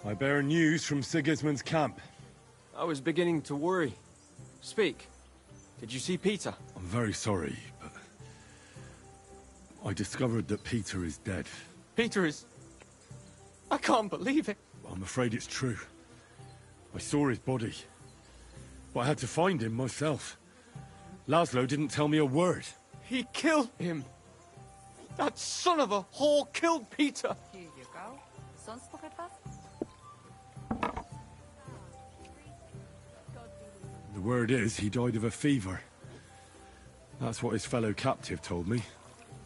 I bear news from Sigismund's camp. I was beginning to worry. Speak. Did you see Peter? I'm very sorry, but... I discovered that Peter is dead. Peter is... I can't believe it. I'm afraid it's true. I saw his body. But I had to find him myself. Laszlo didn't tell me a word. He killed him. That son of a whore killed Peter. Here you go. Sonst noch etwas? The word is he died of a fever. That's what his fellow captive told me.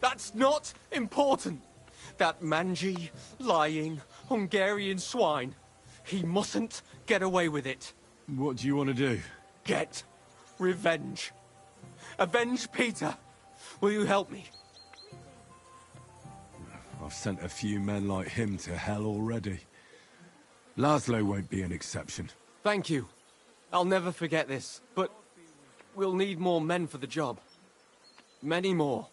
That's not important. That mangy, lying, Hungarian swine. He mustn't get away with it. What do you want to do? Get revenge. Avenge Peter. Will you help me? I've sent a few men like him to hell already. Laszlo won't be an exception. Thank you. I'll never forget this, but we'll need more men for the job. Many more.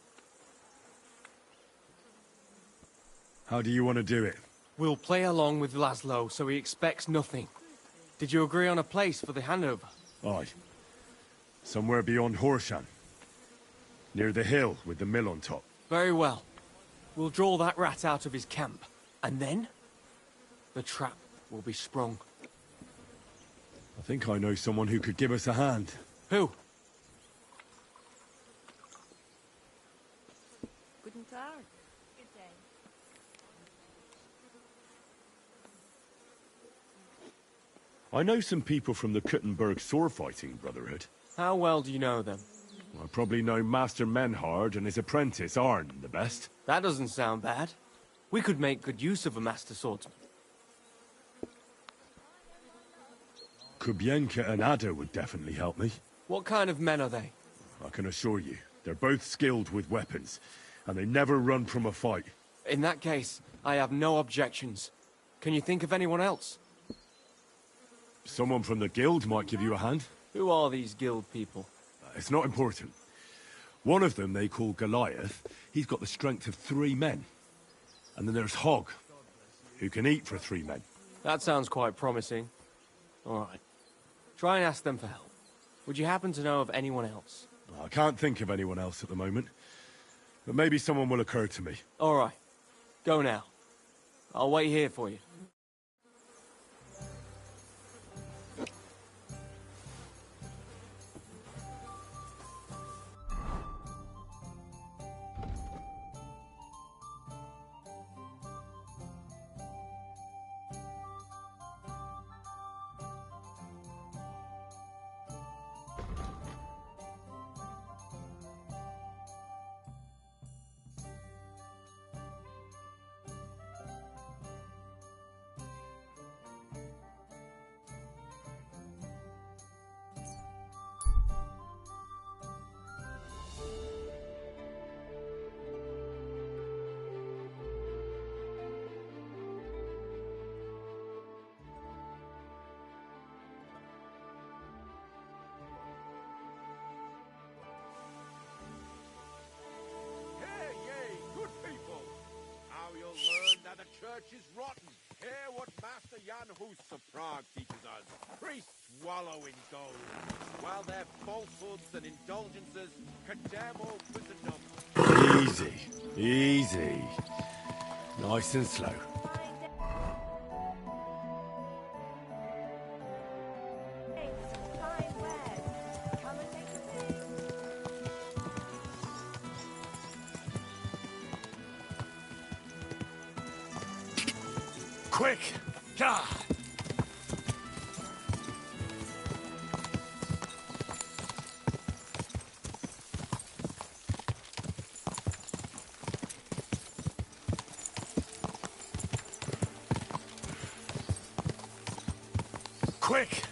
How do you want to do it? We'll play along with Laszlo so he expects nothing. Did you agree on a place for the handover? Aye. Somewhere beyond Horshan. Near the hill with the mill on top. Very well. We'll draw that rat out of his camp. And then? The trap will be sprung. I think I know someone who could give us a hand. Who? Guten Tag. Good day. I know some people from the Kuttenberg sword-fighting brotherhood. How well do you know them? I probably know Master Menhard and his apprentice Arn the best. That doesn't sound bad. We could make good use of a master swordsman. Kubienka and Ada would definitely help me. What kind of men are they? I can assure you, they're both skilled with weapons, and they never run from a fight. In that case, I have no objections. Can you think of anyone else? Someone from the guild might give you a hand. Who are these guild people? It's not important. One of them they call Goliath. He's got the strength of 3 men. And then there's Hog, who can eat for 3 men. That sounds quite promising. All right. Try and ask them for help. Would you happen to know of anyone else? I can't think of anyone else at the moment. But maybe someone will occur to me. All right. Go now. I'll wait here for you. The church is rotten. Hear what Master Jan Hus of Prague teaches us. Priests wallow in gold, while their falsehoods and indulgences condemn all Christendom. Easy, easy. Nice and slow. Quick! God! Quick!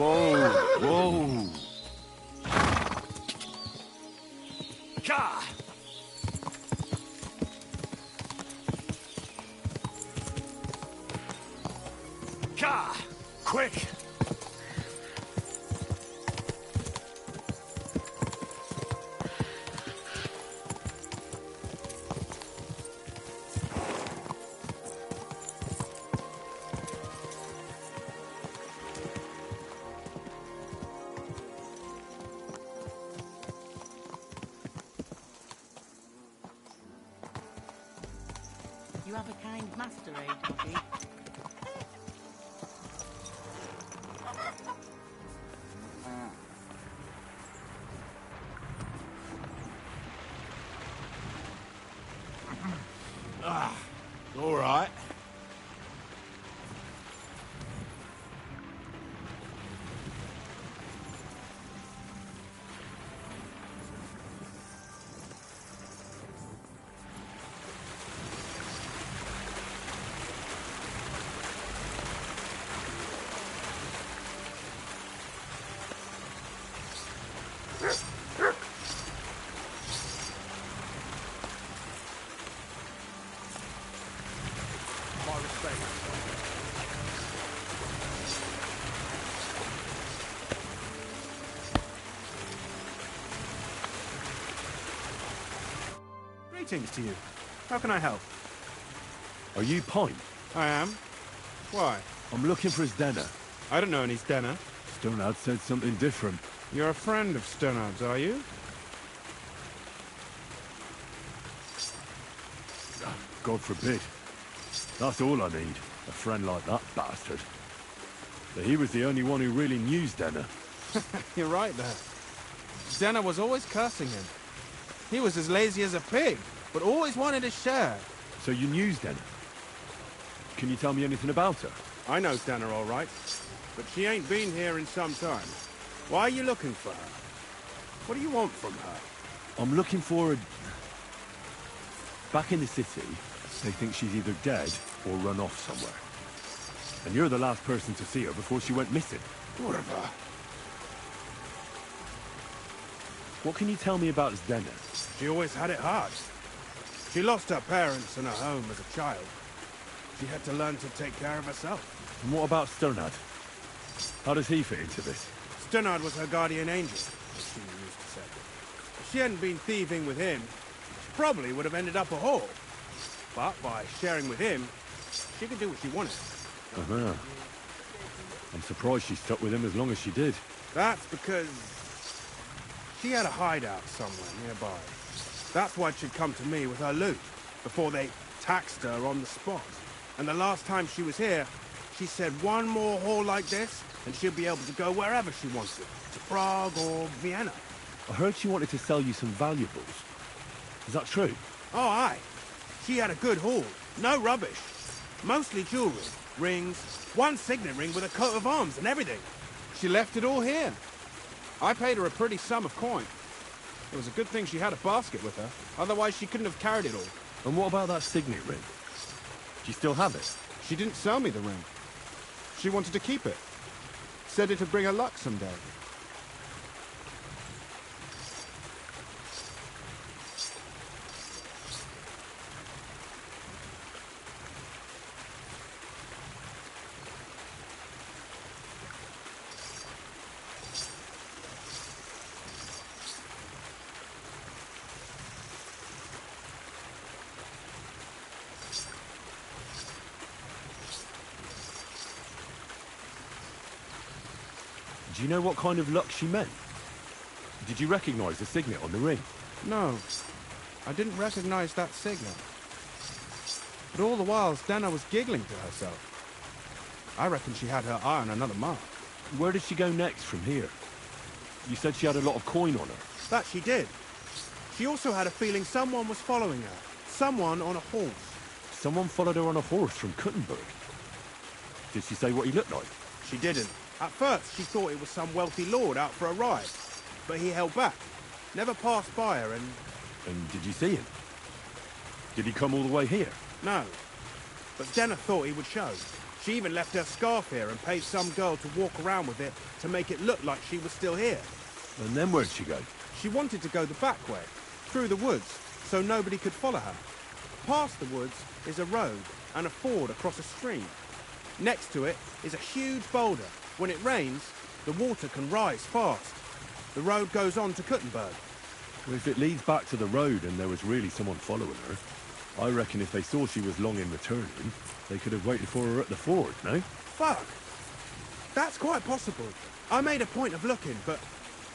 Whoa! Whoa! Ka! Ka! Quick! You have a kind master, eh, Doggy? All right. My respect. Greetings to you. How can I help? Are you Pine? I am. Why? I'm looking for his denner. I don't know any Stenner. Stonehard said something different. You're a friend of Stonard's, are you? God forbid. That's all I need. A friend like that bastard. But he was the only one who really knew Denner. You're right there. Stenner was always cursing him. He was as lazy as a pig, but always wanted his share. So you knew Denner? Can you tell me anything about her? I know Stenner all right, but she ain't been here in some time. Why are you looking for her? What do you want from her? I'm looking for a... Back in the city, they think she's either dead or run off somewhere. And you're the last person to see her before she went missing. What of her? What can you tell me about Denner? She always had it hard. She lost her parents and her home as a child. She had to learn to take care of herself. And what about Stonard? How does he fit into this? Stonard was her guardian angel, as she used to say. If she hadn't been thieving with him, she probably would have ended up a whore. But by sharing with him, she could do what she wanted. Uh-huh. I'm surprised she stuck with him as long as she did. That's because she had a hideout somewhere nearby. That's why she'd come to me with her loot, before they taxed her on the spot. And the last time she was here, she said one more haul like this, and she'll be able to go wherever she wants to Prague or Vienna. I heard she wanted to sell you some valuables. Is that true? Oh, aye. She had a good haul. No rubbish. Mostly jewelry, rings, one signet ring with a coat of arms and everything. She left it all here. I paid her a pretty sum of coin. It was a good thing she had a basket with her, otherwise she couldn't have carried it all. And what about that signet ring? Do you still have it? She didn't sell me the ring. She wanted to keep it. Said it'd bring her luck someday. Do you know what kind of luck she meant? Did you recognize the signet on the ring? No, I didn't recognize that signet. But all the while, Stenna was giggling to herself. I reckon she had her eye on another mark. Where did she go next from here? You said she had a lot of coin on her. That she did. She also had a feeling someone was following her. Someone on a horse. Someone followed her on a horse from Kuttenberg. Did she say what he looked like? She didn't. At first, she thought it was some wealthy lord out for a ride. But he held back. Never passed by her and... And did you see him? Did he come all the way here? No. But Stenna thought he would show. She even left her scarf here and paid some girl to walk around with it to make it look like she was still here. And then where'd she go? She wanted to go the back way, through the woods, so nobody could follow her. Past the woods is a road and a ford across a stream. Next to it is a huge boulder. When it rains, the water can rise fast. The road goes on to Kuttenberg. Well, if it leads back to the road and there was really someone following her, I reckon if they saw she was long in returning, they could have waited for her at the ford, no? Fuck! That's quite possible. I made a point of looking, but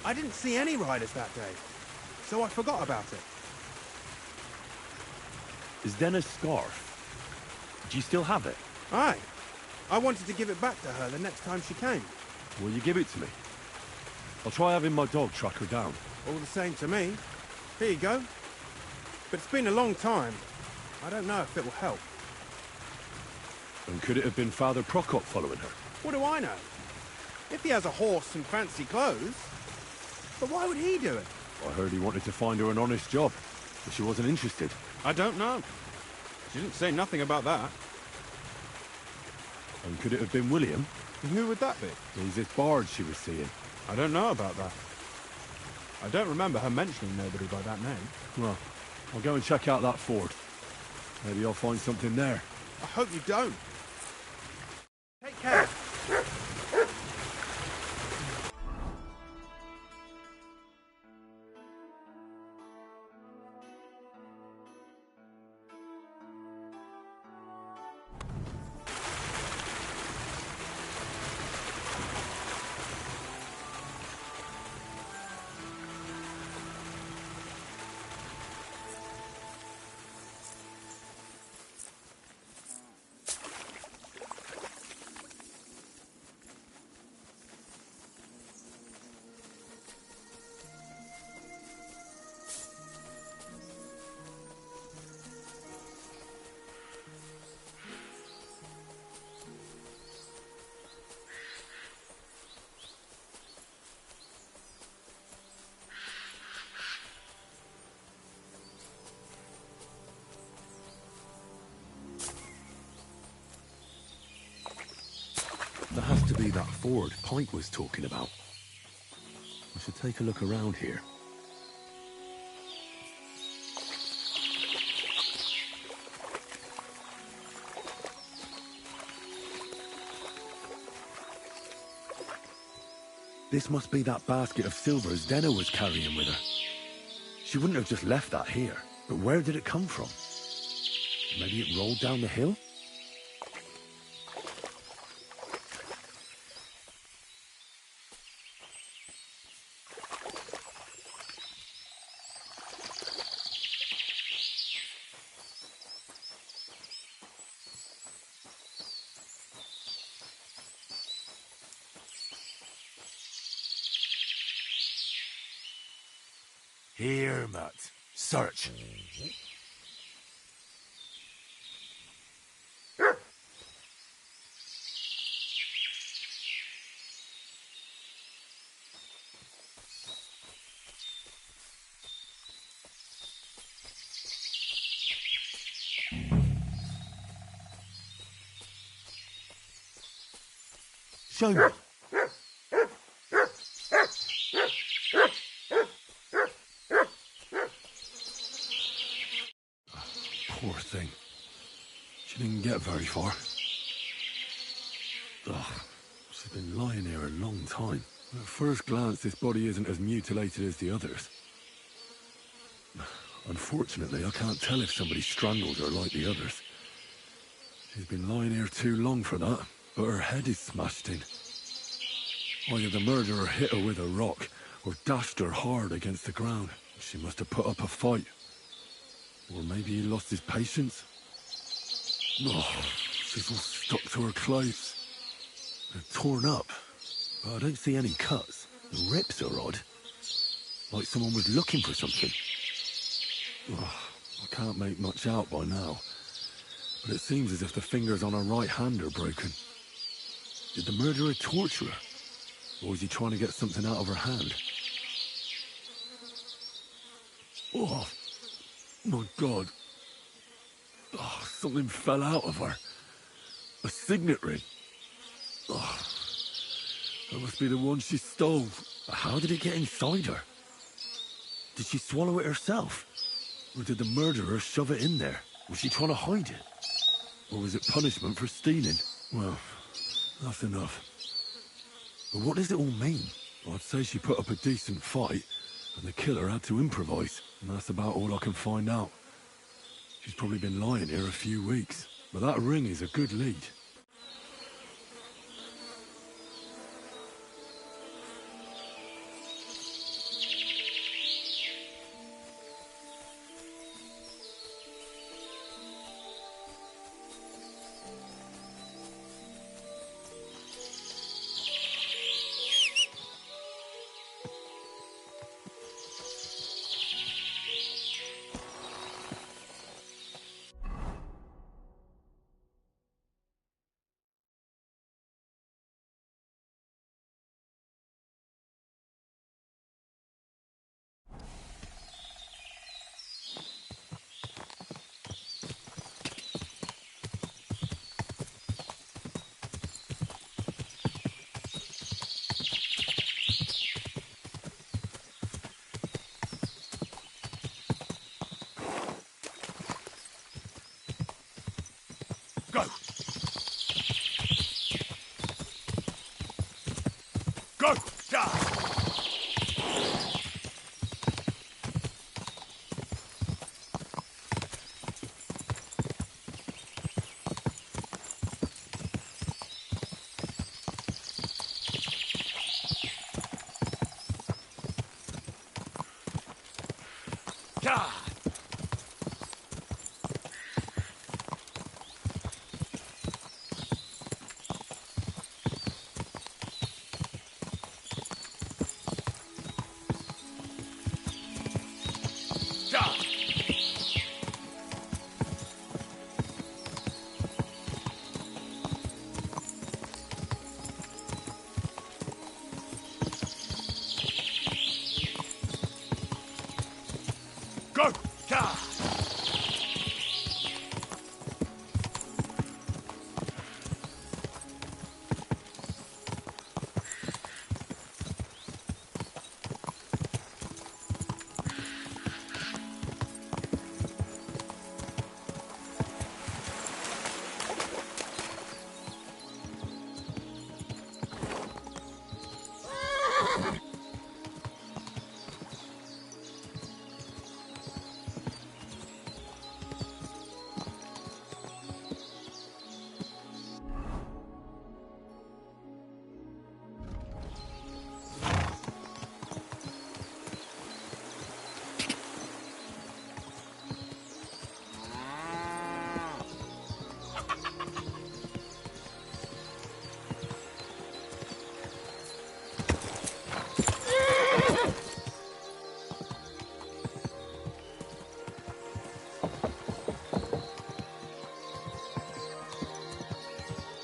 I didn't see any riders that day, so I forgot about it. Is Denna's scarf? Do you still have it? Aye. I wanted to give it back to her the next time she came. Will you give it to me? I'll try having my dog track her down. All the same to me. Here you go. But it's been a long time. I don't know if it will help. And could it have been Father Prokop following her? What do I know? If he has a horse and fancy clothes. But why would he do it? I heard he wanted to find her an honest job, but she wasn't interested. I don't know. She didn't say nothing about that. And could it have been William? And who would that be? He's this bard she was seeing. I don't know about that. I don't remember her mentioning nobody by that name. Well, I'll go and check out that ford. Maybe I'll find something there. I hope you don't. Take care. There has to be that ford Pike was talking about. I should take a look around here. This must be that basket of silvers Denna was carrying with her. She wouldn't have just left that here, but where did it come from? Maybe it rolled down the hill? Here, Matt. Search. Show me. Poor thing. She didn't get very far. Ugh, she's been lying here a long time. At first glance, this body isn't as mutilated as the others. Unfortunately, I can't tell if somebody strangled her like the others. She's been lying here too long for that, but her head is smashed in. Either the murderer hit her with a rock, or dashed her hard against the ground. She must have put up a fight. Or maybe he lost his patience. Oh, she's all stuck to her clothes. They're torn up, but I don't see any cuts. The rips are odd. Like someone was looking for something. Oh, I can't make much out by now. But it seems as if the fingers on her right hand are broken. Did the murderer torture her? Or was he trying to get something out of her hand? Oh, my God. Oh, something fell out of her. A signet ring? Oh, that must be the one she stole. How did it get inside her? Did she swallow it herself? Or did the murderer shove it in there? Was she trying to hide it? Or was it punishment for stealing? Well, that's enough. But what does it all mean? I'd say she put up a decent fight, and the killer had to improvise. And that's about all I can find out. She's probably been lying here a few weeks. But that ring is a good lead. Go! Go! Die! Die! Go! Die!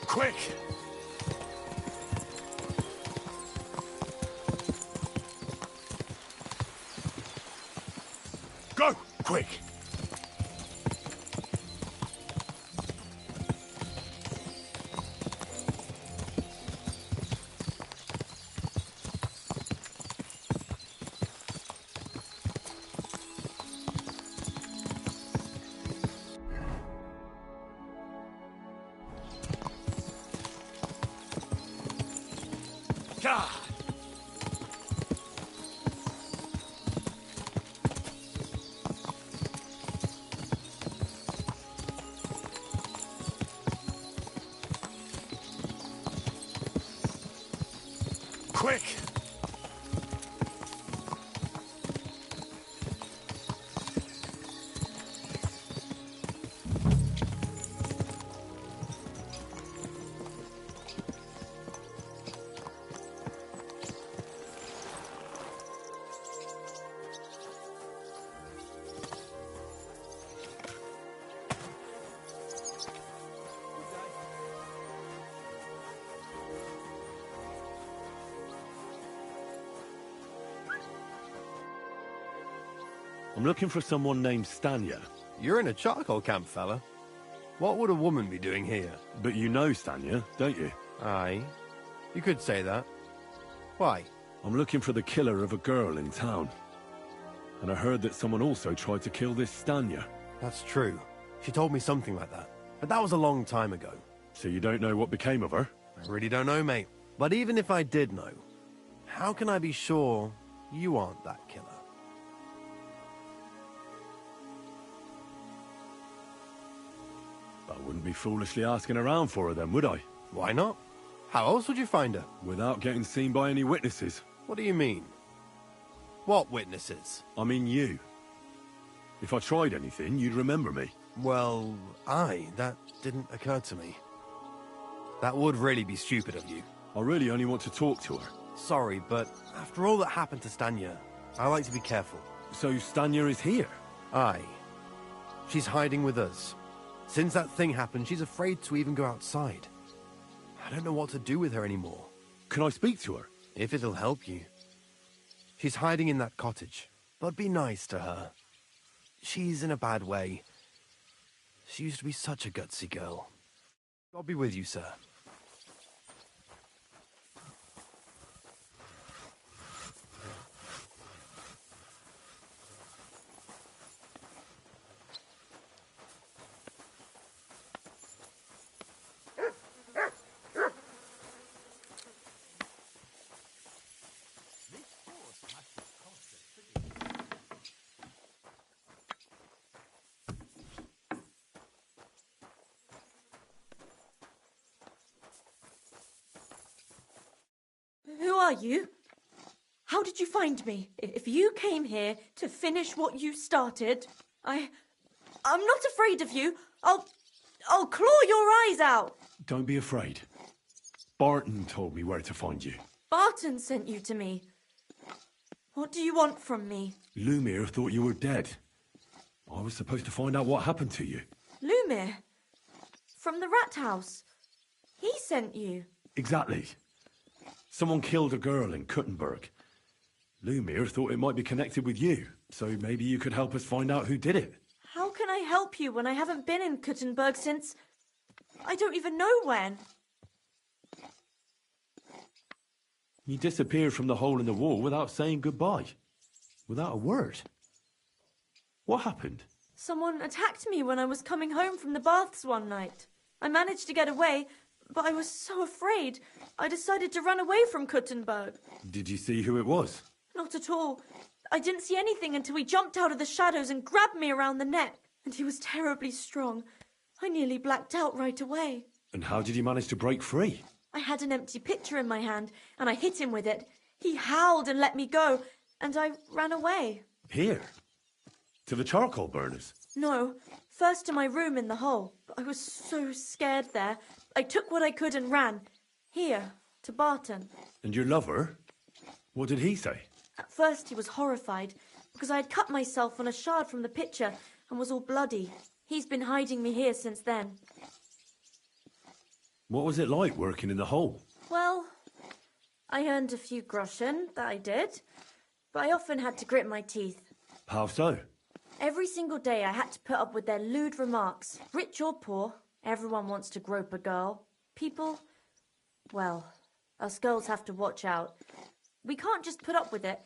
Quick! Go! Quick! God! Quick! I'm looking for someone named Stanya. You're in a charcoal camp, fella. What would a woman be doing here? But you know Stanya, don't you? Aye. You could say that. Why? I'm looking for the killer of a girl in town. And I heard that someone also tried to kill this Stanya. That's true. She told me something like that. But that was a long time ago. So you don't know what became of her? I really don't know, mate. But even if I did know, how can I be sure you aren't that killer? I wouldn't be foolishly asking around for her then, would I? Why not? How else would you find her? Without getting seen by any witnesses. What do you mean? What witnesses? I mean you. If I tried anything, you'd remember me. Well, that didn't occur to me. That would really be stupid of you. I really only want to talk to her. Sorry, but after all that happened to Stanya, I like to be careful. So Stanya is here? Aye. She's hiding with us. Since that thing happened, she's afraid to even go outside. I don't know what to do with her anymore. Can I speak to her? If it'll help you. She's hiding in that cottage, but be nice to her. She's in a bad way. She used to be such a gutsy girl. God be with you, sir. Who are you? How did you find me? If you came here to finish what you started, I'm not afraid of you. I'll claw your eyes out. Don't be afraid. Barton told me where to find you. Barton sent you to me. What do you want from me? Lumir thought you were dead. I was supposed to find out what happened to you. Lumir? From the rat house. He sent you. Exactly. Someone killed a girl in Kuttenberg. Lumir thought it might be connected with you, so maybe you could help us find out who did it. How can I help you when I haven't been in Kuttenberg since... I don't even know when. You disappeared from the hole in the wall without saying goodbye. Without a word. What happened? Someone attacked me when I was coming home from the baths one night. I managed to get away, but I was so afraid. I decided to run away from Kuttenberg. Did you see who it was? Not at all. I didn't see anything until he jumped out of the shadows and grabbed me around the neck. And he was terribly strong. I nearly blacked out right away. And how did you manage to break free? I had an empty pitcher in my hand, and I hit him with it. He howled and let me go, and I ran away. Here? To the charcoal burners? No, first to my room in the hole. I was so scared there. I took what I could and ran. Here, to Barton. And your lover? What did he say? At first he was horrified, because I had cut myself on a shard from the pitcher and was all bloody. He's been hiding me here since then. What was it like working in the hole? Well, I earned a few groschen, that I did. But I often had to grit my teeth. How so? Every single day I had to put up with their lewd remarks. Rich or poor, everyone wants to grope a girl. People, well, us girls have to watch out. We can't just put up with it.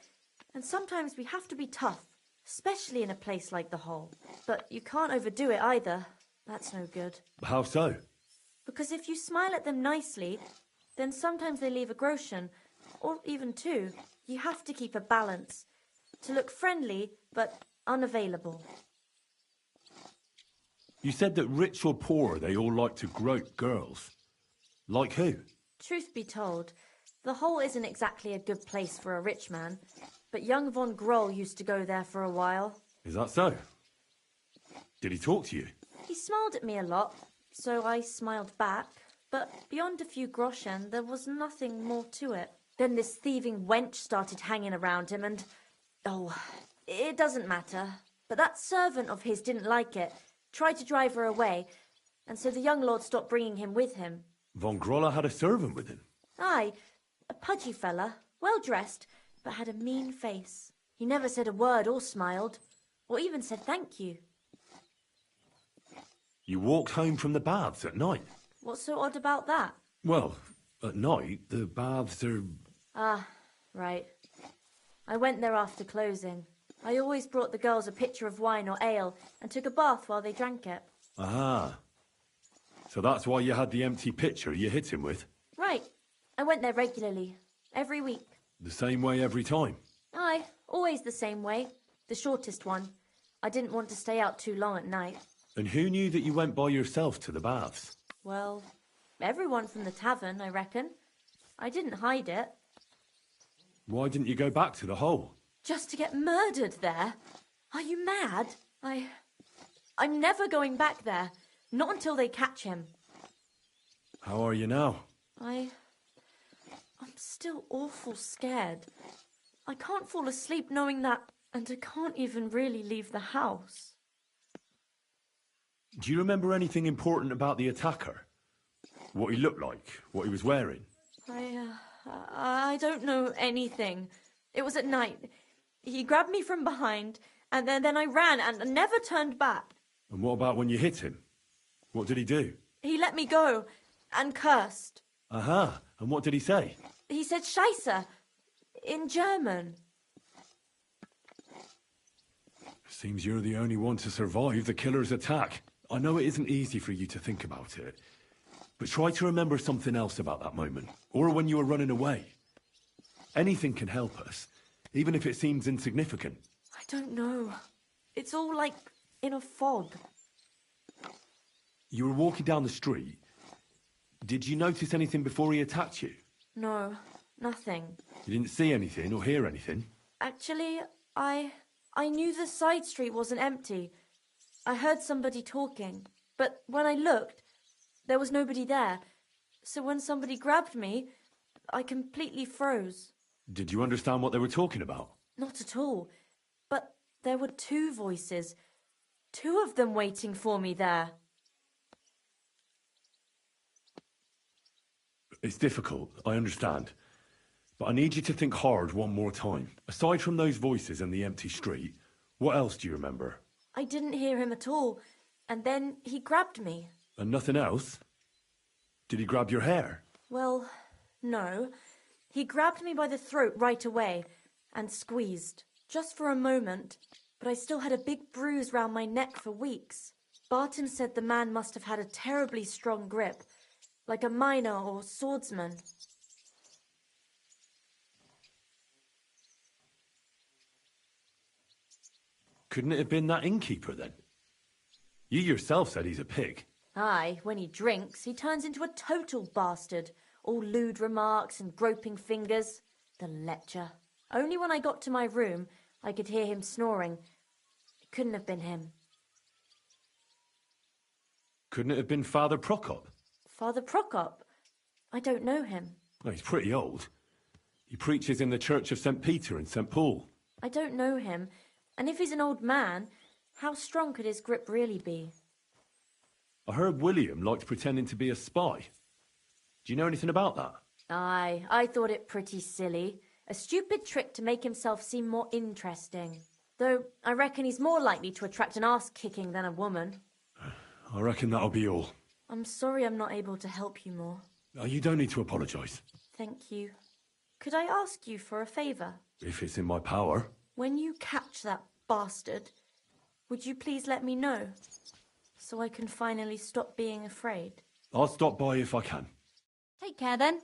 And sometimes we have to be tough, especially in a place like the hole. But you can't overdo it either. That's no good. How so? Because if you smile at them nicely, then sometimes they leave a groschen, or even two. You have to keep a balance. To look friendly, but unavailable. You said that rich or poor, they all like to grope girls. Like who? Truth be told, the hole isn't exactly a good place for a rich man, but young von Groll used to go there for a while. Is that so? Did he talk to you? He smiled at me a lot, so I smiled back, but beyond a few groschen, there was nothing more to it. Then this thieving wench started hanging around him and... oh, it doesn't matter. But that servant of his didn't like it, tried to drive her away, and so the young lord stopped bringing him with him. Von Grolla had a servant with him? Aye, a pudgy fella, well-dressed, but had a mean face. He never said a word or smiled, or even said thank you. You walked home from the baths at night? What's so odd about that? Well, at night, the baths are... Ah, right. I went there after closing. I always brought the girls a pitcher of wine or ale and took a bath while they drank it. Ah. So that's why you had the empty pitcher you hit him with? Right. I went there regularly. Every week. The same way every time? Aye, always the same way. The shortest one. I didn't want to stay out too long at night. And who knew that you went by yourself to the baths? Well, everyone from the tavern, I reckon. I didn't hide it. Why didn't you go back to the hole? Just to get murdered there? Are you mad? I'm never going back there. Not until they catch him. How are you now? I'm still awful scared. I can't fall asleep knowing that, and I can't even really leave the house. Do you remember anything important about the attacker? What he looked like? What he was wearing? I don't know anything. It was at night. He grabbed me from behind, and then I ran and never turned back. And what about when you hit him? What did he do? He let me go and cursed. Aha. And what did he say? He said Scheisse in German. Seems you're the only one to survive the killer's attack. I know it isn't easy for you to think about it, but try to remember something else about that moment, or when you were running away. Anything can help us, even if it seems insignificant. I don't know. It's all like in a fog. You were walking down the street. Did you notice anything before he attacked you? No, nothing. You didn't see anything or hear anything? Actually, I knew the side street wasn't empty. I heard somebody talking, but when I looked, there was nobody there. So when somebody grabbed me, I completely froze. Did you understand what they were talking about? Not at all. But there were two voices. Two of them waiting for me there. It's difficult, I understand. But I need you to think hard one more time. Aside from those voices and the empty street, what else do you remember? I didn't hear him at all. And then he grabbed me. And nothing else? Did he grab your hair? Well, no. He grabbed me by the throat right away and squeezed. Just for a moment. But I still had a big bruise round my neck for weeks. Barton said the man must have had a terribly strong grip, like a miner or swordsman. Couldn't it have been that innkeeper then? You yourself said he's a pig. Aye, when he drinks, he turns into a total bastard. All lewd remarks and groping fingers. The lecher. Only when I got to my room, I could hear him snoring. It couldn't have been him. Couldn't it have been Father Prokop? Father Prokop? I don't know him. Oh, he's pretty old. He preaches in the Church of St. Peter and St. Paul. I don't know him. And if he's an old man, how strong could his grip really be? I heard William liked pretending to be a spy. Do you know anything about that? Aye, I thought it pretty silly. A stupid trick to make himself seem more interesting. Though I reckon he's more likely to attract an arse-kicking than a woman. I reckon that'll be all. I'm sorry I'm not able to help you more. You don't need to apologise. Thank you. Could I ask you for a favour? If it's in my power. When you catch that bastard, would you please let me know? So I can finally stop being afraid. I'll stop by if I can. Take care then.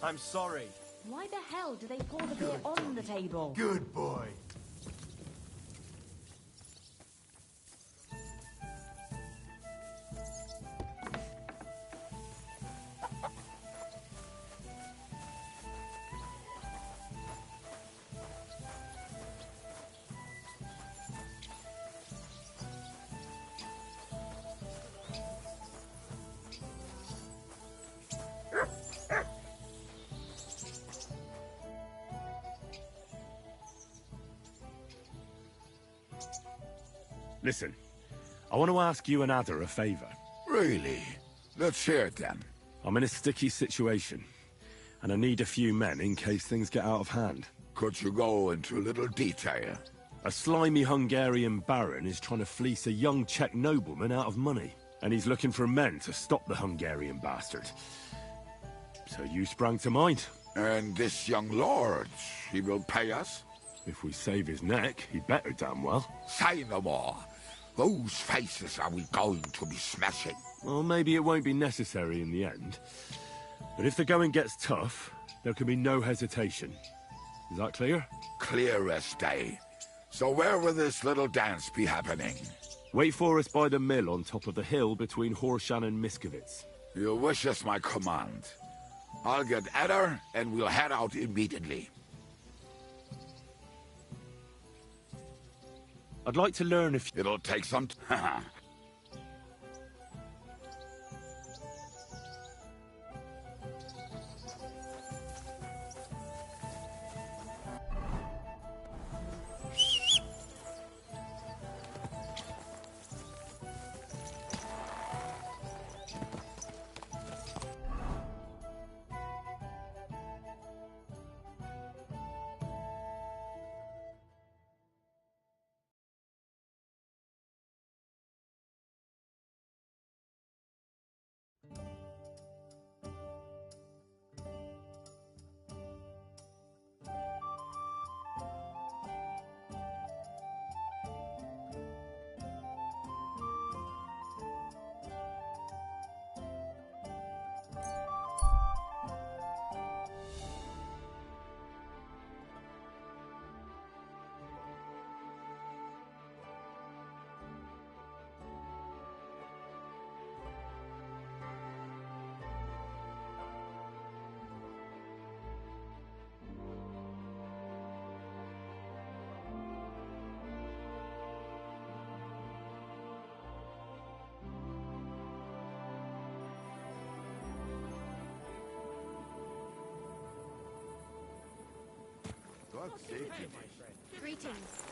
I'm sorry. Why the hell do they pour the beer on the table? Good boy. Listen, I want to ask you and Adder a favour. Really? Let's hear it then. I'm in a sticky situation, and I need a few men in case things get out of hand. Could you go into a little detail? A slimy Hungarian baron is trying to fleece a young Czech nobleman out of money, and he's looking for men to stop the Hungarian bastard. So you sprang to mind. And this young lord, he will pay us? If we save his neck, he better damn well. Say no more. Whose faces are we going to be smashing? Well, maybe it won't be necessary in the end. But if the going gets tough, there can be no hesitation. Is that clear? Clear as day. So where will this little dance be happening? Wait for us by the mill on top of the hill between Horshan and Miskovitz. Your wish is my command. I'll get Adder and we'll head out immediately. I'd like to learn if... It'll take some time. Greetings.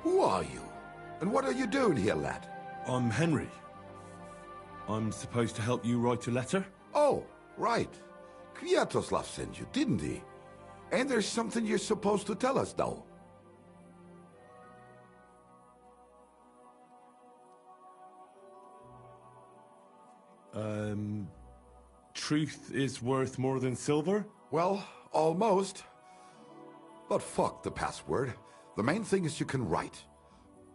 Who are you? And what are you doing here, lad? I'm Henry. I'm supposed to help you write a letter? Oh, right. Kwiatoslav sent you, didn't he? And there's something you're supposed to tell us, though. Truth is worth more than silver? Well, almost. But fuck the password. The main thing is you can write.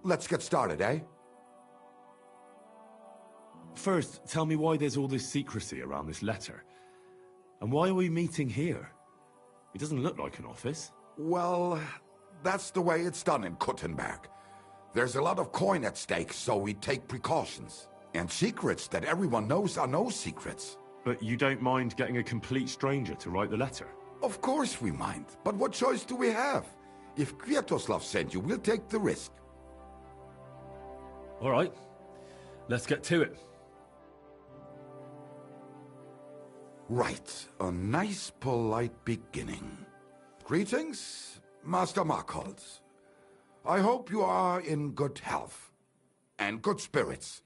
Let's get started, eh? First, tell me why there's all this secrecy around this letter. And why are we meeting here? It doesn't look like an office. Well, that's the way it's done in Kuttenberg. There's a lot of coin at stake, so we take precautions. And secrets that everyone knows are no secrets. But you don't mind getting a complete stranger to write the letter? Of course we mind, but what choice do we have? If Kwiatoslav sent you, we'll take the risk. All right, let's get to it. Right, a nice, polite beginning. Greetings, Master Markhold. I hope you are in good health and good spirits,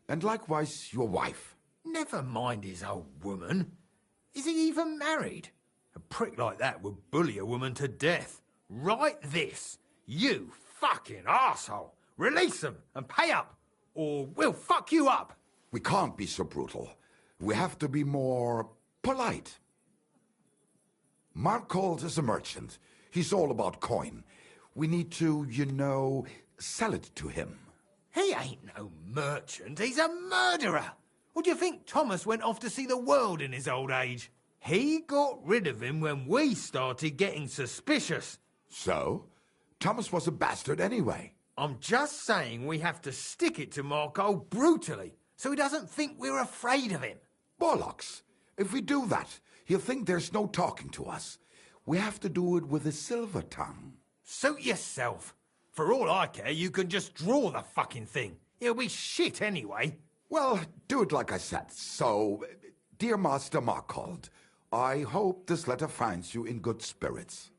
and likewise your wife. Never mind his old woman. Is he even married? A prick like that would bully a woman to death. Write this. You fucking arsehole. Release them and pay up, or we'll fuck you up. We can't be so brutal. We have to be more polite. Markhold is a merchant. He's all about coin. We need to, sell it to him. He ain't no merchant. He's a murderer. Or do you think Thomas went off to see the world in his old age? He got rid of him when we started getting suspicious. So? Thomas was a bastard anyway. I'm just saying we have to stick it to Marco brutally, so he doesn't think we're afraid of him. Bollocks. If we do that, he'll think there's no talking to us. We have to do it with a silver tongue. Suit yourself. For all I care, you can just draw the fucking thing. It'll be shit anyway. Well, do it like I said. So, dear Master Markhold, I hope this letter finds you in good spirits.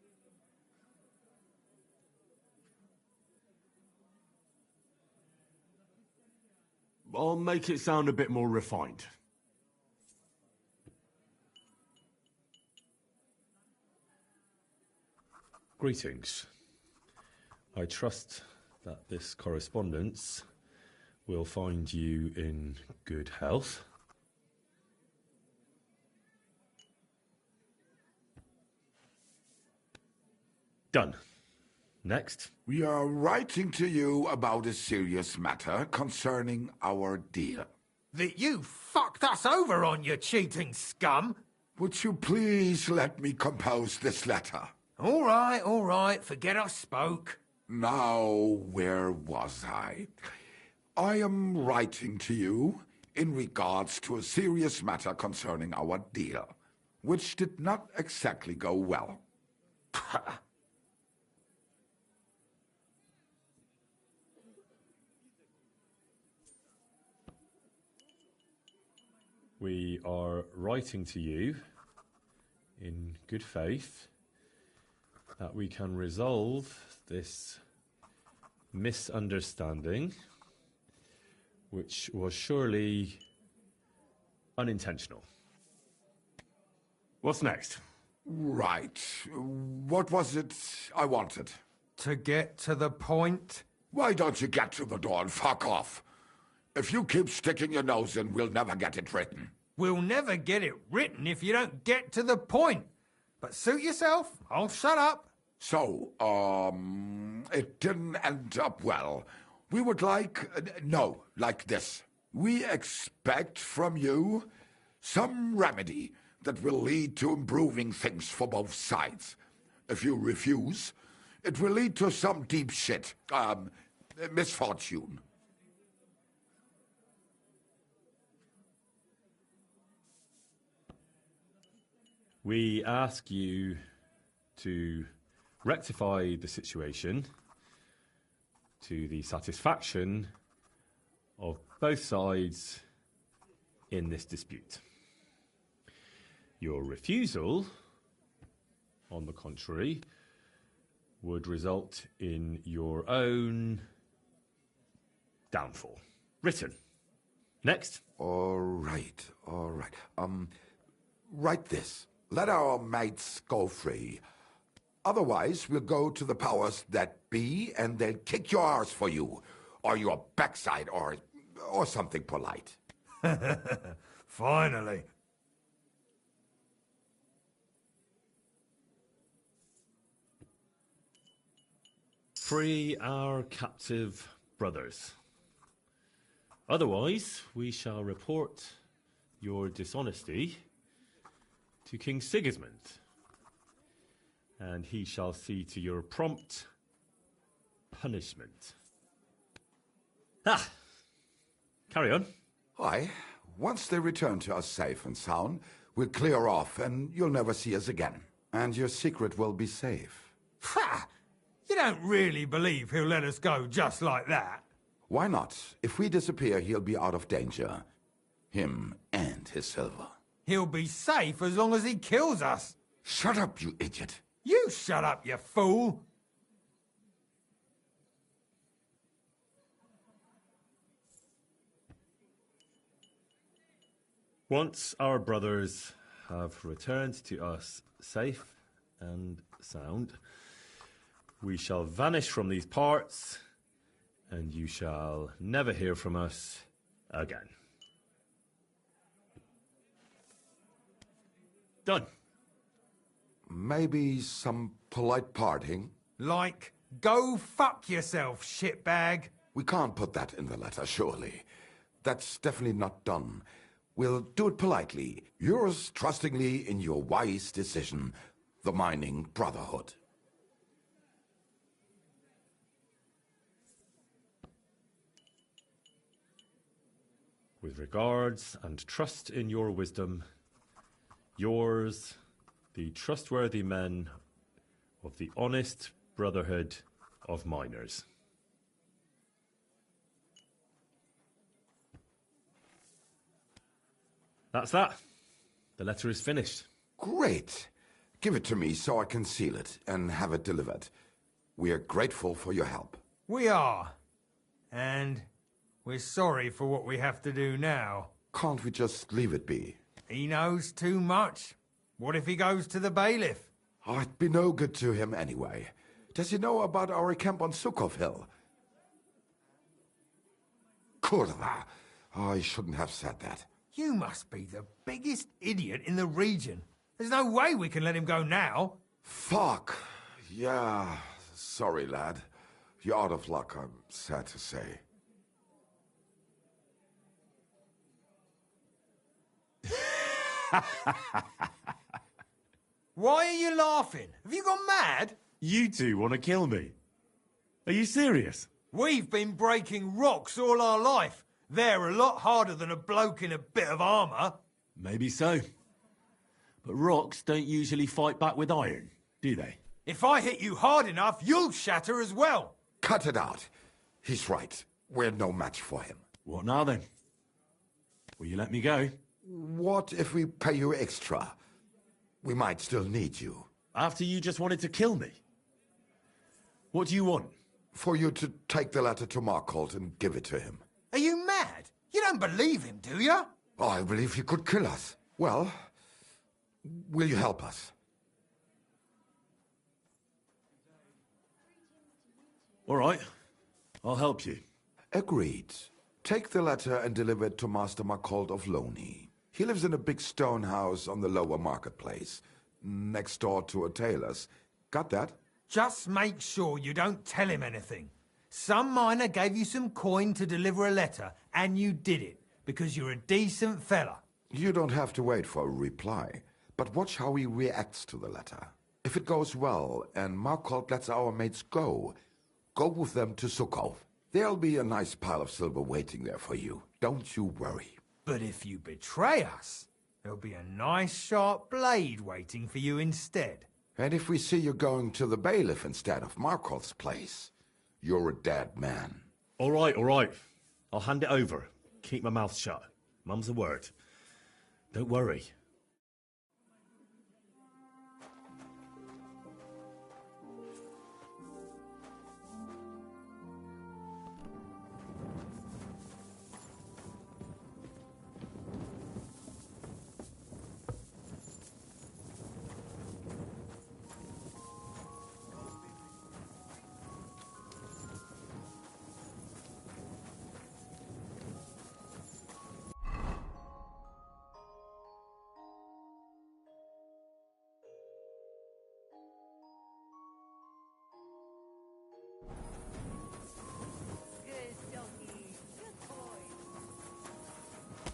I'll make it sound a bit more refined. Greetings. I trust that this correspondence will find you in good health. Done. Next. We are writing to you about a serious matter concerning our deal. That you fucked us over on, you cheating scum. Would you please let me compose this letter? All right, forget I spoke. Now, where was I? I am writing to you in regards to a serious matter concerning our deal, which did not exactly go well. We are writing to you in good faith that we can resolve this misunderstanding, which was surely unintentional. What's next? Right. What was it I wanted? To get to the point? Why don't you get to the door and fuck off? If you keep sticking your nose in, we'll never get it written. We'll never get it written if you don't get to the point. But suit yourself, I'll shut up. So, it didn't end up well. We would like this. We expect from you some remedy that will lead to improving things for both sides. If you refuse, it will lead to some deep shit, misfortune. We ask you to rectify the situation to the satisfaction of both sides in this dispute. Your refusal, on the contrary, would result in your own downfall. Written. Next. All right. Write this. Let our mates go free. Otherwise, we'll go to the powers that be, and they'll kick your arse for you, or your backside, or something polite. Finally. Free our captive brothers. Otherwise, we shall report your dishonesty to King Sigismund, and he shall see to your prompt punishment. Ah, carry on. Aye. Once they return to us safe and sound, we'll clear off and you'll never see us again. And your secret will be safe. Ha! You don't really believe he'll let us go just like that? Why not? If we disappear, he'll be out of danger. Him and his silver. He'll be safe as long as he kills us. Shut up, you idiot. You shut up, you fool. Once our brothers have returned to us safe and sound, we shall vanish from these parts, and you shall never hear from us again. Done. Maybe some polite parting? Like, go fuck yourself, shitbag. We can't put that in the letter, surely. That's definitely not done. We'll do it politely. Yours trustingly in your wise decision, the Mining Brotherhood. With regards and trust in your wisdom, yours, the trustworthy men of the honest Brotherhood of Miners. That's that. The letter is finished. Great. Give it to me so I can seal it and have it delivered. We are grateful for your help. We are. And we're sorry for what we have to do now. Can't we just leave it be? He knows too much. What if he goes to the bailiff? Oh, it'd be no good to him anyway. Does he know about our camp on Sukov Hill? Kurva. Oh, I shouldn't have said that. You must be the biggest idiot in the region. There's no way we can let him go now. Fuck. Yeah. Sorry, lad. You're out of luck, I'm sad to say. Why are you laughing? Have you gone mad? You two want to kill me? Are you serious? We've been breaking rocks all our life. They're a lot harder than a bloke in a bit of armour. Maybe so. But rocks don't usually fight back with iron, do they? If I hit you hard enough, you'll shatter as well. Cut it out. He's right. We're no match for him. What now then? Will you let me go? What if we pay you extra? We might still need you. After you just wanted to kill me? What do you want? For you to take the letter to Markholt and give it to him. Are you mad? You don't believe him, do you? Oh, I believe he could kill us. Well, will you help us? All right. I'll help you. Agreed. Take the letter and deliver it to Master Markholt of Loney. He lives in a big stone house on the lower marketplace, next door to a tailor's. Got that? Just make sure you don't tell him anything. Some miner gave you some coin to deliver a letter, and you did it, because you're a decent fella. You don't have to wait for a reply, but watch how he reacts to the letter. If it goes well, and Markholt lets our mates go with them to Sukov. There'll be a nice pile of silver waiting there for you. Don't you worry. But if you betray us, there'll be a nice sharp blade waiting for you instead. And if we see you going to the bailiff instead of Markholt's place, you're a dead man. All right, all right. I'll hand it over. Keep my mouth shut. Mum's a word. Don't worry.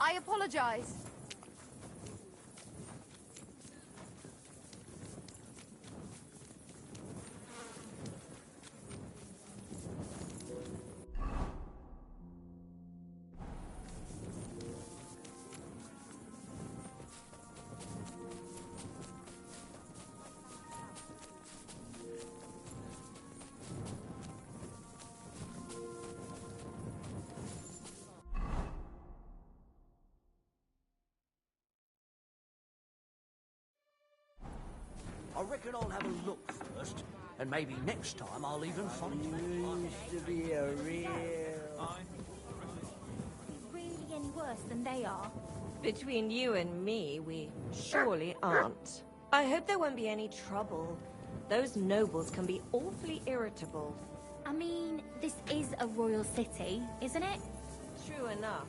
I apologize. I reckon I'll have a look first, and maybe next time I'll even find you. Used to be a real... Really any worse than they are? Between you and me, we surely aren't. I hope there won't be any trouble. Those nobles can be awfully irritable. I mean, this is a royal city, isn't it? True enough.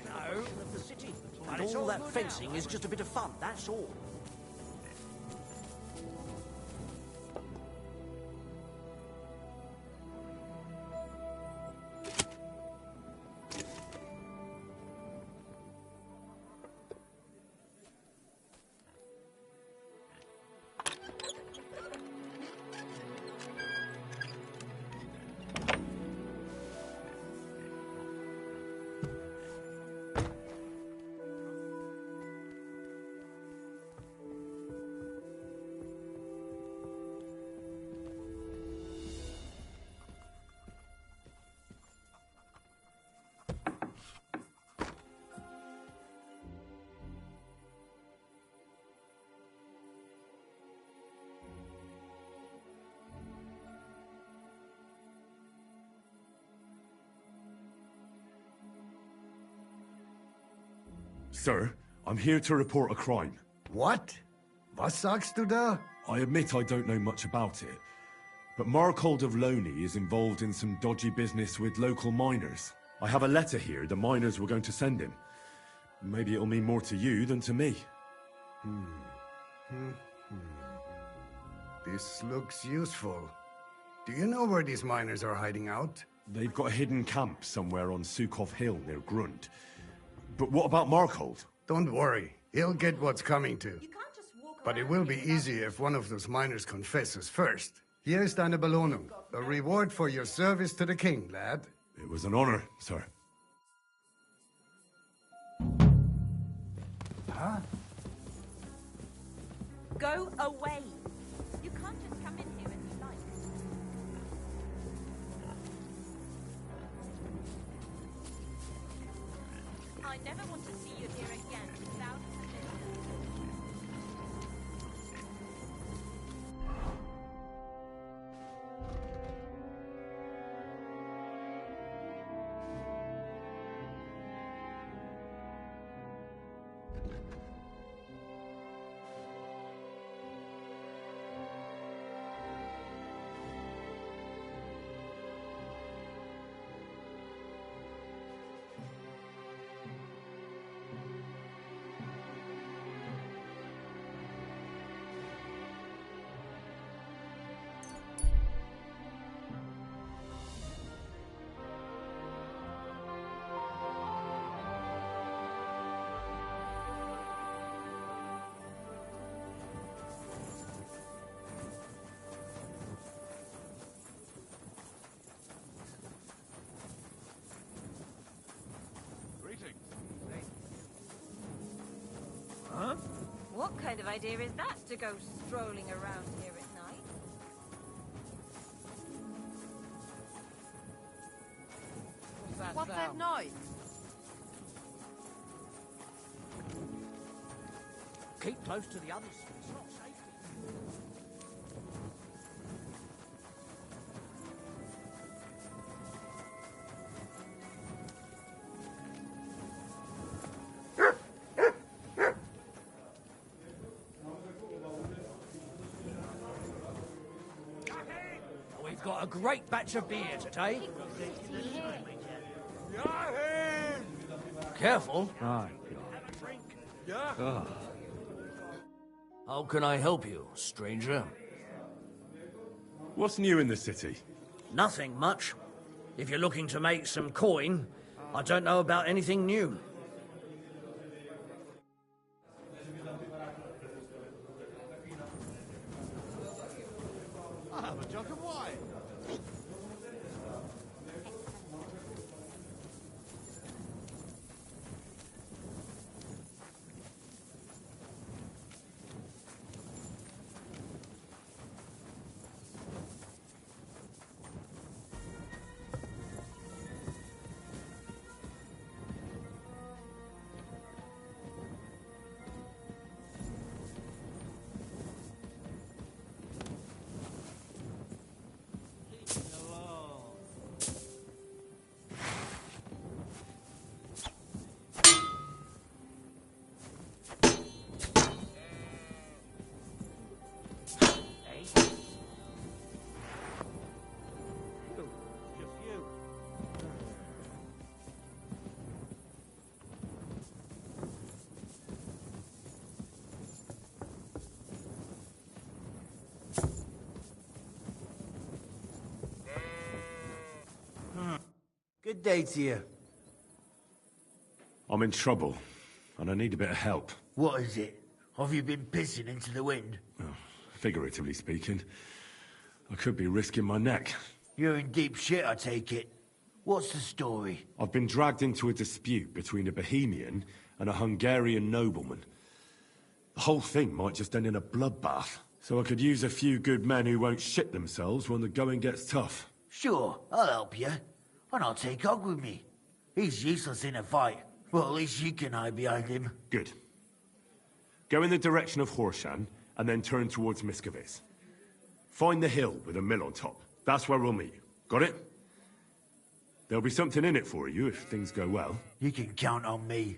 No, of the city. And all that fencing is just a bit of fun, that's all. Sir, I'm here to report a crime. What? Was sagst du da? I admit I don't know much about it, but Markold of Loney is involved in some dodgy business with local miners. I have a letter here the miners were going to send him. Maybe it'll mean more to you than to me. This looks useful. Do you know where these miners are hiding out? They've got a hidden camp somewhere on Sukov Hill near Grund. But what about Markold? Don't worry, he'll get what's coming to. But it will be easy if one of those miners confesses first. Hier ist deine Belohnung, a reward for your service to the king, lad. It was an honor, sir. Huh? Go away! You can't just come in here as you like. I never want to see you here again without permission. Huh? What kind of idea is that to go strolling around here at night? What's that noise? Keep close to the others. It's not safe. We've got a great batch of beer today. Careful. Right. How can I help you, stranger? What's new in the city? Nothing much. If you're looking to make some coin, I don't know about anything new. I'll have a jug of wine. Good day to you. I'm in trouble, and I need a bit of help. What is it? Have you been pissing into the wind? Well, figuratively speaking, I could be risking my neck. You're in deep shit, I take it. What's the story? I've been dragged into a dispute between a Bohemian and a Hungarian nobleman. The whole thing might just end in a bloodbath, so I could use a few good men who won't shit themselves when the going gets tough. Sure, I'll help you. And I'll take Og with me. He's useless in a fight. Well, at least you can hide behind him. Good. Go in the direction of Horshan, and then turn towards Miskovitz. Find the hill with a mill on top. That's where we'll meet. Got it? There'll be something in it for you if things go well. You can count on me.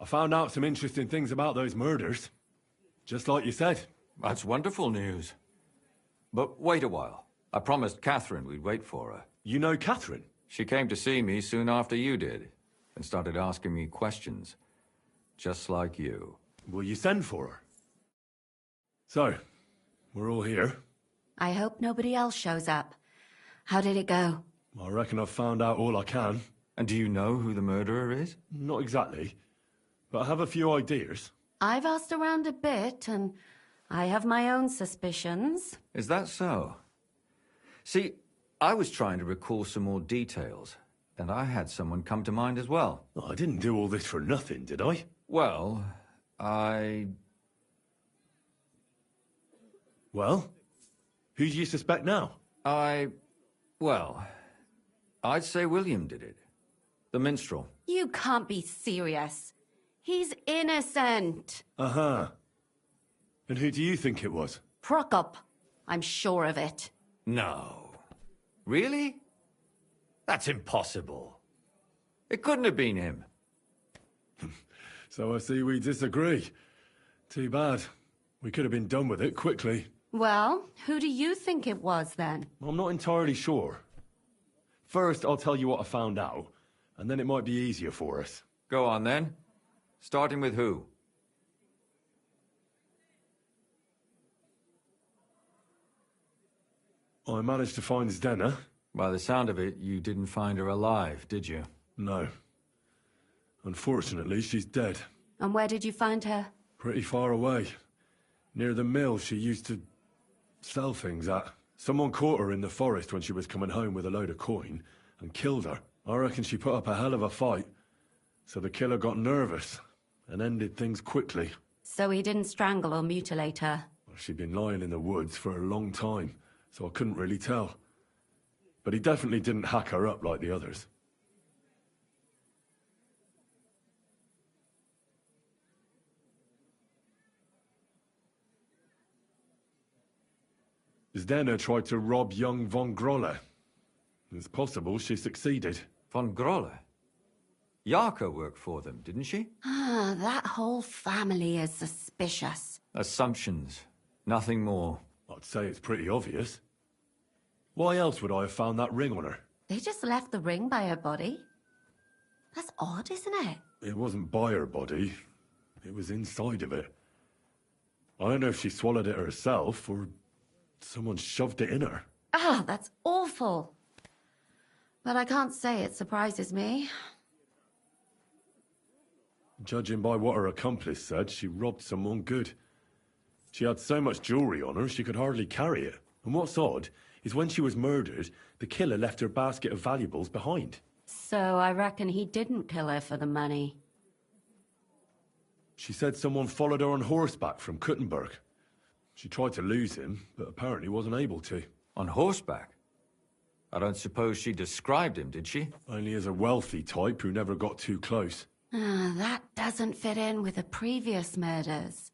I found out some interesting things about those murders. Just like you said. That's wonderful news. But wait a while. I promised Catherine we'd wait for her. You know Catherine? She came to see me soon after you did, and started asking me questions. Just like you. Will you send for her? So, we're all here. I hope nobody else shows up. How did it go? I reckon I've found out all I can. And do you know who the murderer is? Not exactly, but I have a few ideas. I've asked around a bit, and I have my own suspicions. Is that so? See, I was trying to recall some more details, and I had someone come to mind as well. I didn't do all this for nothing, did I? Well, Well? Who do you suspect now? Well, I'd say William did it. The minstrel. You can't be serious. He's innocent. Uh-huh. And who do you think it was? Prokop. I'm sure of it. No. Really? That's impossible. It couldn't have been him. So I see we disagree. Too bad. We could have been done with it quickly. Well, who do you think it was then? I'm not entirely sure. First, I'll tell you what I found out, and then it might be easier for us. Go on then. Starting with who? I managed to find Zdena. By the sound of it, you didn't find her alive, did you? No. Unfortunately, she's dead. And where did you find her? Pretty far away. Near the mill she used to sell things at. Someone caught her in the forest when she was coming home with a load of coin and killed her. I reckon she put up a hell of a fight. So the killer got nervous and ended things quickly. So he didn't strangle or mutilate her? She'd been lying in the woods for a long time, so I couldn't really tell. But he definitely didn't hack her up like the others. Zdena tried to rob young von Grolle. It's possible she succeeded. Von Grolle? Yarka worked for them, didn't she? Ah, that whole family is suspicious. Assumptions. Nothing more. I'd say it's pretty obvious. Why else would I have found that ring on her? They just left the ring by her body? That's odd, isn't it? It wasn't by her body. It was inside of it. I don't know if she swallowed it herself or someone shoved it in her. Ah, that's awful. But I can't say it surprises me. Judging by what her accomplice said, she robbed someone good. She had so much jewelry on her, she could hardly carry it. And what's odd is when she was murdered, the killer left her basket of valuables behind. So I reckon he didn't kill her for the money. She said someone followed her on horseback from Kuttenberg. She tried to lose him, but apparently wasn't able to. On horseback? I don't suppose she described him, did she? Only as a wealthy type who never got too close. Ah, that doesn't fit in with the previous murders.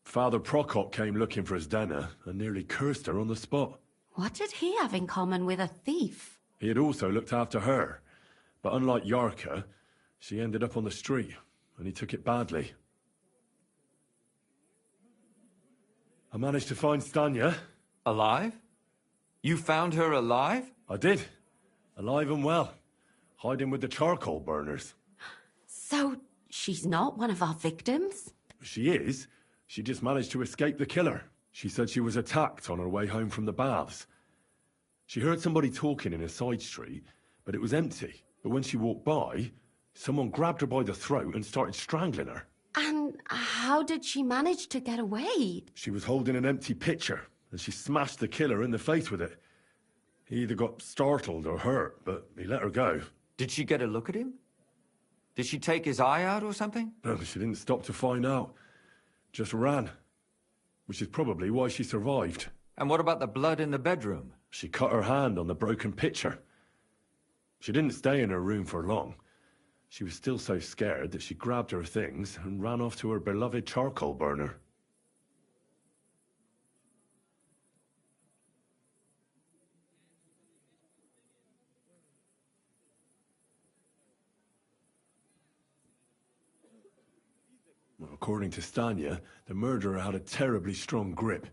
Father Prokop came looking for Zdena and nearly cursed her on the spot. What did he have in common with a thief? He had also looked after her, but unlike Yarka, she ended up on the street, and he took it badly. I managed to find Stanya. Alive? You found her alive? I did. Alive and well. Hiding with the charcoal burners. So, she's not one of our victims? She is. She just managed to escape the killer. She said she was attacked on her way home from the baths. She heard somebody talking in a side street, but it was empty. But when she walked by, someone grabbed her by the throat and started strangling her. And how did she manage to get away? She was holding an empty pitcher, and she smashed the killer in the face with it. He either got startled or hurt, but he let her go. Did she get a look at him? Did she take his eye out or something? No, she didn't stop to find out. Just ran. Which is probably why she survived. And what about the blood in the bedroom? She cut her hand on the broken pitcher. She didn't stay in her room for long. She was still so scared that she grabbed her things and ran off to her beloved charcoal burner. Well, according to Stanya, the murderer had a terribly strong grip.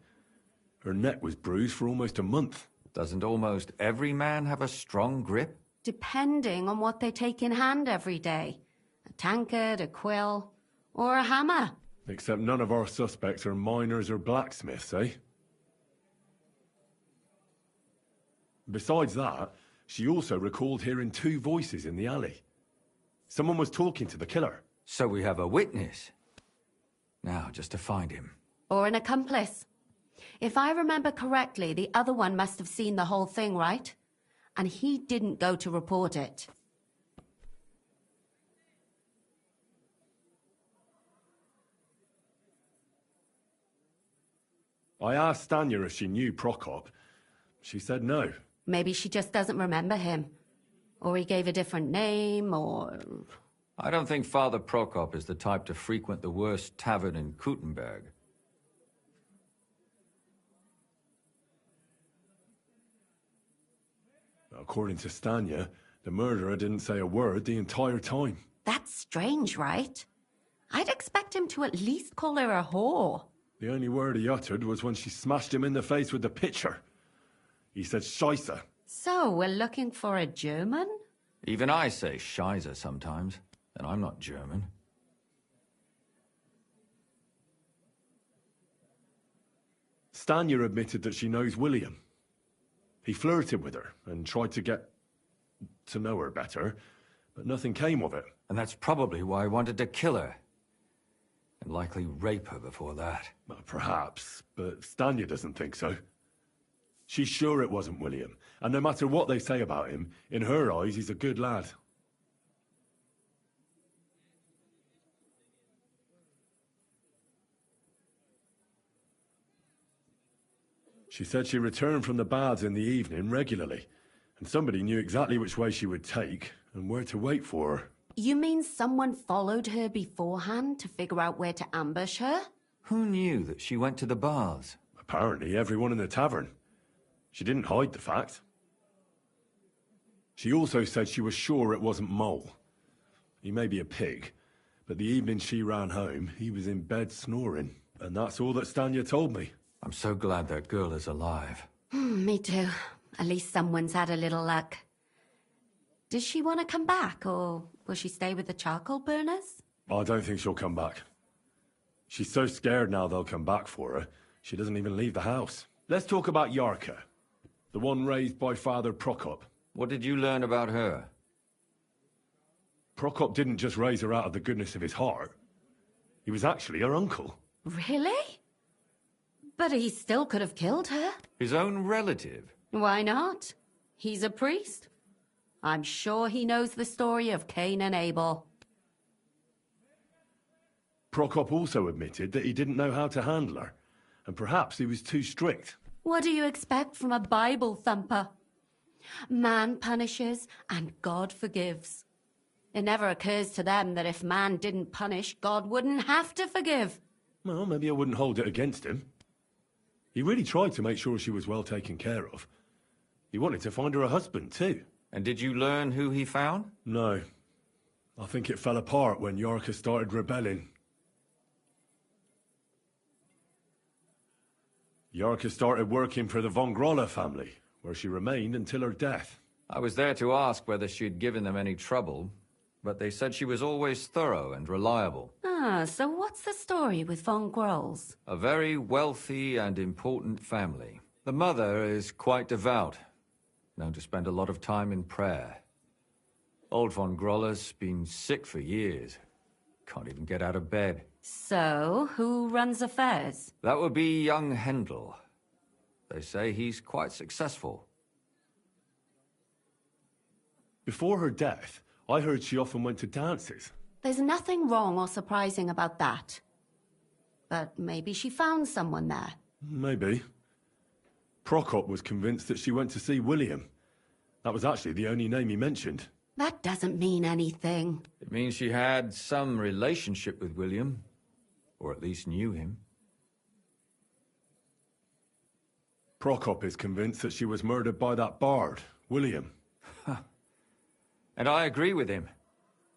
Her neck was bruised for almost a month. Doesn't almost every man have a strong grip? Depending on what they take in hand every day. A tankard, a quill, or a hammer. Except none of our suspects are miners or blacksmiths, eh? Besides that, she also recalled hearing 2 voices in the alley. Someone was talking to the killer. So we have a witness. Now, just to find him. Or an accomplice. If I remember correctly, the other one must have seen the whole thing, right? And he didn't go to report it. I asked Stanya if she knew Prokop. She said no. Maybe she just doesn't remember him. Or he gave a different name, or... I don't think Father Prokop is the type to frequent the worst tavern in Kuttenberg. According to Stanya, the murderer didn't say a word the entire time. That's strange, right? I'd expect him to at least call her a whore. The only word he uttered was when she smashed him in the face with the pitcher. He said Scheisse. So, we're looking for a German? Even I say Scheisse sometimes, and I'm not German. Stanya admitted that she knows William. He flirted with her and tried to get to know her better, but nothing came of it. And that's probably why he wanted to kill her. And likely rape her before that. Well, perhaps, but Stanya doesn't think so. She's sure it wasn't William, and no matter what they say about him, in her eyes he's a good lad. She said she returned from the baths in the evening regularly, and somebody knew exactly which way she would take and where to wait for her. You mean someone followed her beforehand to figure out where to ambush her? Who knew that she went to the baths? Apparently everyone in the tavern. She didn't hide the fact. She also said she was sure it wasn't Mole. He may be a pig, but the evening she ran home, he was in bed snoring, and that's all that Stanya told me. I'm so glad that girl is alive. Me too. At least someone's had a little luck. Does she want to come back, or will she stay with the charcoal burners? I don't think she'll come back. She's so scared now they'll come back for her, she doesn't even leave the house. Let's talk about Yarka, the one raised by Father Prokop. What did you learn about her? Prokop didn't just raise her out of the goodness of his heart. He was actually her uncle. Really? But he still could have killed her. His own relative? Why not? He's a priest. I'm sure he knows the story of Cain and Abel. Prokop also admitted that he didn't know how to handle her, and perhaps he was too strict. What do you expect from a Bible thumper? Man punishes and God forgives. It never occurs to them that if man didn't punish, God wouldn't have to forgive. Well, maybe I wouldn't hold it against him. He really tried to make sure she was well taken care of. He wanted to find her a husband, too. And did you learn who he found? No. I think it fell apart when Yarka started rebelling. Yarka started working for the von Grolla family, where she remained until her death. I was there to ask whether she'd given them any trouble, but they said she was always thorough and reliable. Ah, so what's the story with von Grolls? A very wealthy and important family. The mother is quite devout, known to spend a lot of time in prayer. Old von Grolla's been sick for years. Can't even get out of bed. So, who runs affairs? That would be young Hendel. They say he's quite successful. Before her death, I heard she often went to dances. There's nothing wrong or surprising about that. But maybe she found someone there. Maybe. Prokop was convinced that she went to see William. That was actually the only name he mentioned. That doesn't mean anything. It means she had some relationship with William, or at least knew him. Prokop is convinced that she was murdered by that bard, William. And I agree with him.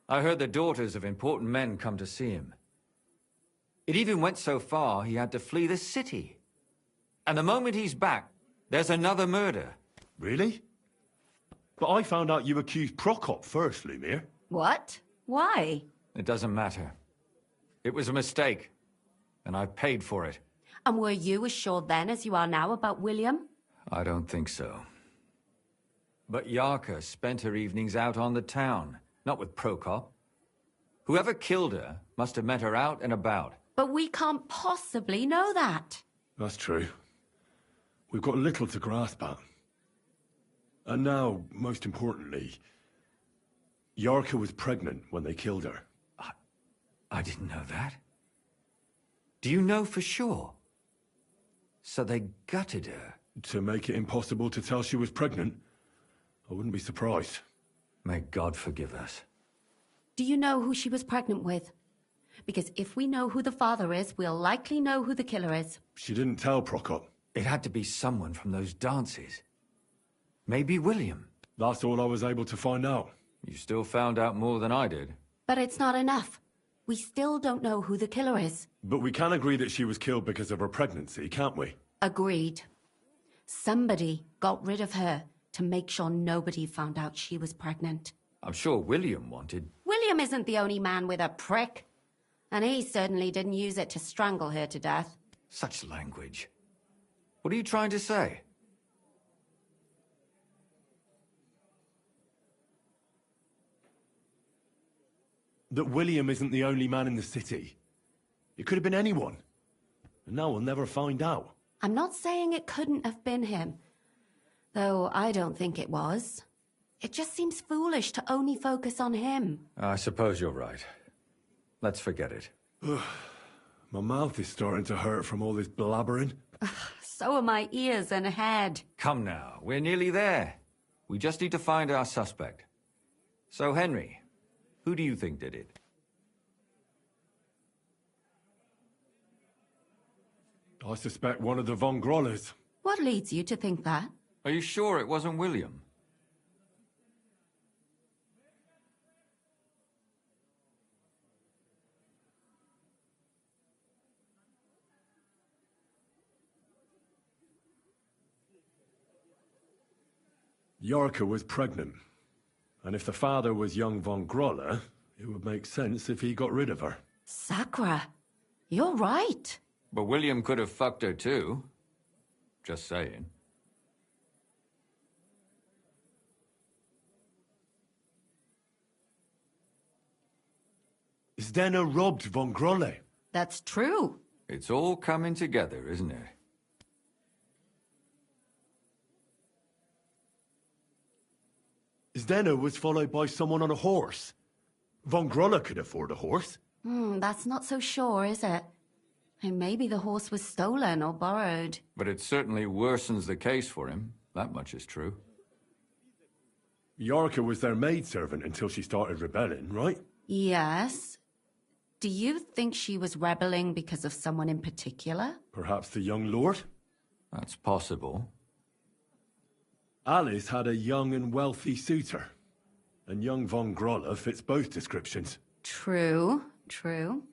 I heard the daughters of important men come to see him. It even went so far he had to flee the city. And the moment he's back, there's another murder. Really? But I found out you accused Prokop first, Lumir. What? Why? It doesn't matter. It was a mistake, and I paid for it. And were you as sure then as you are now about William? I don't think so. But Yarka spent her evenings out on the town, not with Prokop. Whoever killed her must have met her out and about. But we can't possibly know that. That's true. We've got little to grasp at. And now, most importantly, Yarka was pregnant when they killed her. I didn't know that. Do you know for sure? So they gutted her? To make it impossible to tell she was pregnant? I wouldn't be surprised. May God forgive us. Do you know who she was pregnant with? Because if we know who the father is, we'll likely know who the killer is. She didn't tell Prokop. It had to be someone from those dances. Maybe William. That's all I was able to find out. You still found out more than I did. But it's not enough. We still don't know who the killer is. But we can agree that she was killed because of her pregnancy, can't we? Agreed. Somebody got rid of her to make sure nobody found out she was pregnant. I'm sure William wanted... William isn't the only man with a prick. And he certainly didn't use it to strangle her to death. Such language. What are you trying to say? That William isn't the only man in the city. It could have been anyone. And now we'll never find out. I'm not saying it couldn't have been him. Though I don't think it was. It just seems foolish to only focus on him. I suppose you're right. Let's forget it. My mouth is starting to hurt from all this blabbering. So are my ears and head. Come now, we're nearly there. We just need to find our suspect. So, Henry, who do you think did it? I suspect one of the Von Grollers. What leads you to think that? Are you sure it wasn't William? Yorka was pregnant. And if the father was young Von Groller, it would make sense if he got rid of her. Sakra, you're right. But William could have fucked her too. Just saying. Zdeno robbed Von Grolle. That's true. It's all coming together, isn't it? Zdeno was followed by someone on a horse. Von Groller could afford a horse. That's not so sure, is it? And maybe the horse was stolen or borrowed. But it certainly worsens the case for him. That much is true. Yorka was their maidservant until she started rebelling, right? Yes. Do you think she was rebelling because of someone in particular? Perhaps the young lord? That's possible. Alice had a young and wealthy suitor. And young Von Groller fits both descriptions. True, true.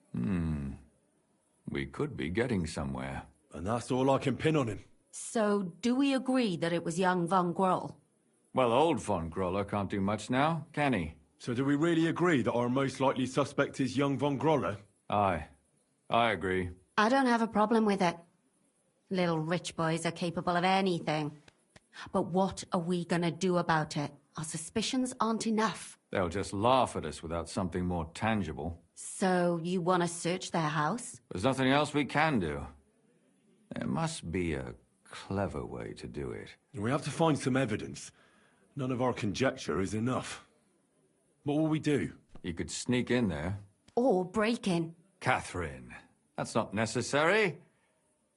We could be getting somewhere. And that's all I can pin on him. So, do we agree that it was young Von Groll? Well, old Von Groller can't do much now, can he? So do we really agree that our most likely suspect is young Von Groller? Aye. I agree. I don't have a problem with it. Little rich boys are capable of anything. But what are we gonna do about it? Our suspicions aren't enough. They'll just laugh at us without something more tangible. So, you want to search their house? There's nothing else we can do. There must be a clever way to do it. We have to find some evidence. None of our conjecture is enough. What will we do? You could sneak in there. Or break in. Catherine, that's not necessary.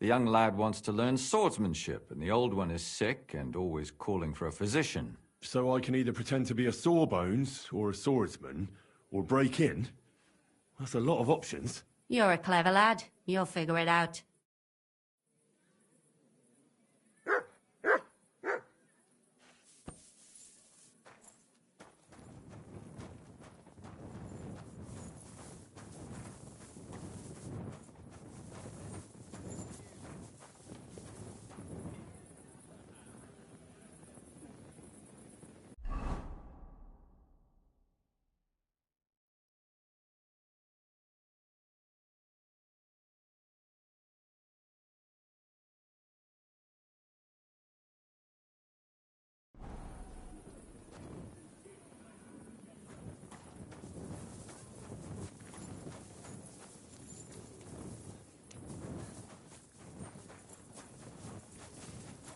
The young lad wants to learn swordsmanship, and the old one is sick and always calling for a physician. So I can either pretend to be a sawbones, or a swordsman, or break in? That's a lot of options. You're a clever lad. You'll figure it out.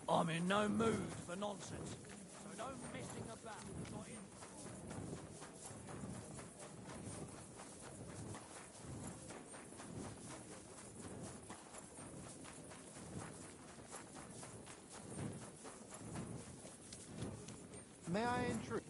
I'm in no mood for nonsense, so no messing about. Not in. May I intrude?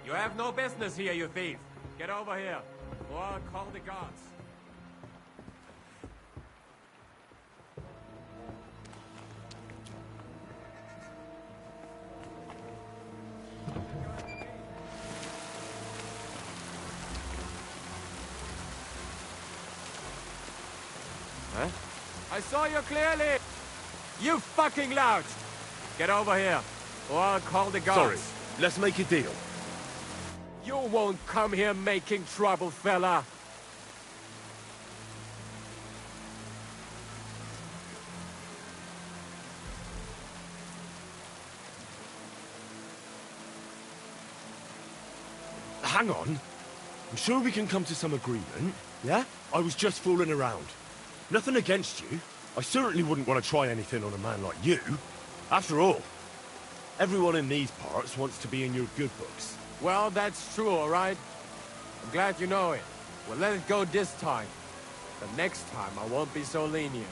You have no business here, you thief. Get over here, or I'll call the guards. Huh? I saw you clearly! You fucking lout! Get over here, or I'll call the guards. Sorry, let's make a deal. You won't come here making trouble, fella! Hang on. I'm sure we can come to some agreement, yeah? I was just fooling around. Nothing against you. I certainly wouldn't want to try anything on a man like you. After all, everyone in these parts wants to be in your good books. Well, that's true, all right? I'm glad you know it. We'll let it go this time. But next time, I won't be so lenient.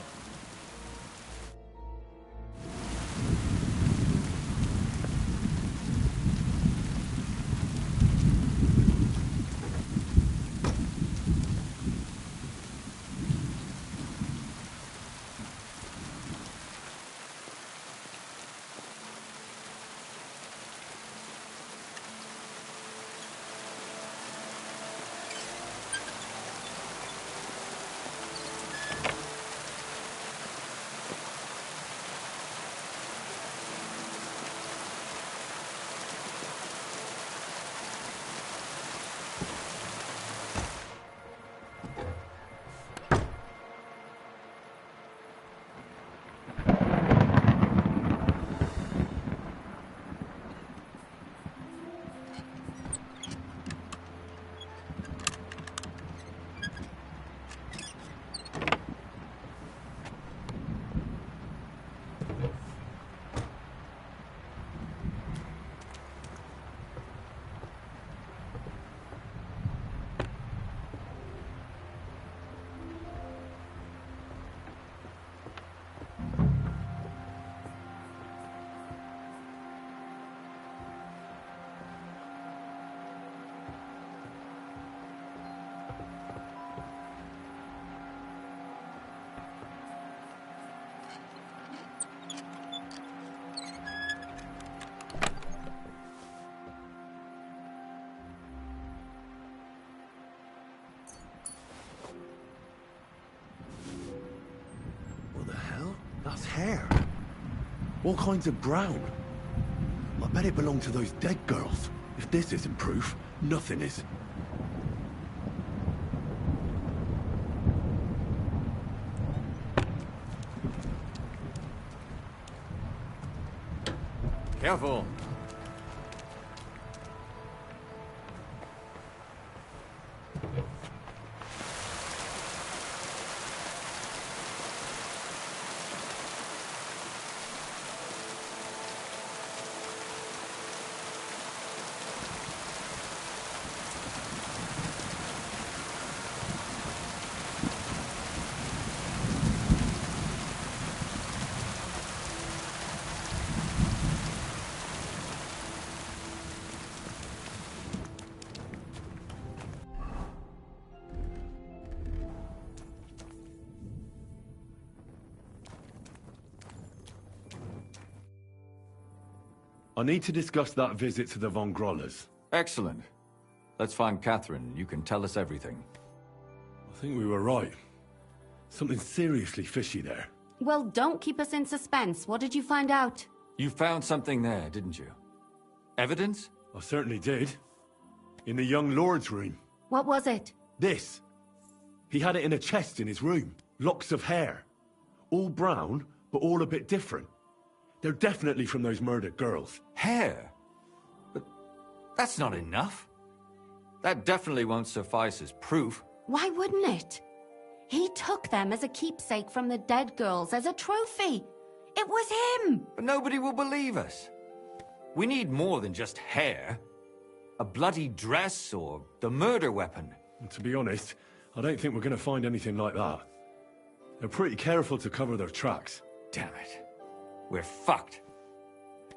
That's hair. All kinds of brown. I bet it belonged to those dead girls. If this isn't proof, nothing is. Careful. I need to discuss that visit to the Von Grollers. Excellent. Let's find Catherine. You can tell us everything. I think we were right. Something seriously fishy there. Well, don't keep us in suspense. What did you find out? You found something there, didn't you? Evidence? I certainly did. In the young lord's room. What was it? This. He had it in a chest in his room. Locks of hair. All brown, but all a bit different. They're definitely from those murdered girls. Hair? But that's not enough. That definitely won't suffice as proof. Why wouldn't it? He took them as a keepsake from the dead girls, as a trophy. It was him! But nobody will believe us. We need more than just hair. A bloody dress or the murder weapon. And to be honest, I don't think we're going to find anything like that. They're pretty careful to cover their tracks. Damn it. We're fucked.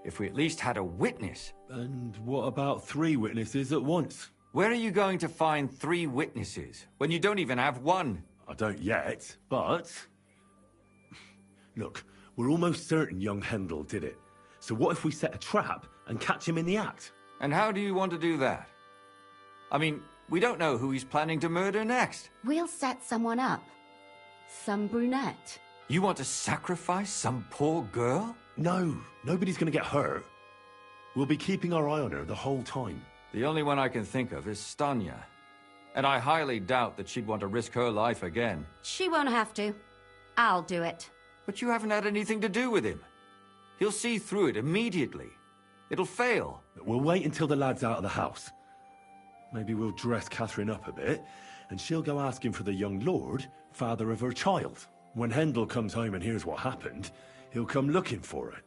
If we at least had a witness. And what about 3 witnesses at once? Where are you going to find 3 witnesses when you don't even have one? I don't yet, but... Look, we're almost certain young Hendel did it. So what if we set a trap and catch him in the act? And how do you want to do that? I mean, we don't know who he's planning to murder next. We'll set someone up. Some brunette. You want to sacrifice some poor girl? No, nobody's going to get hurt. We'll be keeping our eye on her the whole time. The only one I can think of is Stanya. And I highly doubt that she'd want to risk her life again. She won't have to. I'll do it. But you haven't had anything to do with him. He'll see through it immediately. It'll fail. We'll wait until the lad's out of the house. Maybe we'll dress Catherine up a bit, and she'll go asking for the young lord, father of her child. When Hendel comes home and hears what happened, he'll come looking for her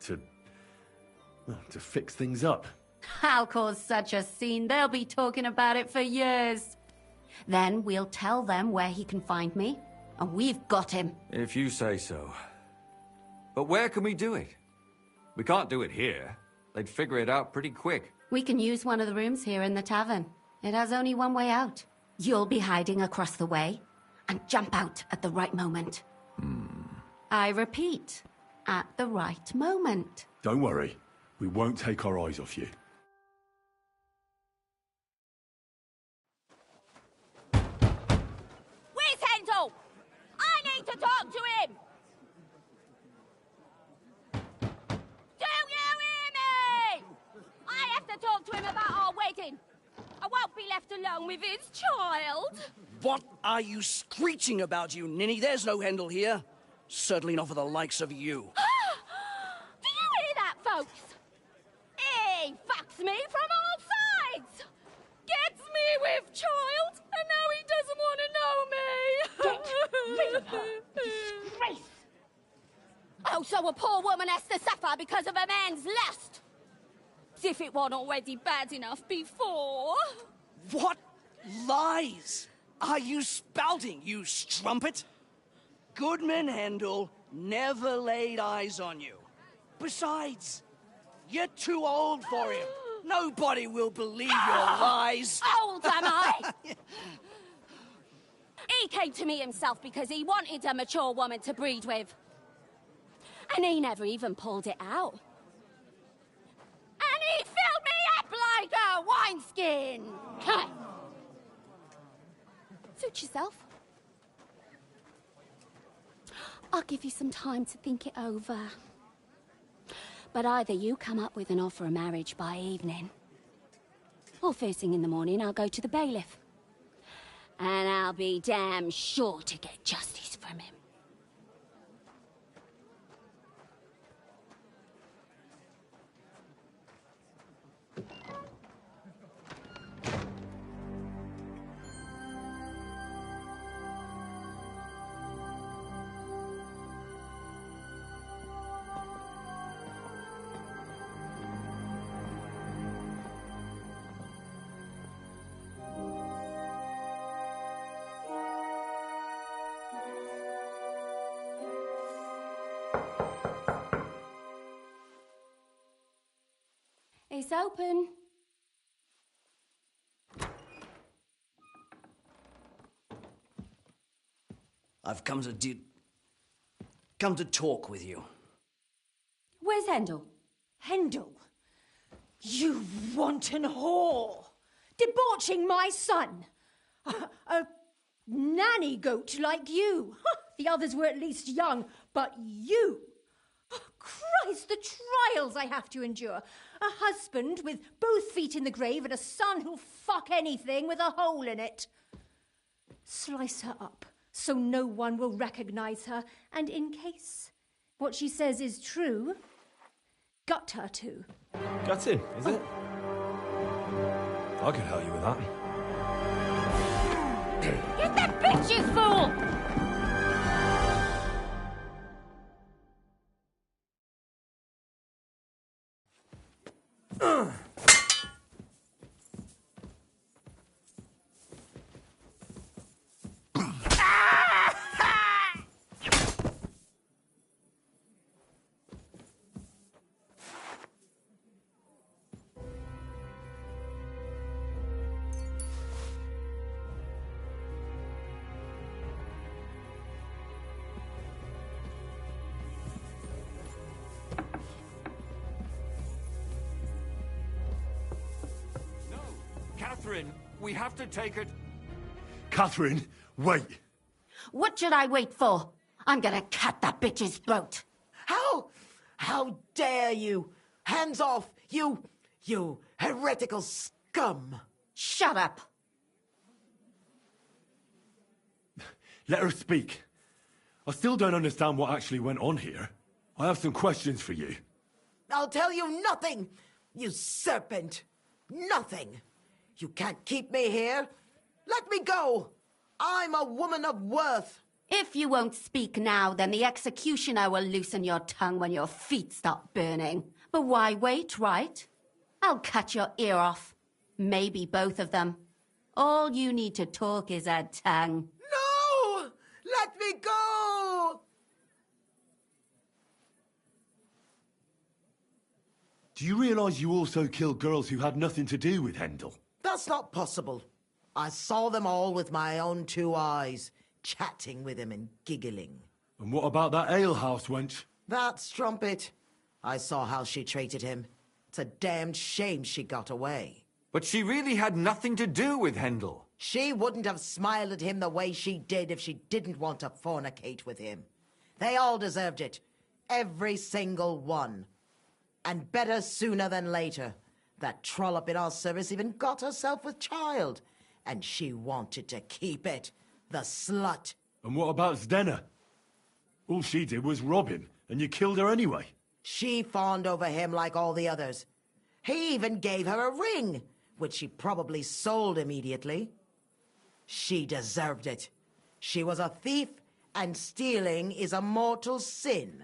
to fix things up. I'll cause such a scene, they'll be talking about it for years. Then we'll tell them where he can find me, and we've got him. If you say so. But where can we do it? We can't do it here. They'd figure it out pretty quick. We can use one of the rooms here in the tavern. It has only one way out. You'll be hiding across the way, and jump out at the right moment. I repeat, at the right moment. Don't worry. We won't take our eyes off you. Where's Hendel? I need to talk to him! Do you hear me? I have to talk to him about our wedding. I won't be left alone with his child. What are you screeching about, you ninny? There's no Hendel here. Certainly not for the likes of you. Do you hear that, folks? He fucks me from all sides. Gets me with child, and now he doesn't want to know me. Get rid of her. Disgrace. Oh, so a poor woman has to suffer because of a man's lust. As if it wasn't already bad enough before. What lies are you spouting, you strumpet? Goodman Hendel never laid eyes on you. Besides, you're too old for him. Nobody will believe your lies. Old, am I? He came to me himself because he wanted a mature woman to breed with. And he never even pulled it out. And he filled me up like a wineskin. Suit yourself. I'll give you some time to think it over. But either you come up with an offer of marriage by evening, or first thing in the morning I'll go to the bailiff. And I'll be damn sure to get justice from him. It's open. I've come to talk with you. Where's Hendel? Hendel? You wanton whore! Debauching my son! A nanny goat like you! The others were at least young, but you! Oh, Christ, the trials I have to endure! A husband with both feet in the grave and a son who'll fuck anything with a hole in it. Slice her up so no one will recognize her, and in case what she says is true, gut her too. Gutting, is it? I could help you with that. Get that bitch, you fool! Catherine, we have to take it. Catherine, wait. What should I wait for? I'm gonna cut that bitch's throat. How dare you? Hands off, you heretical scum. Shut up. Let her speak. I still don't understand what actually went on here. I have some questions for you. I'll tell you nothing, you serpent. Nothing. You can't keep me here. Let me go. I'm a woman of worth. If you won't speak now, then the executioner will loosen your tongue when your feet stop burning. But why wait, right? I'll cut your ear off. Maybe both of them. All you need to talk is a tongue. No! Let me go! Do you realise you also killed girls who had nothing to do with Hendel? That's not possible. I saw them all with my own two eyes, chatting with him and giggling. And what about that alehouse wench? That strumpet. I saw how she treated him. It's a damned shame she got away. But she really had nothing to do with Hendel. She wouldn't have smiled at him the way she did if she didn't want to fornicate with him. They all deserved it. Every single one. And better sooner than later. That trollop in our service even got herself with child. And she wanted to keep it. The slut. And what about Zdenna? All she did was rob him, and you killed her anyway. She fawned over him like all the others. He even gave her a ring, which she probably sold immediately. She deserved it. She was a thief, and stealing is a mortal sin.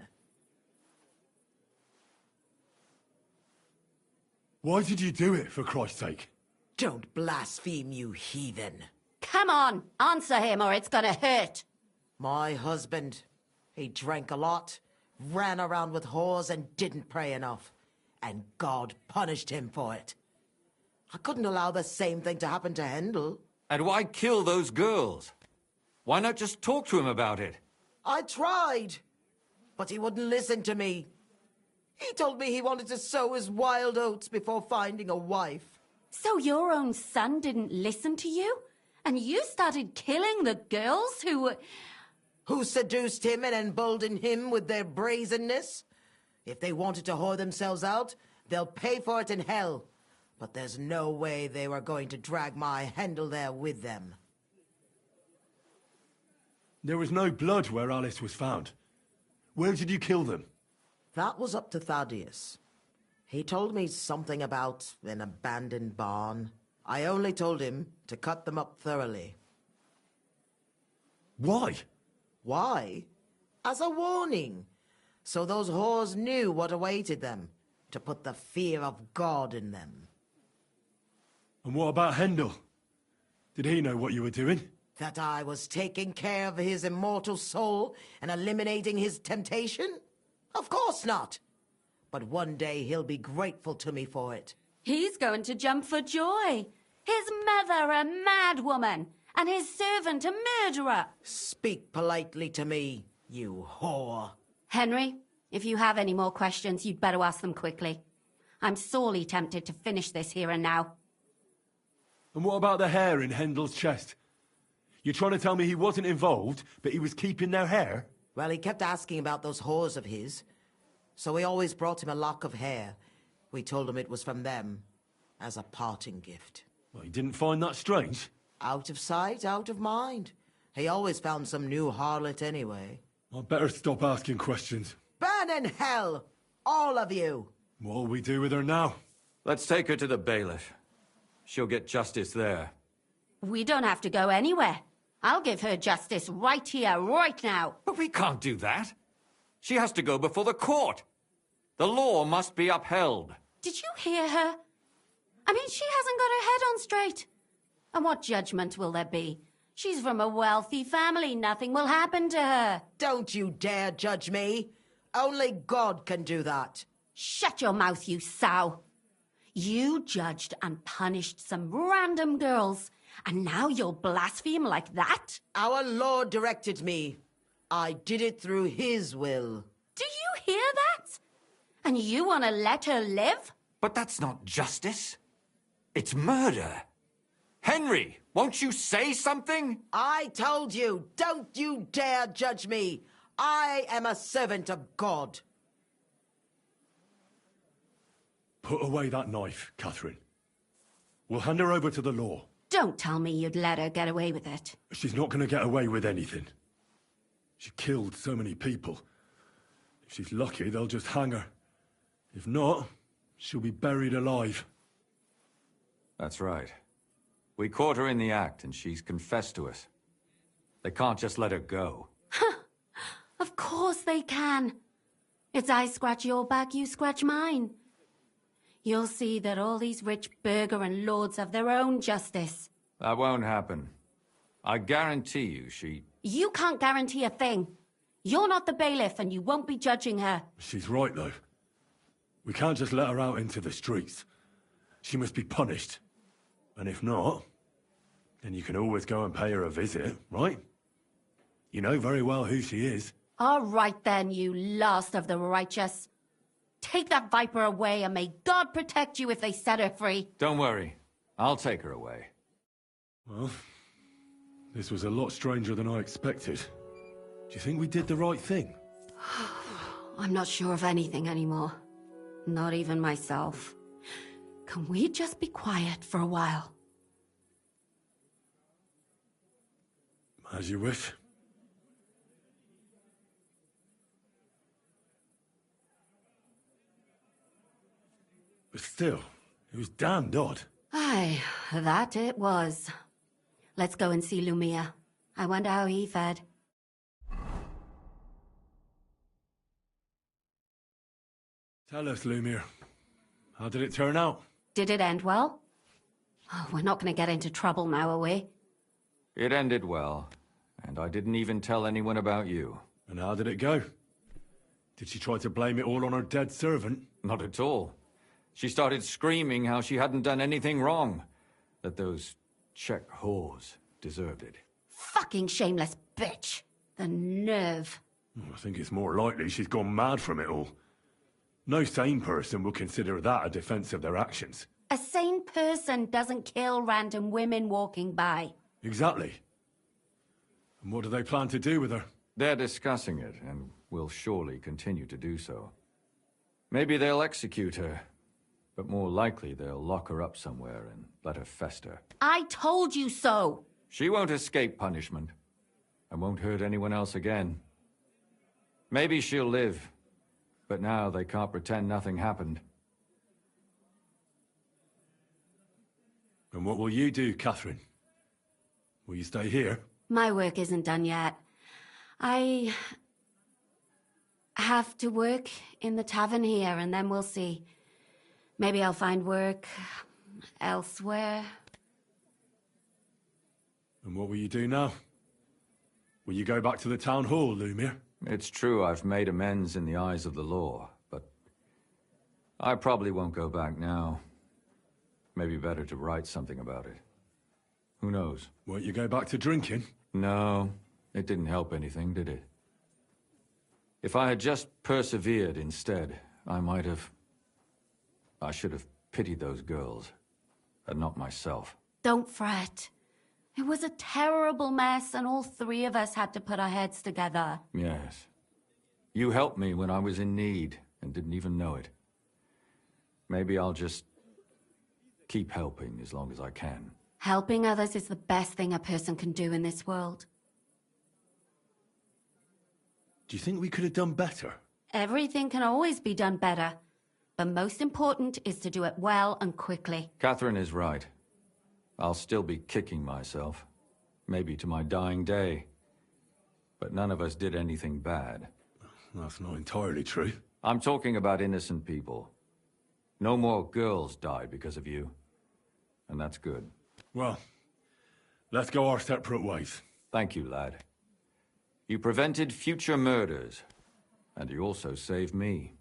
Why did you do it, for Christ's sake? Don't blaspheme, you heathen. Come on, answer him or it's gonna hurt. My husband, he drank a lot, ran around with whores and didn't pray enough. And God punished him for it. I couldn't allow the same thing to happen to Hendel. And why kill those girls? Why not just talk to him about it? I tried, but he wouldn't listen to me. He told me he wanted to sow his wild oats before finding a wife. So your own son didn't listen to you? And you started killing the girls who seduced him and emboldened him with their brazenness? If they wanted to whore themselves out, they'll pay for it in hell. But there's no way they were going to drag my Hendel there with them. There was no blood where Alice was found. Where did you kill them? That was up to Thaddeus. He told me something about an abandoned barn. I only told him to cut them up thoroughly. Why? Why? As a warning. So those whores knew what awaited them. To put the fear of God in them. And what about Hendel? Did he know what you were doing? That I was taking care of his immortal soul and eliminating his temptation? Of course not. But one day he'll be grateful to me for it. He's going to jump for joy. His mother a mad woman, and his servant a murderer. Speak politely to me, you whore. Henry, if you have any more questions, you'd better ask them quickly. I'm sorely tempted to finish this here and now. And what about the hair in Hendel's chest? You're trying to tell me he wasn't involved, but he was keeping their hair? Well, he kept asking about those whores of his, so we always brought him a lock of hair. We told him it was from them, as a parting gift. Well, he didn't find that strange? Out of sight, out of mind. He always found some new harlot anyway. I'd better stop asking questions. Burn in hell! All of you! What'll we do with her now? Let's take her to the bailiff. She'll get justice there. We don't have to go anywhere. I'll give her justice right here, right now. But we can't do that. She has to go before the court. The law must be upheld. Did you hear her? I mean, she hasn't got her head on straight. And what judgment will there be? She's from a wealthy family. Nothing will happen to her. Don't you dare judge me. Only God can do that. Shut your mouth, you sow. You judged and punished some random girls, and now you'll blaspheme like that? Our Lord directed me. I did it through His will. Do you hear that? And you want to let her live? But that's not justice. It's murder. Henry, won't you say something? I told you, don't you dare judge me. I am a servant of God. Put away that knife, Catherine. We'll hand her over to the law. Don't tell me you'd let her get away with it. She's not going to get away with anything. She killed so many people. If she's lucky, they'll just hang her. If not, she'll be buried alive. That's right. We caught her in the act, and she's confessed to us. They can't just let her go. Of course they can. It's I scratch your back, you scratch mine. You'll see that all these rich burgher and lords have their own justice. That won't happen. I guarantee you she... You can't guarantee a thing. You're not the bailiff, and you won't be judging her. She's right, though. We can't just let her out into the streets. She must be punished. And if not, then you can always go and pay her a visit, right? You know very well who she is. All right then, you last of the righteous. Take that viper away, and may God protect you if they set her free. Don't worry. I'll take her away. Well, this was a lot stranger than I expected. Do you think we did the right thing? I'm not sure of anything anymore. Not even myself. Can we just be quiet for a while? As you wish. But still, it was damned odd. Aye, that it was. Let's go and see Lumia. I wonder how he fared. Tell us, Lumiere. How did it turn out? Did it end well? Oh, we're not going to get into trouble now, are we? It ended well, and I didn't even tell anyone about you. And how did it go? Did she try to blame it all on her dead servant? Not at all. She started screaming how she hadn't done anything wrong. That those Czech whores deserved it. Fucking shameless bitch. The nerve. I think it's more likely she's gone mad from it all. No sane person would consider that a defense of their actions. A sane person doesn't kill random women walking by. Exactly. And what do they plan to do with her? They're discussing it, and will surely continue to do so. Maybe they'll execute her, but more likely they'll lock her up somewhere and let her fester. I told you so! She won't escape punishment, and won't hurt anyone else again. Maybe she'll live, but now they can't pretend nothing happened. And what will you do, Catherine? Will you stay here? My work isn't done yet. I have to work in the tavern here, and then we'll see. Maybe I'll find work elsewhere. And what will you do now? Will you go back to the town hall, Lumiere? It's true I've made amends in the eyes of the law, but I probably won't go back now. Maybe better to write something about it. Who knows? Won't you go back to drinking? No, it didn't help anything, did it? If I had just persevered instead, I might have... I should have pitied those girls, and not myself. Don't fret. It was a terrible mess, and all three of us had to put our heads together. Yes. You helped me when I was in need, and didn't even know it. Maybe I'll just keep helping as long as I can. Helping others is the best thing a person can do in this world. Do you think we could have done better? Everything can always be done better, but most important is to do it well and quickly. Catherine is right. I'll still be kicking myself, maybe to my dying day. But none of us did anything bad. That's not entirely true. I'm talking about innocent people. No more girls died because of you. And that's good. Well, let's go our separate ways. Thank you, lad. You prevented future murders, and you also saved me.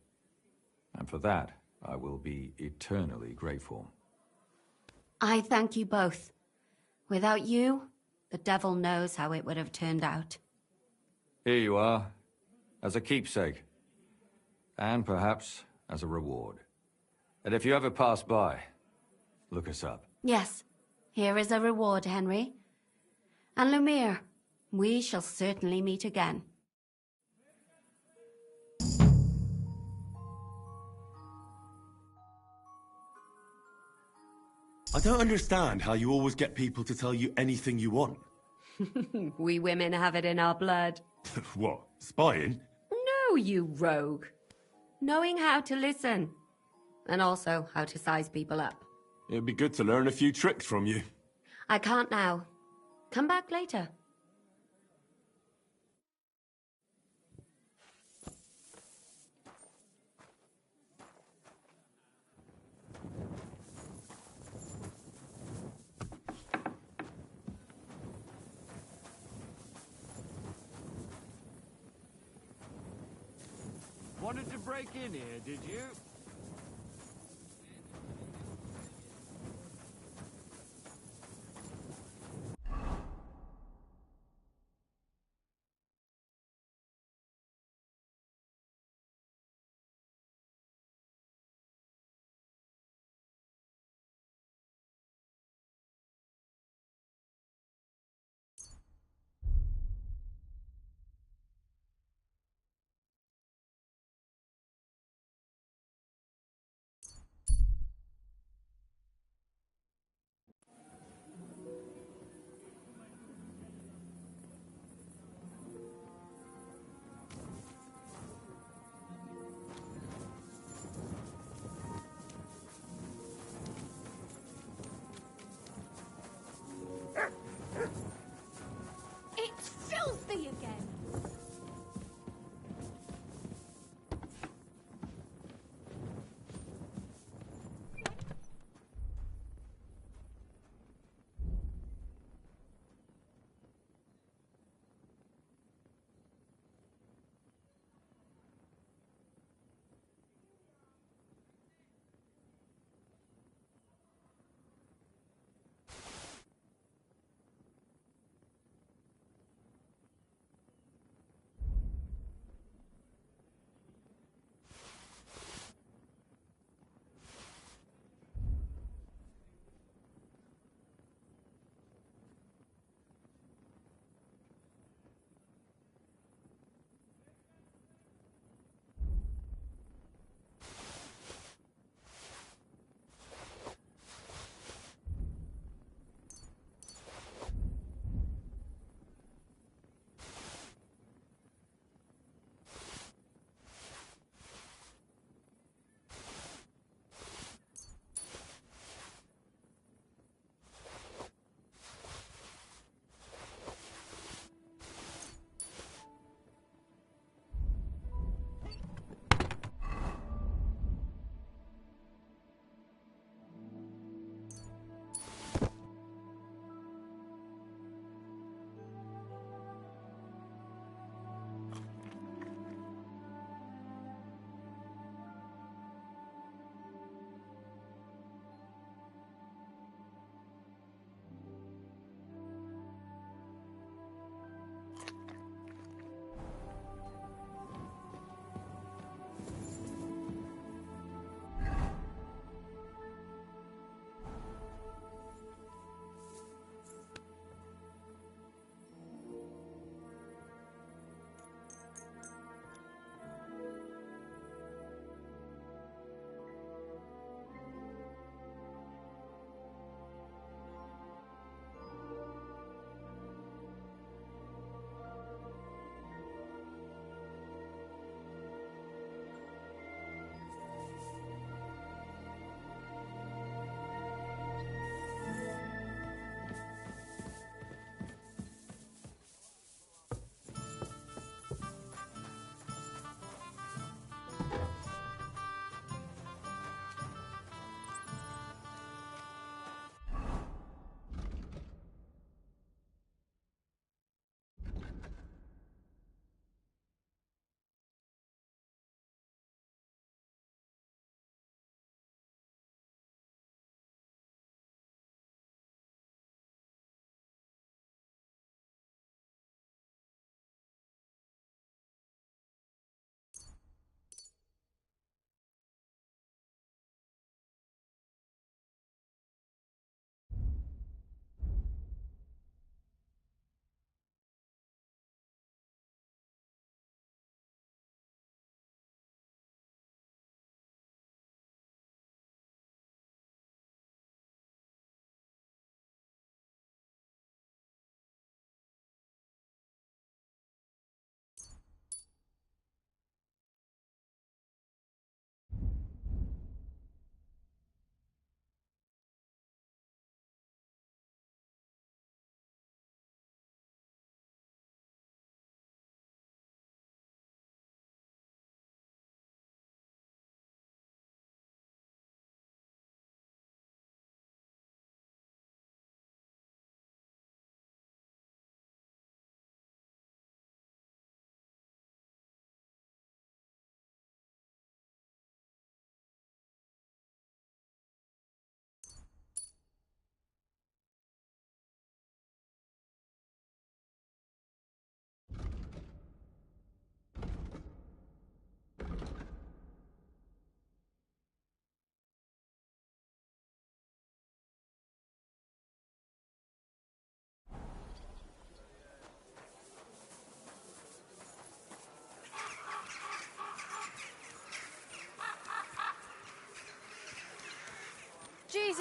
And for that, I will be eternally grateful. I thank you both. Without you, the devil knows how it would have turned out. Here you are, as a keepsake. And perhaps as a reward. And if you ever pass by, look us up. Yes, here is a reward, Henry. And Lumiere, we shall certainly meet again. I don't understand how you always get people to tell you anything you want. We women have it in our blood. What, spying? No, you rogue. Knowing how to listen. And also how to size people up. It'd be good to learn a few tricks from you. I can't now. Come back later. Wanted to break in here, did you?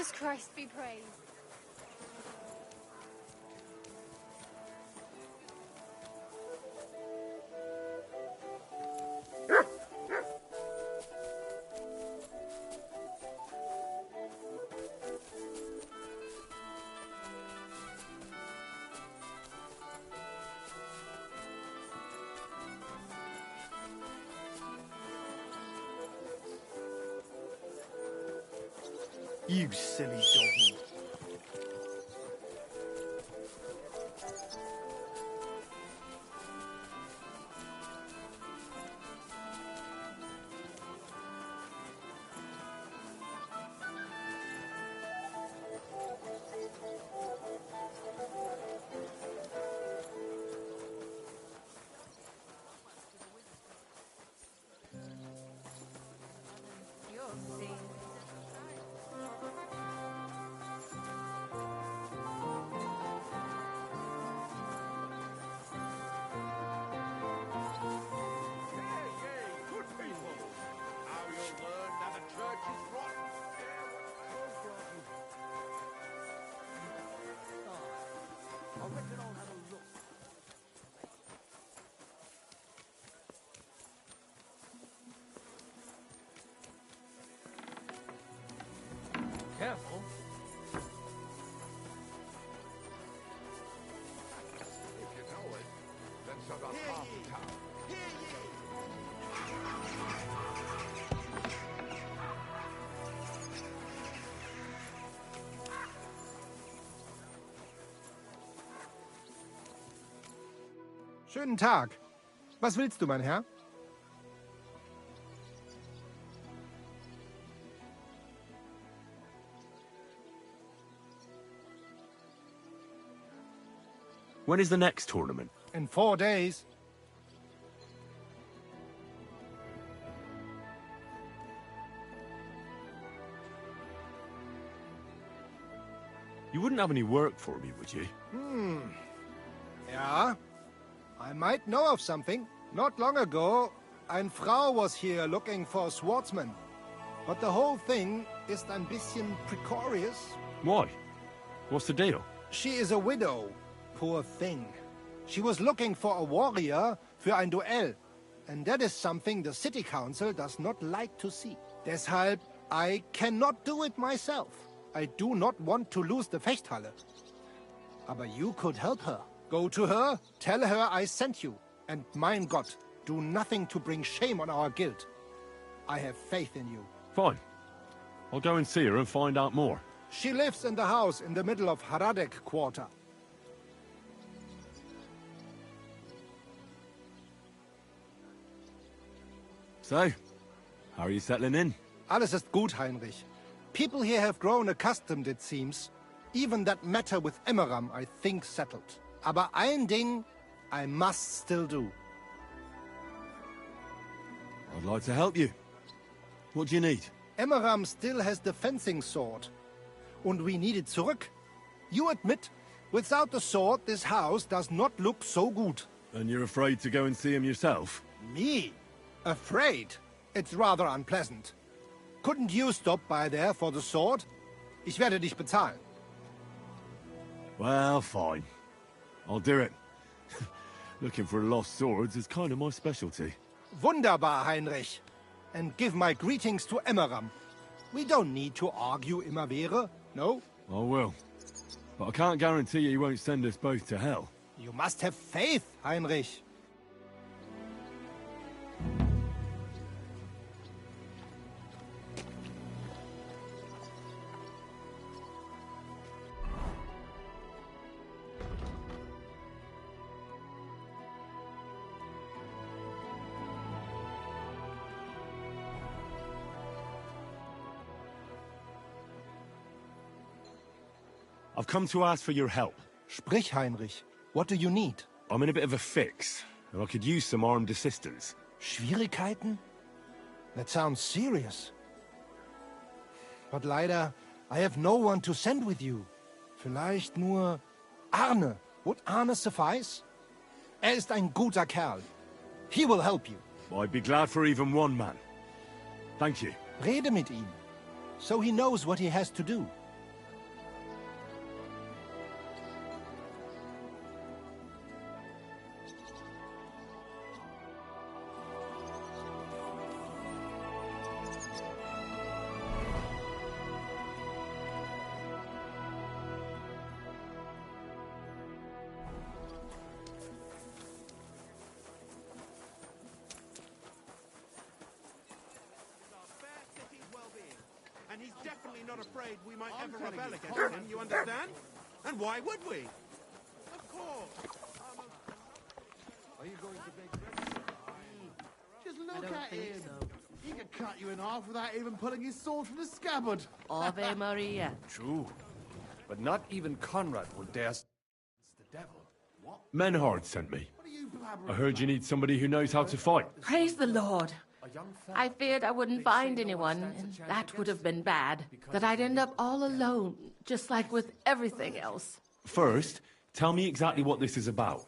Jesus Christ be praised. You silly doggy. You'll see. Good people. Now you'll learn that the church is rotten. I reckon I'll have a look. Careful. If you know it, then so does half the town. Schönen Tag. Was willst du, mein Herr? When is the next tournament? In 4 days. You wouldn't have any work for me, would you? Ja. I might know of something. Not long ago, ein Frau was here looking for a swordsman. But the whole thing is ein bisschen precarious. Why? What's the deal? She is a widow. Poor thing. She was looking for a warrior für ein Duell. And that is something the city council does not like to see. Deshalb, I cannot do it myself. I do not want to lose the Fechthalle. Aber you could help her. Go to her, tell her I sent you. And mein Gott, do nothing to bring shame on our guild. I have faith in you. Fine. I'll go and see her and find out more. She lives in the house in the middle of Haradek quarter. So, how are you settling in? Alles ist gut, Heinrich. People here have grown accustomed, it seems. Even that matter with Emmeram, I think, settled. Aber ein Ding I must still do. I'd like to help you. What do you need? Emmeram still has the fencing sword. Und we need it zurück. You admit, without the sword, this house does not look so good. And you're afraid to go and see him yourself? Me? Afraid? It's rather unpleasant. Couldn't you stop by there for the sword? Ich werde dich bezahlen. Well, fine. I'll do it. Looking for lost swords is kind of my specialty. Wunderbar, Heinrich. And give my greetings to Emmeram. We don't need to argue immer wäre, no? I will. But I can't guarantee you won't send us both to hell. You must have faith, Heinrich. I've come to ask for your help. Sprich, Heinrich. What do you need? I'm in a bit of a fix, and I could use some armed assistance. Schwierigkeiten? That sounds serious. But leider, I have no one to send with you. Vielleicht nur Arne. Would Arne suffice? Ist ein guter Kerl. He will help you. I'd be glad for even one man. Thank you. Rede mit ihm. So he knows what he has to do. certainly not afraid we might ever rebel against him, you understand? And why would we? Of course. Are you going to beg Just look at him. He could cut you in half without even pulling his sword from the scabbard. Ave Maria. True. But not even Conrad would dare... It's the devil. What? Menhard sent me. I heard you need somebody who knows how to fight. Praise the Lord. I feared I wouldn't find anyone, and that would have been bad. That I'd end up all alone, just like with everything else. First, tell me exactly what this is about.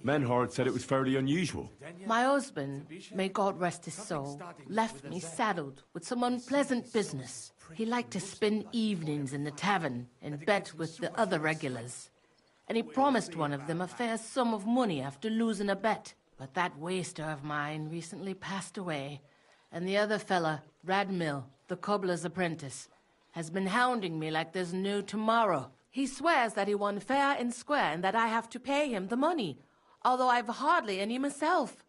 Menhard said it was fairly unusual. My husband, may God rest his soul, left me saddled with some unpleasant business. He liked to spend evenings in the tavern and bet with the other regulars. And he promised one of them a fair sum of money after losing a bet. But that waster of mine recently passed away, and the other fella, Radmill, the cobbler's apprentice, has been hounding me like there's no tomorrow. He swears that he won fair and square and that I have to pay him the money, although I've hardly any myself.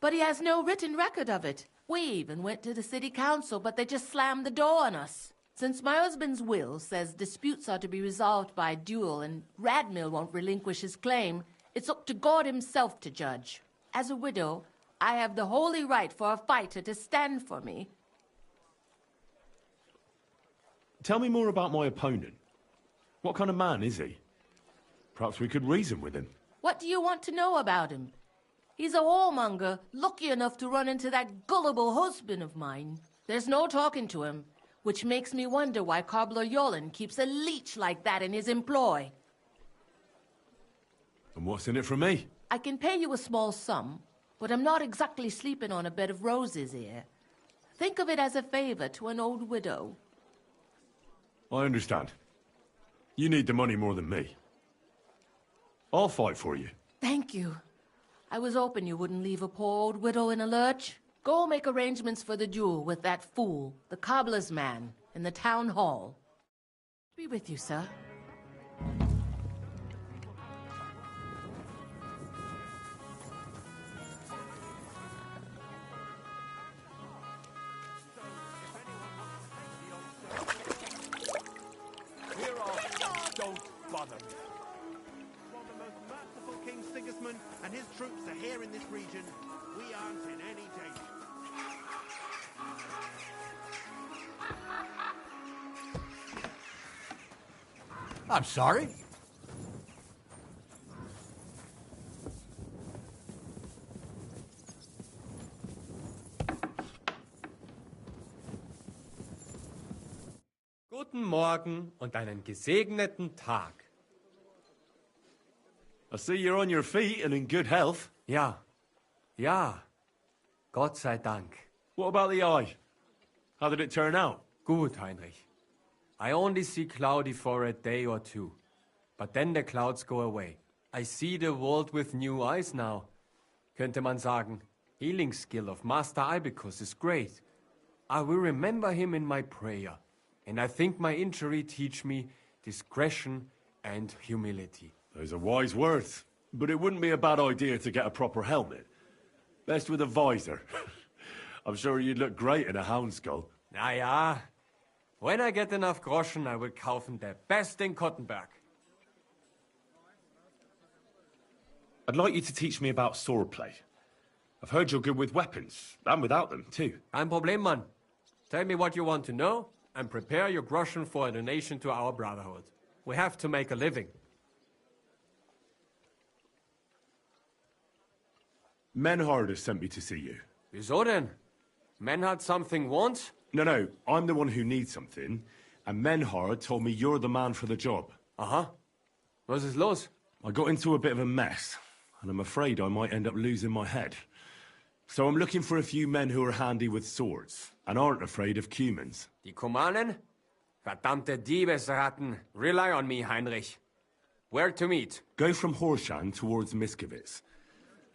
But he has no written record of it. We even went to the city council, but they just slammed the door on us. Since my husband's will says disputes are to be resolved by duel and Radmill won't relinquish his claim, it's up to God himself to judge. As a widow, I have the holy right for a fighter to stand for me. Tell me more about my opponent. What kind of man is he? Perhaps we could reason with him. What do you want to know about him? He's a whoremonger, lucky enough to run into that gullible husband of mine. There's no talking to him, which makes me wonder why Cobbler Yolen keeps a leech like that in his employ. And what's in it for me? I can pay you a small sum, but I'm not exactly sleeping on a bed of roses here. Think of it as a favor to an old widow. I understand. You need the money more than me. I'll fight for you. Thank you. I was hoping you wouldn't leave a poor old widow in a lurch. Go make arrangements for the duel with that fool, the cobbler's man, in the town hall. Be with you, sir. Don't bother me. While the most merciful King Sigismund and his troops are here in this region, we aren't in any danger. I'm sorry. Guten Morgen und einen gesegneten Tag. I see you're on your feet and in good health. Ja. Gott sei Dank. What about the eye? How did it turn out? Gut, Heinrich. I only see cloudy for a day or two. But then the clouds go away. I see the world with new eyes now. Könnte man sagen, healing skill of Master Ibicus is great. I will remember him in my prayer. And I think my injury teach me discretion and humility. Those are wise words. But it wouldn't be a bad idea to get a proper helmet. Best with a visor. I'm sure you'd look great in a hound skull. Ja. When I get enough groschen, I will kaufen der best in Kottenberg. I'd like you to teach me about swordplay. I've heard you're good with weapons, and without them, too. Kein Problem, Mann. Tell me what you want to know, and prepare your groschen for a donation to our brotherhood. We have to make a living. Menhard has sent me to see you. Wieso denn? Menhard something wants? No, I'm the one who needs something, and Menhard told me you're the man for the job. Aha. Was ist los? I got into a bit of a mess, and I'm afraid I might end up losing my head. So I'm looking for a few men who are handy with swords, and aren't afraid of cumans. Die Kumanen? Verdammte Diebesratten. Rely on me, Heinrich. Where to meet? Go from Horshan towards Miskowitz.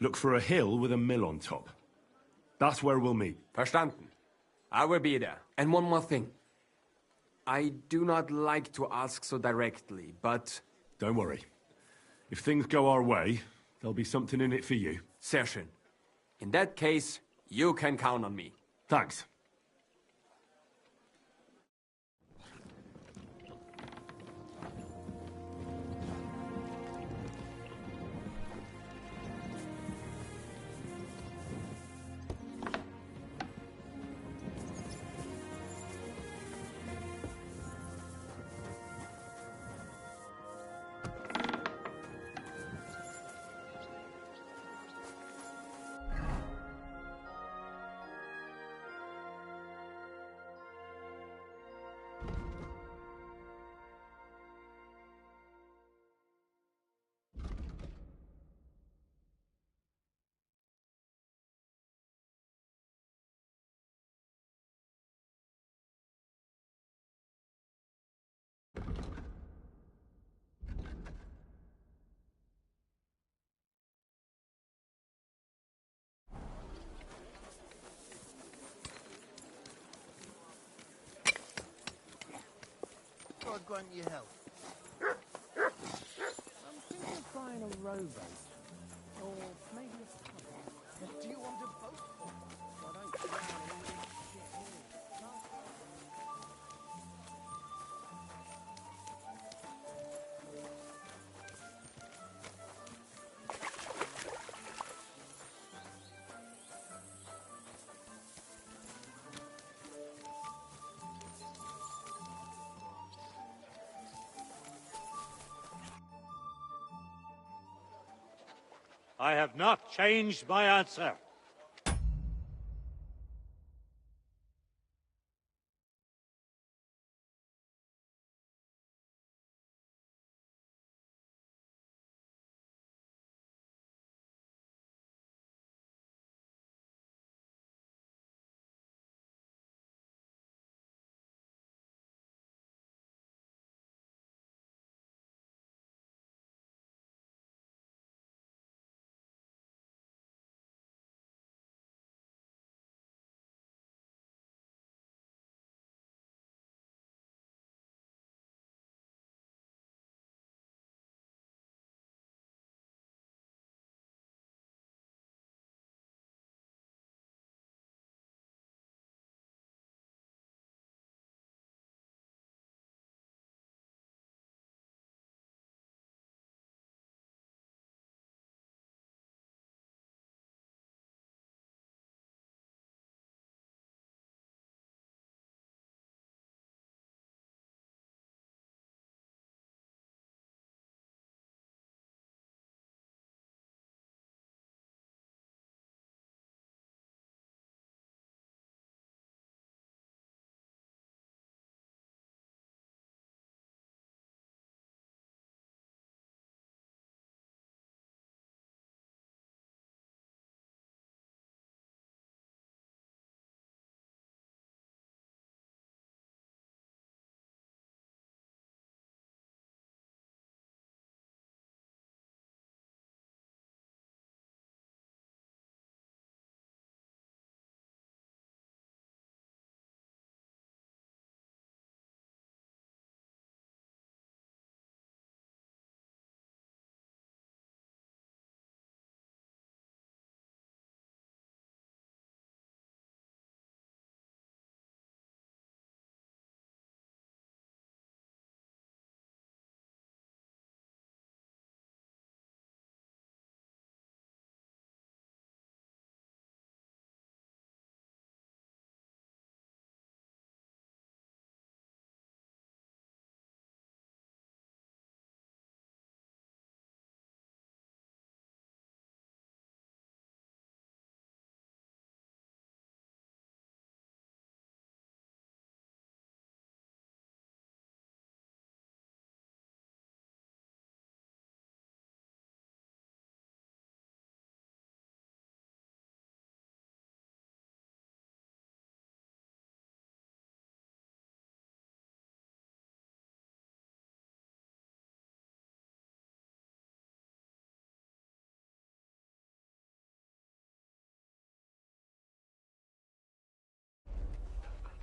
Look for a hill with a mill on top. That's where we'll meet. Verstanden. I will be there. And one more thing. I do not like to ask so directly, but... Don't worry. If things go our way, there'll be something in it for you. Sehr schön. In that case, you can count on me. Thanks. grant you help? I'm thinking of trying a rowboat. Or maybe a tug. Do you want a boat? I don't drown in all this shit here. I have not changed my answer.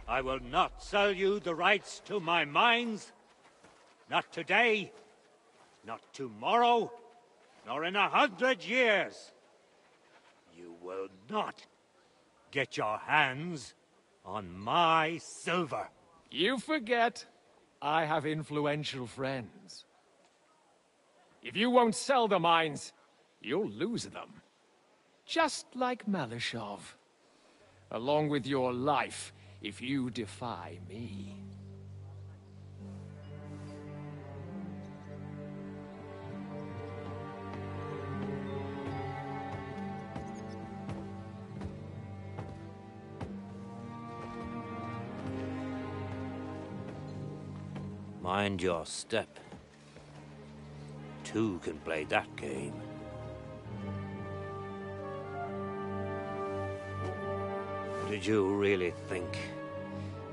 I will not sell you the rights to my mines. Not today, not tomorrow, nor in 100 years. You will not get your hands on my silver. You forget I have influential friends. If you won't sell the mines, you'll lose them. Just like Malashov. Along with your life, if you defy me. Mind your step. Two can play that game. Did you really think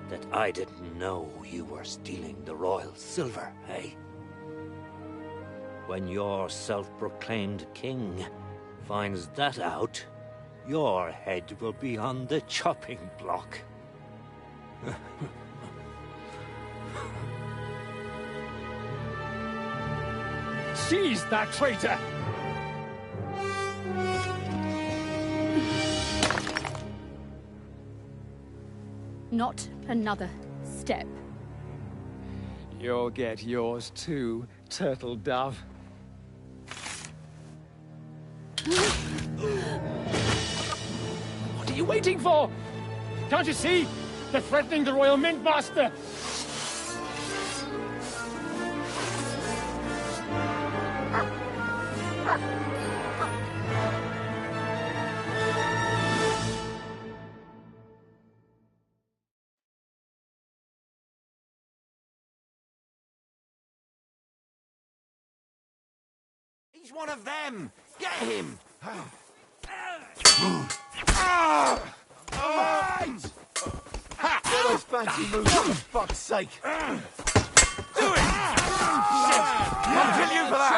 that I didn't know you were stealing the royal silver, eh? When your self-proclaimed king finds that out, your head will be on the chopping block. Seize that traitor! Not another step. You'll get yours too, turtle dove. What are you waiting for? Can't you see? They're threatening the Royal Mint Master! He's one of them! Get him! Those fancy moves, for fuck's sake! Do it! Shit! I'll kill you for that!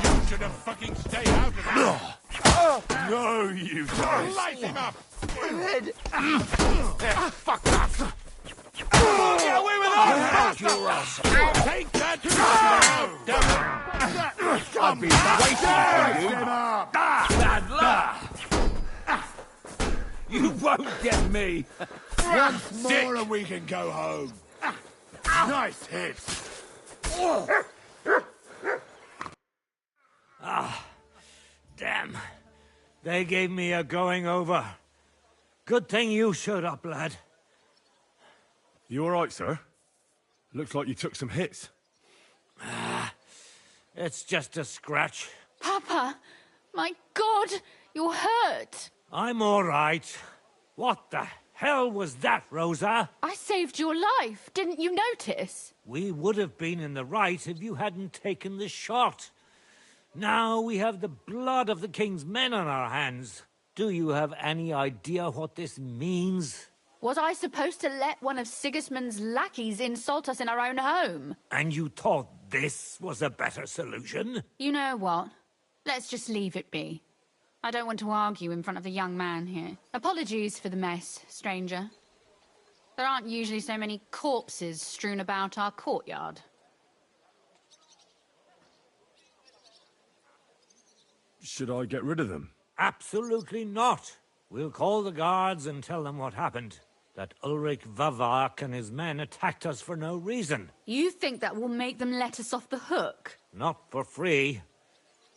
You should have fucking stayed out of that! No, you don't! Light him up! Head! Yeah, fuck that! Get away with that! Fuck your ass! Take that! I've been waiting for you! Bad luck! You won't get me! Once more and we can go home. Nice hit. Ah, damn. They gave me a going over. Good thing you showed up, lad. You all right, sir? Looks like you took some hits. It's just a scratch. Papa! My God! You're hurt! I'm all right. What the hell was that, Rosa? I saved your life. Didn't you notice? We would have been in the right if you hadn't taken the shot. Now we have the blood of the king's men on our hands. Do you have any idea what this means? Was I supposed to let one of Sigismund's lackeys insult us in our own home? And you thought this was a better solution? You know what? Let's just leave it be. I don't want to argue in front of the young man here. Apologies for the mess, stranger. There aren't usually so many corpses strewn about our courtyard. Should I get rid of them? Absolutely not. We'll call the guards and tell them what happened. That Ulrich Vavak and his men attacked us for no reason. You think that will make them let us off the hook? Not for free.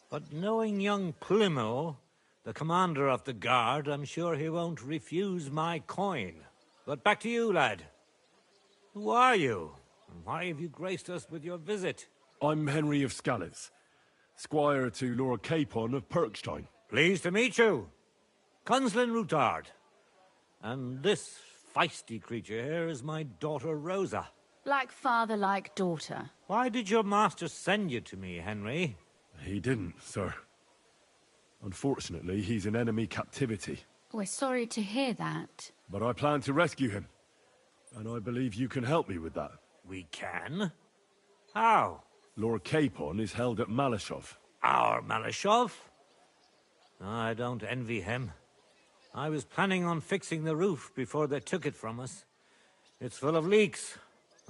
But knowing young Plimmel, the commander of the guard, I'm sure he won't refuse my coin. But back to you, lad. Who are you? And why have you graced us with your visit? I'm Henry of Scalitz, squire to Lord Capon of Perkstein. Pleased to meet you. Conslin Routard. And this feisty creature here is my daughter Rosa. Like father, like daughter. Why did your master send you to me, Henry? He didn't, sir. Unfortunately, he's in enemy captivity. We're sorry to hear that. But I plan to rescue him. And I believe you can help me with that. We can? How? Lord Capon is held at Malashov. Our Malashov? I don't envy him. I was planning on fixing the roof before they took it from us. It's full of leaks.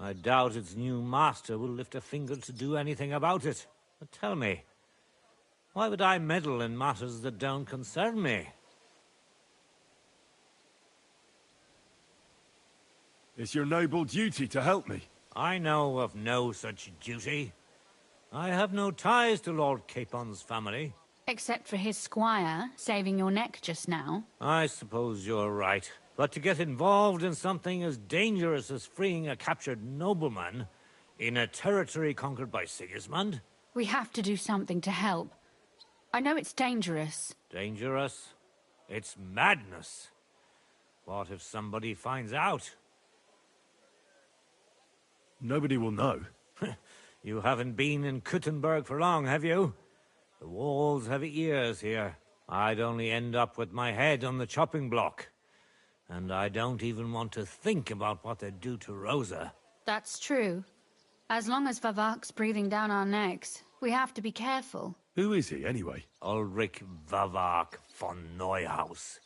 I doubt its new master will lift a finger to do anything about it. But tell me, why would I meddle in matters that don't concern me? It's your noble duty to help me. I know of no such duty. I have no ties to Lord Capon's family. Except for his squire saving your neck just now. I suppose you're right. But to get involved in something as dangerous as freeing a captured nobleman in a territory conquered by Sigismund? We have to do something to help. I know it's dangerous. Dangerous? It's madness. What if somebody finds out? Nobody will know. You haven't been in Kuttenberg for long, have you? The walls have ears here. I'd only end up with my head on the chopping block. And I don't even want to think about what they'd do to Rosa. That's true. As long as Vavak's breathing down our necks, we have to be careful. Who is he, anyway? Ulrich Vavak von Neuhaus.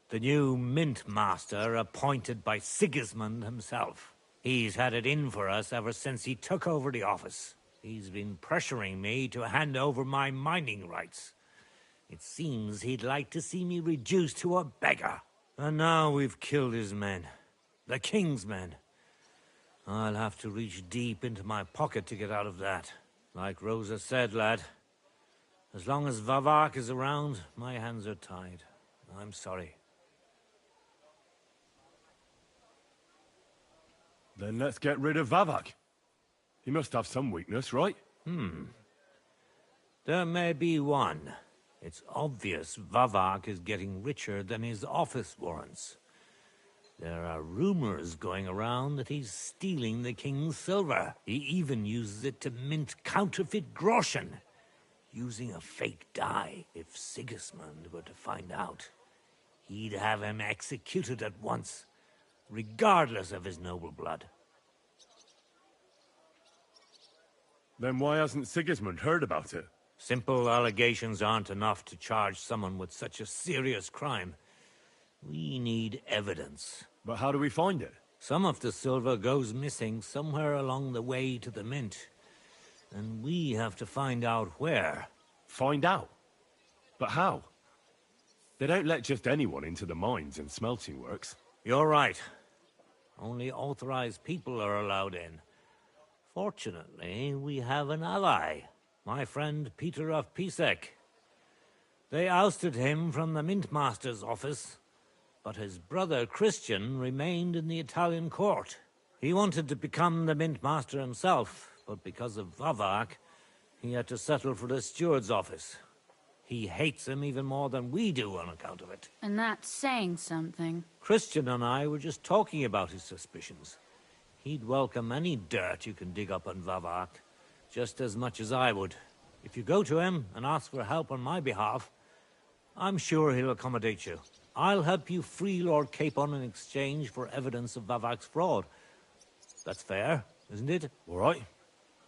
The new mint master appointed by Sigismund himself. He's had it in for us ever since he took over the office. He's been pressuring me to hand over my mining rights. It seems he'd like to see me reduced to a beggar. And now we've killed his men. The king's men. I'll have to reach deep into my pocket to get out of that. Like Rosa said, lad, as long as Vavak is around, my hands are tied. I'm sorry. Then let's get rid of Vavak. He must have some weakness, right? There may be one. It's obvious Vavak is getting richer than his office warrants. There are rumors going around that he's stealing the king's silver. He even uses it to mint counterfeit groschen, using a fake die. If Sigismund were to find out, he'd have him executed at once, regardless of his noble blood. Then why hasn't Sigismund heard about it? Simple allegations aren't enough to charge someone with such a serious crime. We need evidence. But how do we find it? Some of the silver goes missing somewhere along the way to the mint. And we have to find out where. Find out? But how? They don't let just anyone into the mines and smelting works. You're right. Only authorized people are allowed in. Fortunately, we have an ally. My friend Peter of Pisek. They ousted him from the Mintmaster's office, but his brother Christian remained in the Italian court. He wanted to become the Mintmaster himself, but because of Vavak, he had to settle for the steward's office. He hates him even more than we do on account of it. And that's saying something. Christian and I were just talking about his suspicions. He'd welcome any dirt you can dig up on Vavak, just as much as I would. If you go to him and ask for help on my behalf, I'm sure he'll accommodate you. I'll help you free Lord Capon in exchange for evidence of Vavak's fraud. That's fair, isn't it? All right.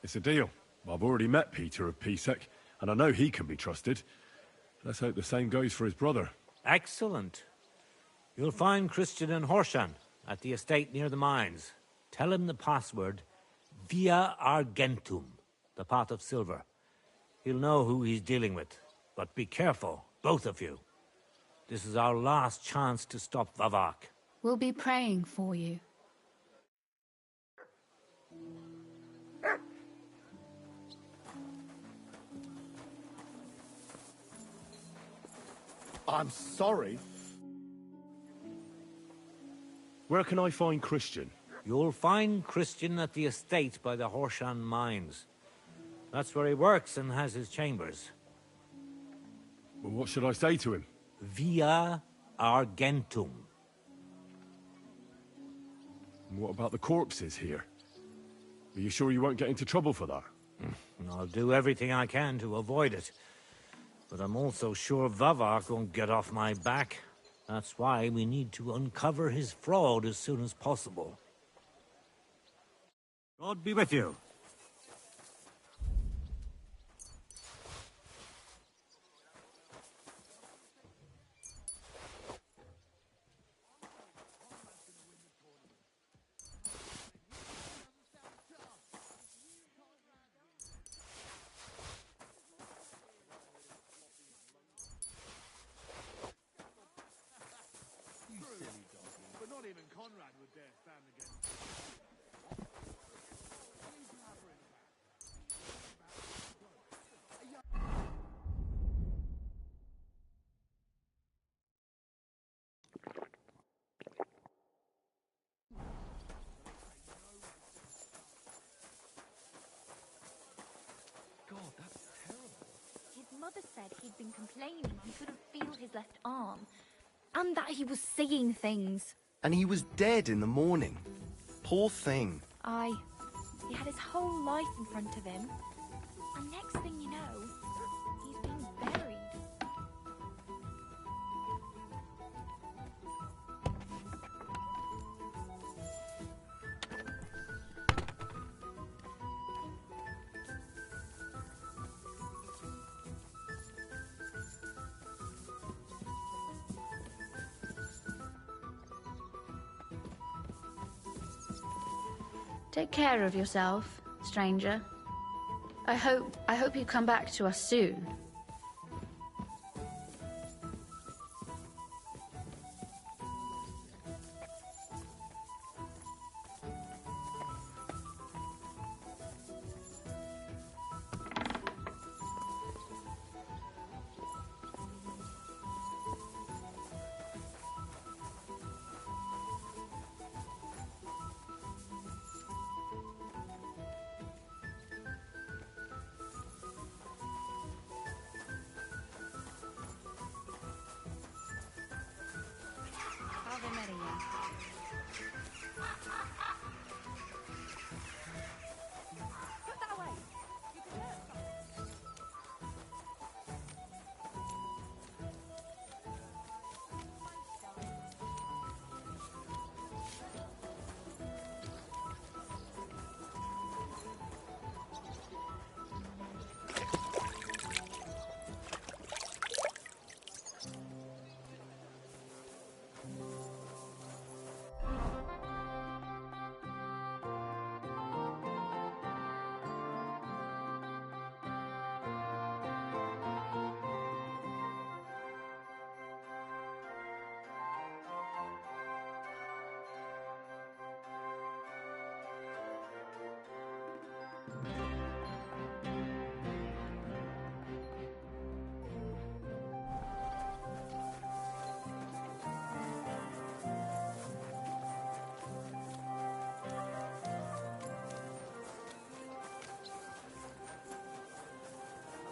It's a deal. I've already met Peter of Pisek, and I know he can be trusted. Let's hope the same goes for his brother. Excellent. You'll find Christian in Horshan, at the estate near the mines. Tell him the password, Via Argentum, the pot of silver. He'll know who he's dealing with. But be careful, both of you. This is our last chance to stop Vavak. We'll be praying for you. I'm sorry. Where can I find Christian? You'll find Christian at the estate by the Horshan mines. That's where he works and has his chambers. Well, what should I say to him? Via Argentum. And what about the corpses here? Are you sure you won't get into trouble for that? I'll do everything I can to avoid it. But I'm also sure Vavak won't get off my back. That's why we need to uncover his fraud as soon as possible. God be with you. But not even Conrad would dare stand against. God, that's terrible. His mother said he'd been complaining he couldn't feel his left arm. And that he was seeing things. And he was dead in the morning. Poor thing. Aye. He had his whole life in front of him. And next thing you know, he's being buried. Take care of yourself, stranger. I hope you come back to us soon.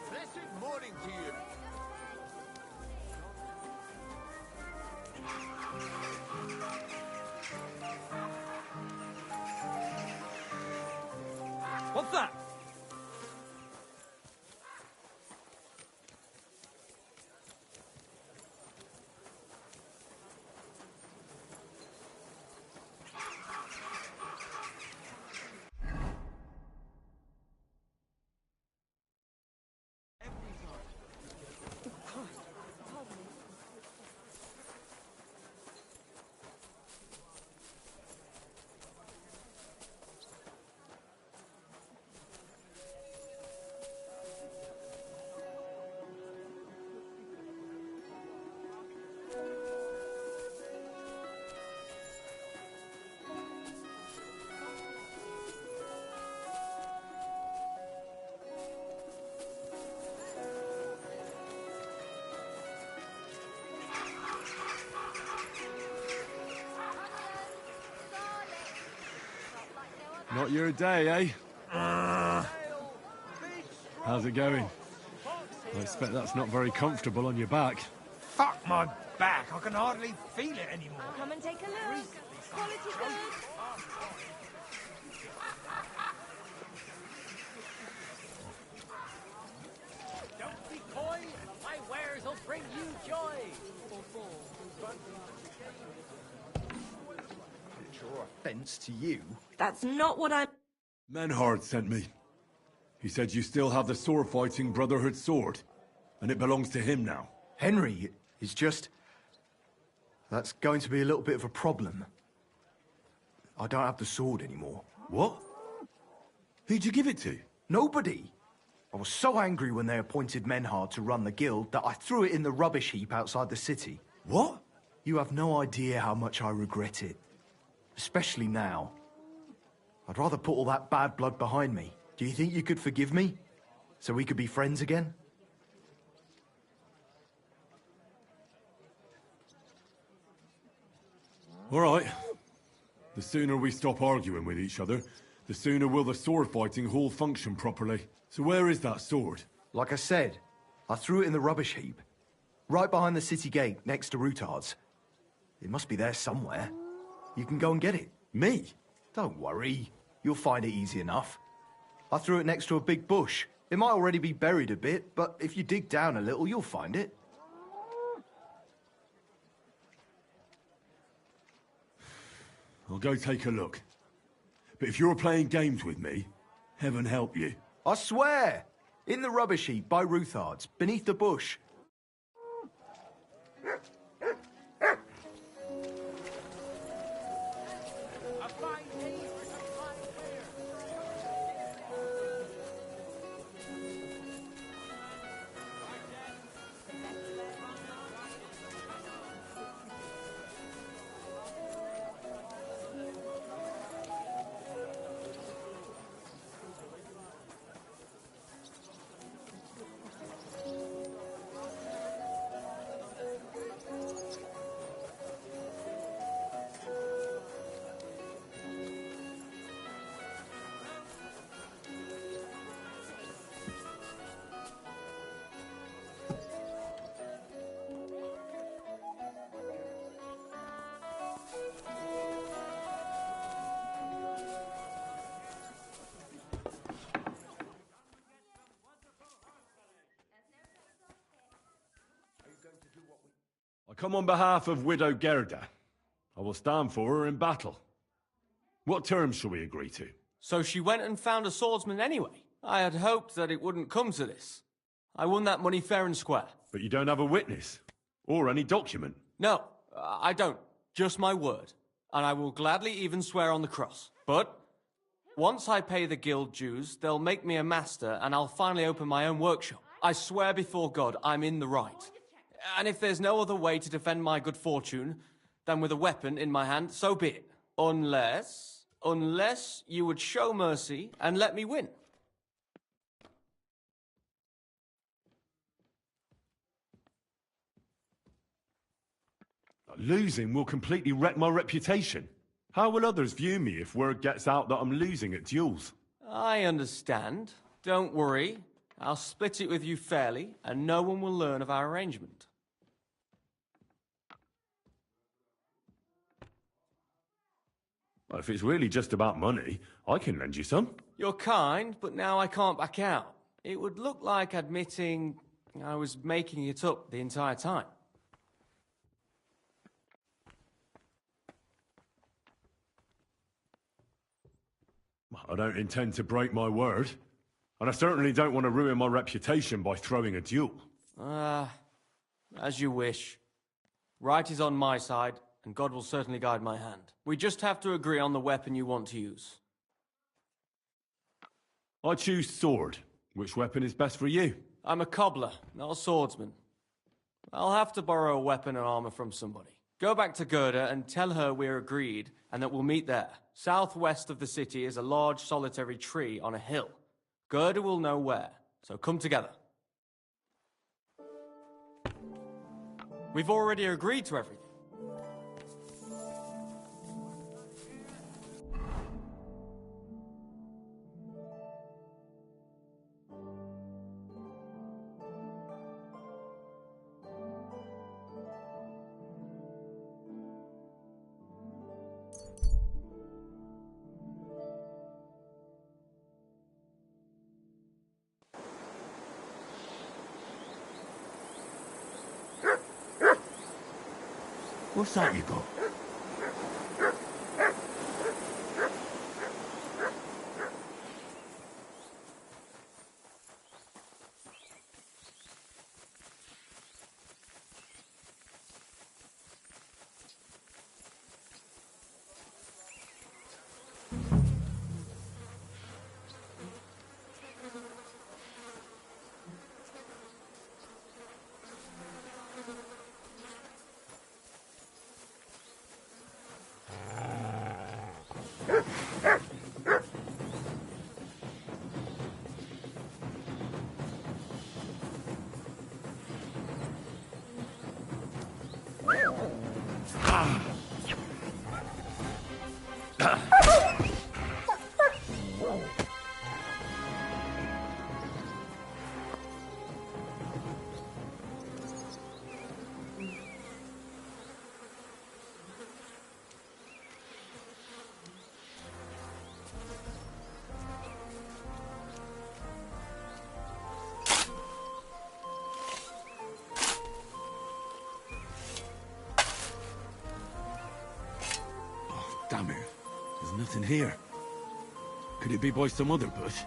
Blessed morning to you. What's that? Not your day, eh? How's it going? I expect that's not very comfortable on your back. Fuck my back. I can hardly feel it anymore. Come and take a look. Quality goods. Don't be coy. My wares will bring you joy. Draw offense to you. That's not what I'm... Menhard sent me. He said you still have the sword-fighting Brotherhood sword, and it belongs to him now. Henry is just... That's going to be a little bit of a problem. I don't have the sword anymore. What? Who'd you give it to? Nobody. I was so angry when they appointed Menhard to run the guild that I threw it in the rubbish heap outside the city. What? You have no idea how much I regret it. Especially now. I'd rather put all that bad blood behind me. Do you think you could forgive me? So we could be friends again? All right. The sooner we stop arguing with each other, the sooner will the sword-fighting hall function properly. So where is that sword? Like I said, I threw it in the rubbish heap. Right behind the city gate, next to Routard's. It must be there somewhere. You can go and get it. Me? Don't worry. You'll find it easy enough. I threw it next to a big bush. It might already be buried a bit, but if you dig down a little, you'll find it. I'll go take a look. But if you're playing games with me, heaven help you. I swear! In the rubbish heap by Routard's, beneath the bush. I come on behalf of Widow Gerda. I will stand for her in battle. What terms shall we agree to? So she went and found a swordsman anyway. I had hoped that it wouldn't come to this. I won that money fair and square. But you don't have a witness? Or any document? No, I don't. Just my word. And I will gladly even swear on the cross. But once I pay the guild dues, they'll make me a master and I'll finally open my own workshop. I swear before God I'm in the right. And if there's no other way to defend my good fortune than with a weapon in my hand, so be it. Unless you would show mercy and let me win. Losing will completely wreck my reputation. How will others view me if word gets out that I'm losing at duels? I understand. Don't worry. I'll split it with you fairly, and no one will learn of our arrangement. If it's really just about money, I can lend you some. You're kind, but now I can't back out. It would look like admitting I was making it up the entire time. I don't intend to break my word. And I certainly don't want to ruin my reputation by throwing a duel. As you wish. Right is on my side, and God will certainly guide my hand. We just have to agree on the weapon you want to use. I choose sword. Which weapon is best for you? I'm a cobbler, not a swordsman. I'll have to borrow a weapon and armor from somebody. Go back to Gerda and tell her we're agreed and that we'll meet there. Southwest of the city is a large solitary tree on a hill. Gerda will know where, so come together. We've already agreed to everything. What's that you got? Damn it. There's nothing here. Could it be by some other bush?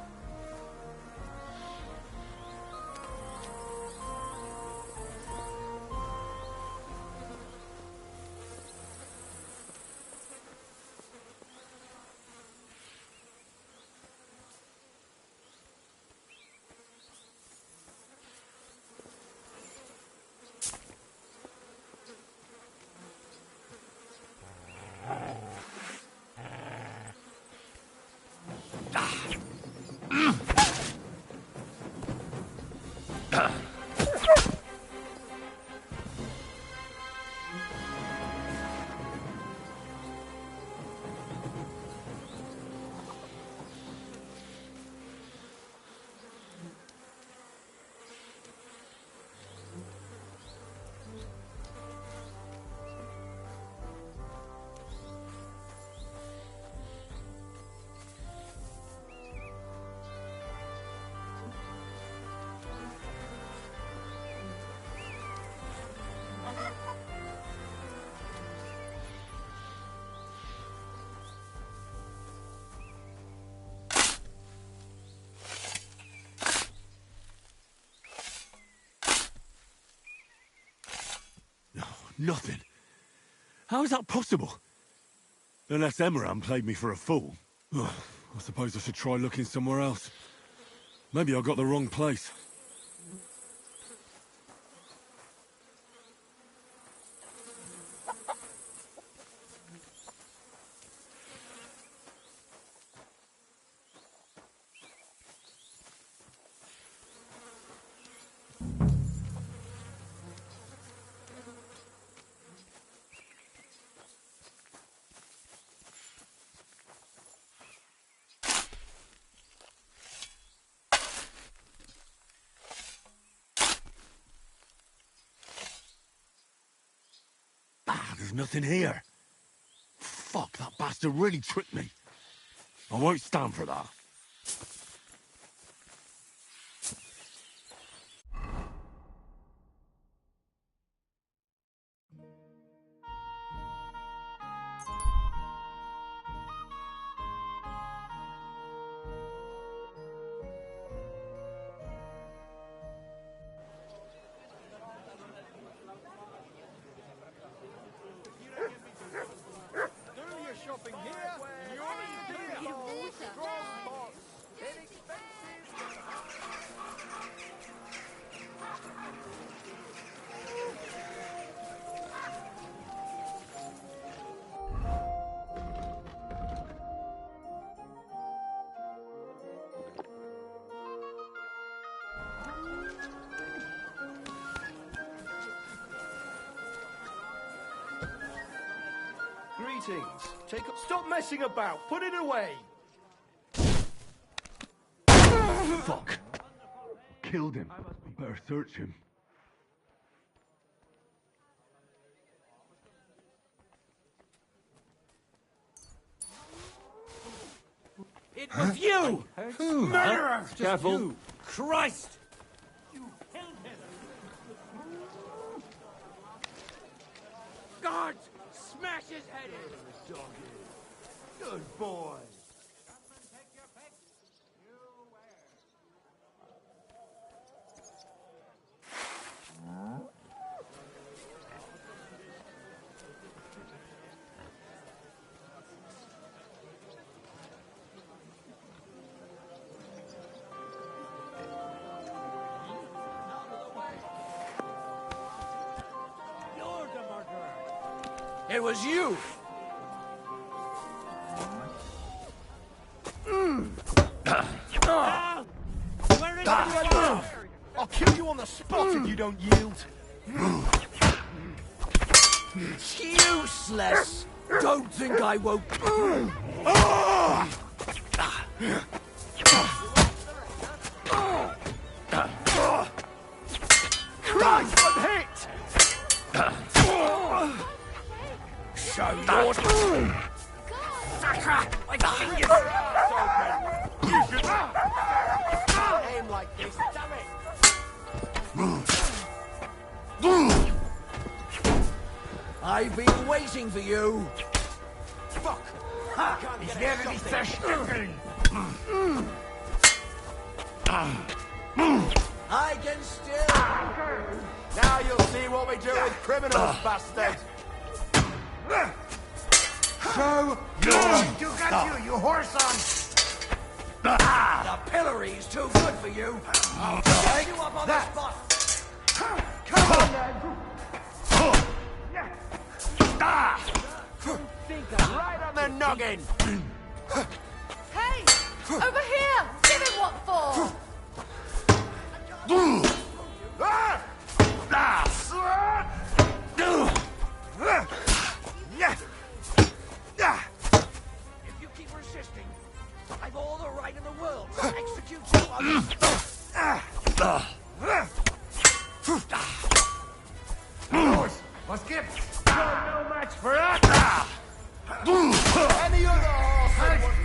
Nothing. How is that possible? Unless Emran played me for a fool. Ugh, I suppose I should try looking somewhere else. Maybe I got the wrong place. There's nothing here. Fuck, that bastard really tricked me. I won't stand for that. Greetings. Stop messing about. Put it away. Fuck. Killed him. Better search him. It was you! Murderer! Careful. You. Christ! Guards! Smash his head in! Good boy. You're the murderer! It was you! I'll kill you on the spot if you don't yield. Useless! Don't think I won't. Christ, I'm hit! Show your... Sucker! I think you should... Aim like this, damn it! I've been waiting for you. Fuck! Ich werde dich zerstückeln! I can still... Now you'll see what we do with criminals, bastard! Show your... You got you horse on! The pillory's too good for you! I'll take you up on the spot! Come on, then! Right on the noggin! Hey! Over here! Give him what for! If you keep resisting, I've all the right in the world to execute you on Los, was gibt's? You're no match for us! Any other horse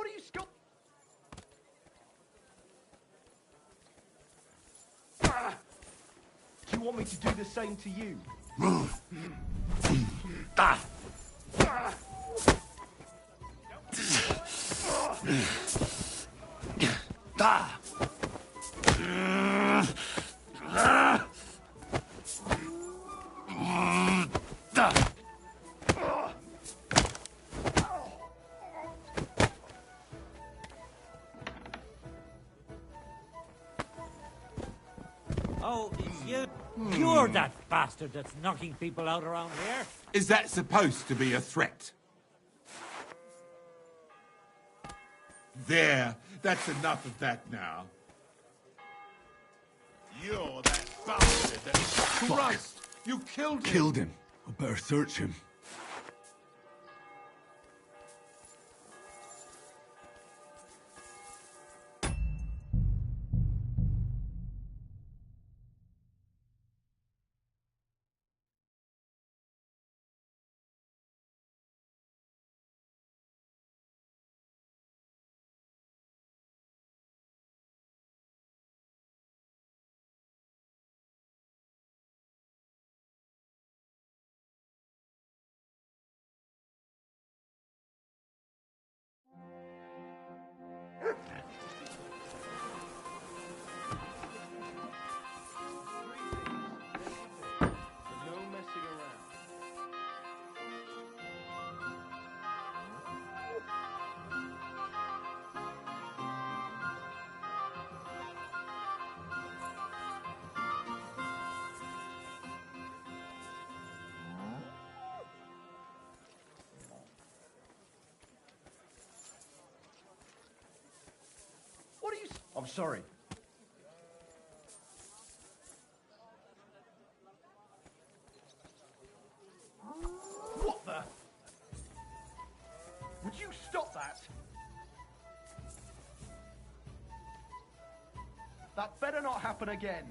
are you still... Do you want me to do the same to you? Oh, it's you. You're that bastard that's knocking people out around here. Is that supposed to be a threat? There, that's enough of that now. You're that bastard that... Christ! You killed him! Killed him. I better search him. What are you... I'm sorry. What the... Would you stop that? That better not happen again.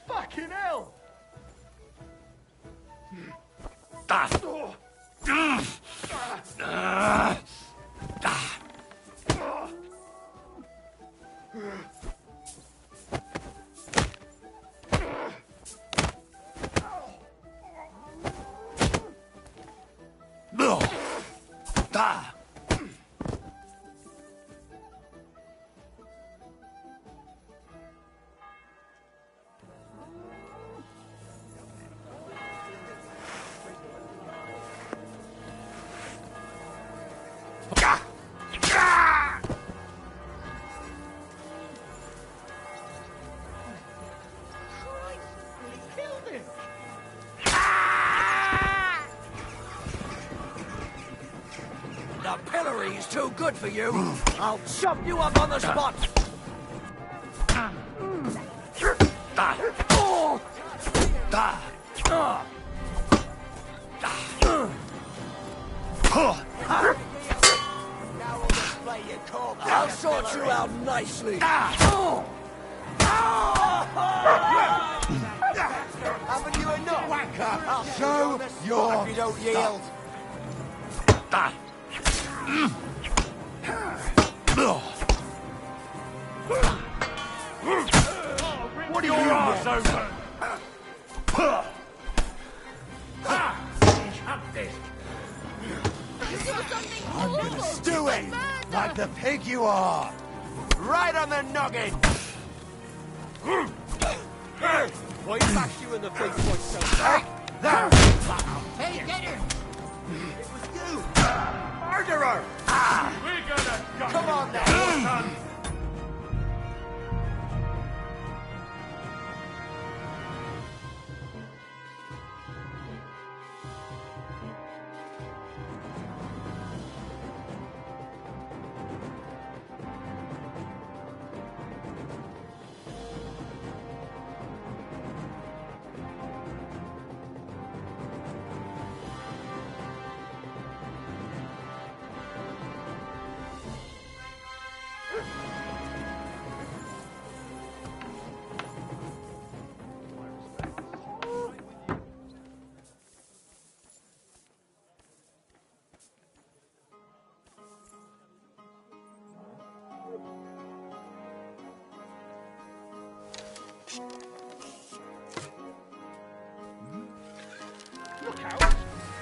Fucking hell! The pillory's too good for you. I'll chop you up on the spot. I'll sort you out nicely. Haven't you enough? Wanker! I'll show your... If you don't yield. What are you doing? I'm gonna stew it like the pig you are. Right on the noggin. Why bash you in the face like so? There. Hey, get him! It was you, murderer. We're gonna come on now. Look out!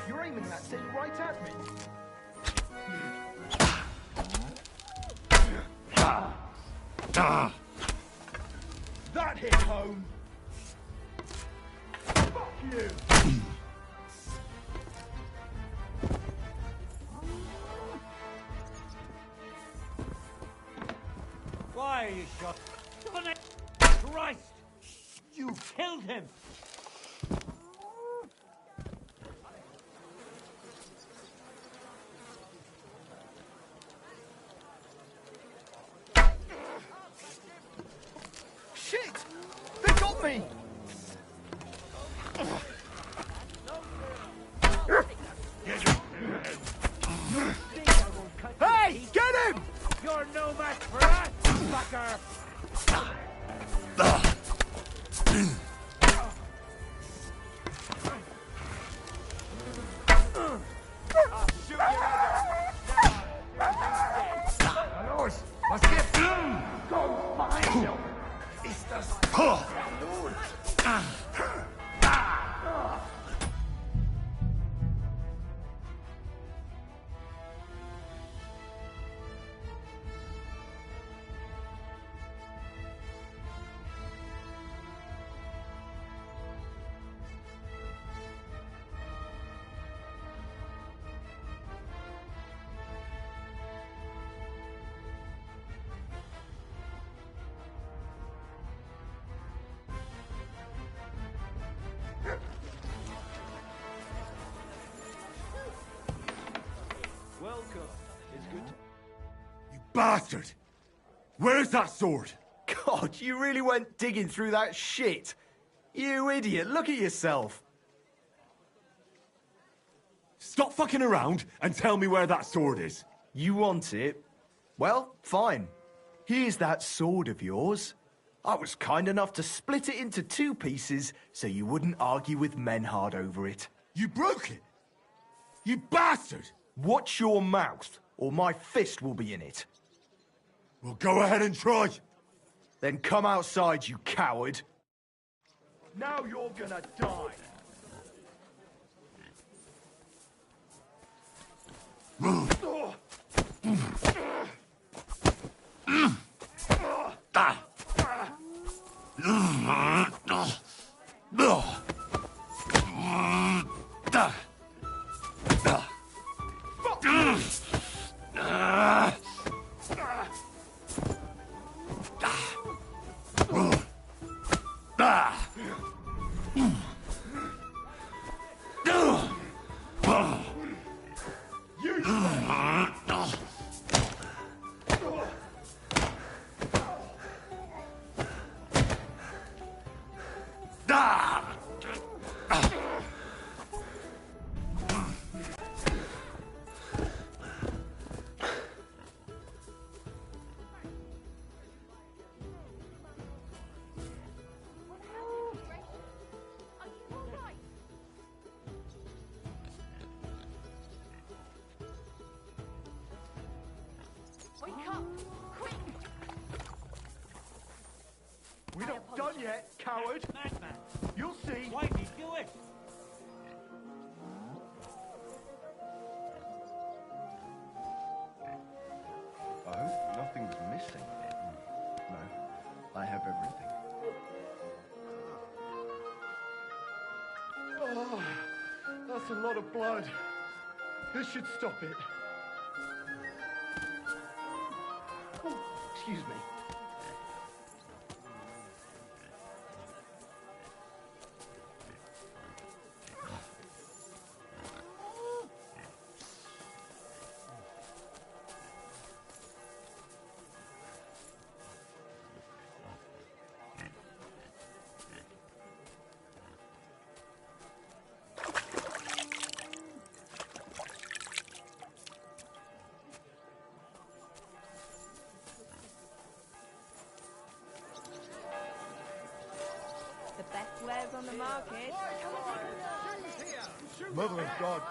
You're aiming that thing right at me. That hit home. Fuck you. Why are you shot? Christ! You killed him! Shit! They got me! Hey! Get him! You're no match for us, fucker! I'll shoot your head off. Los, was gibt's? Komm, Vereinzelung! Ist das... Nun! Welcome. It's good. You bastard! Where's that sword? God, you really went digging through that shit. You idiot, look at yourself. Stop fucking around and tell me where that sword is. You want it? Well, fine. Here's that sword of yours. I was kind enough to split it into 2 pieces so you wouldn't argue with Menhard over it. You broke it? You bastard! Watch your mouth, or my fist will be in it. Well, go ahead and try. Then come outside, you coward. Now you're gonna die. Wake up! Quick! We're not done yet, coward. Madman! You'll see. Why did you do it? I hope nothing's missing. No, I have everything. Oh, that's a lot of blood. This should stop it. Oh, excuse me. The best wares on the market. Mother of God.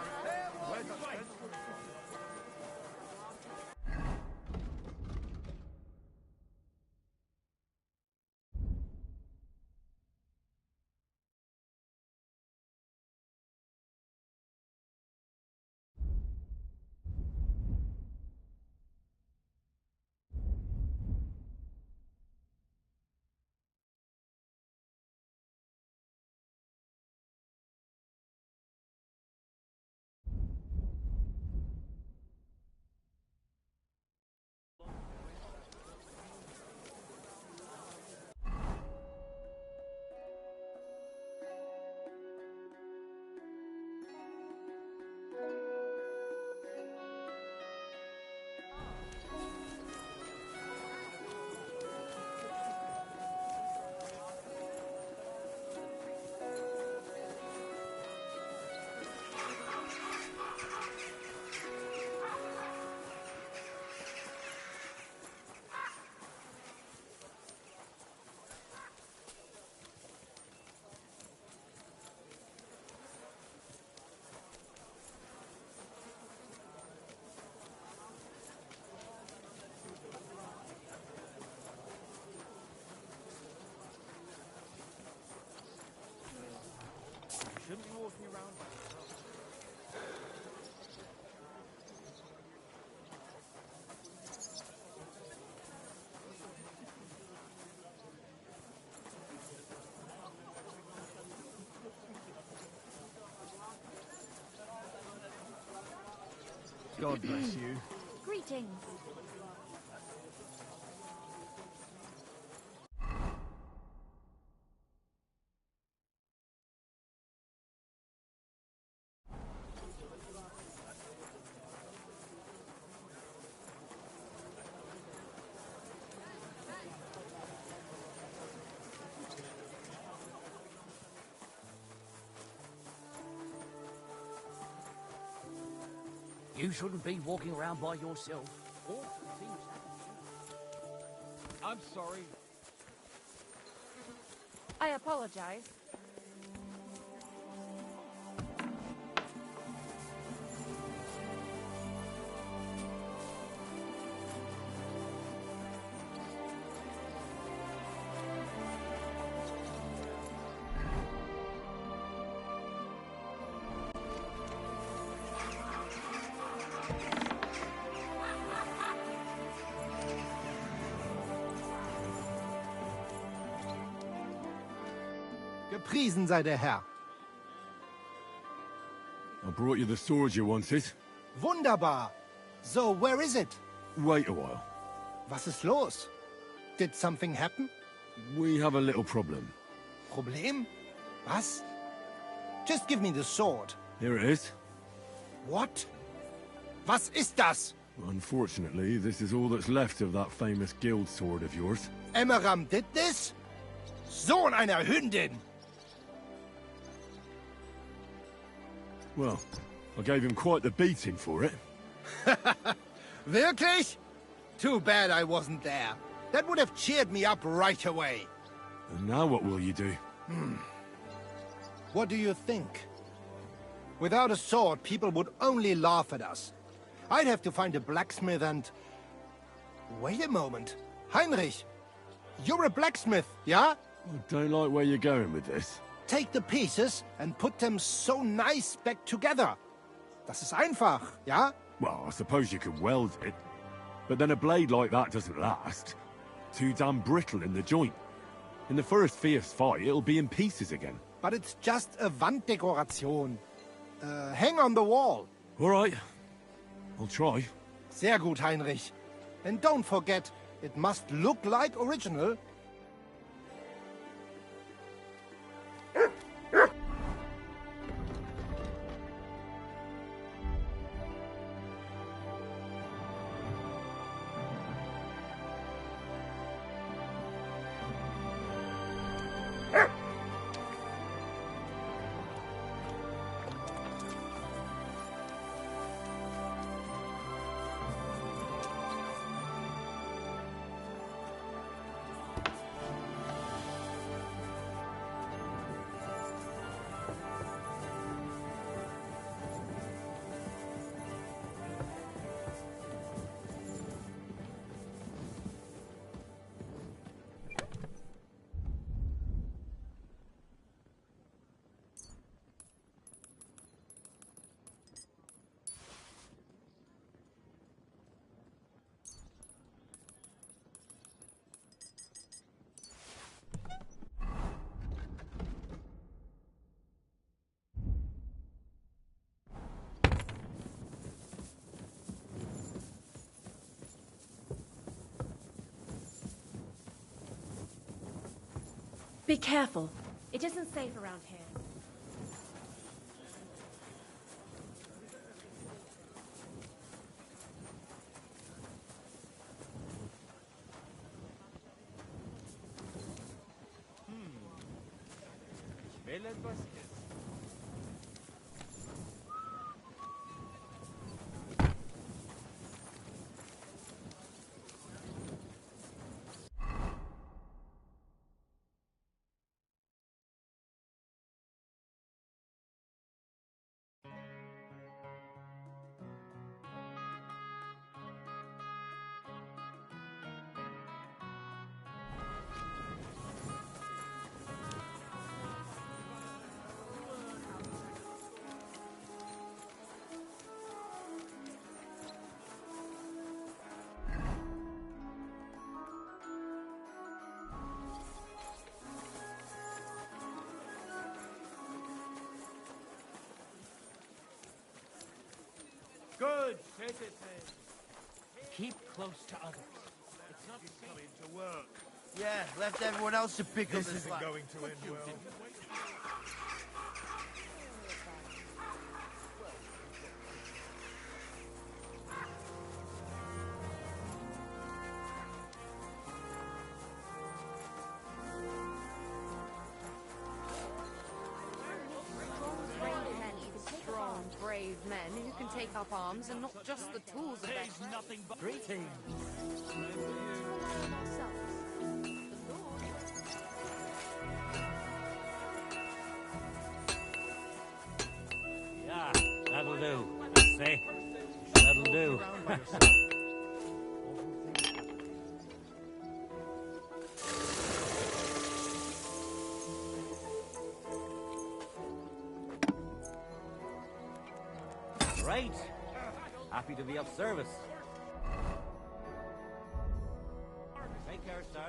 walking around by yourself. God bless you. Greetings. You shouldn't be walking around by yourself. I'm sorry. I apologize. Gepriesen sei der Herr. I brought you the sword you wanted. Wunderbar. So, where is it? Wait a while. Was ist los? Did something happen? We have a little problem. Problem? Was? Just give me the sword. Here it is. What? Was ist das? Unfortunately, this is all that's left of that famous guild sword of yours. Emmeram did this? Sohn einer Hündin! Well, I gave him quite the beating for it. Wirklich? Too bad I wasn't there. That would have cheered me up right away. And now what will you do? What do you think? Without a sword, people would only laugh at us. I'd have to find a blacksmith and... Wait a moment. Heinrich, you're a blacksmith, yeah? I don't like where you're going with this. Take the pieces and put them so nice back together. Das ist einfach, ja? Well, I suppose you could weld it. But then a blade like that doesn't last. Too damn brittle in the joint. In the first fierce fight, it'll be in pieces again. But it's just a Wanddekoration. Hang on the wall. All right. I'll try. Sehr gut, Heinrich. And don't forget, it must look like original. Be careful. It isn't safe around here. Ich will etwas essen. good citizen. Keep close to others. It's not coming to work. Yeah, left everyone else to pick up This the isn't slack. going to end well. Strong, brave men who can take up arms and not just the tools of their Nothing but greetings. Yeah, that'll do. Say, that'll do. Right. Happy to be of service. Take care, sir.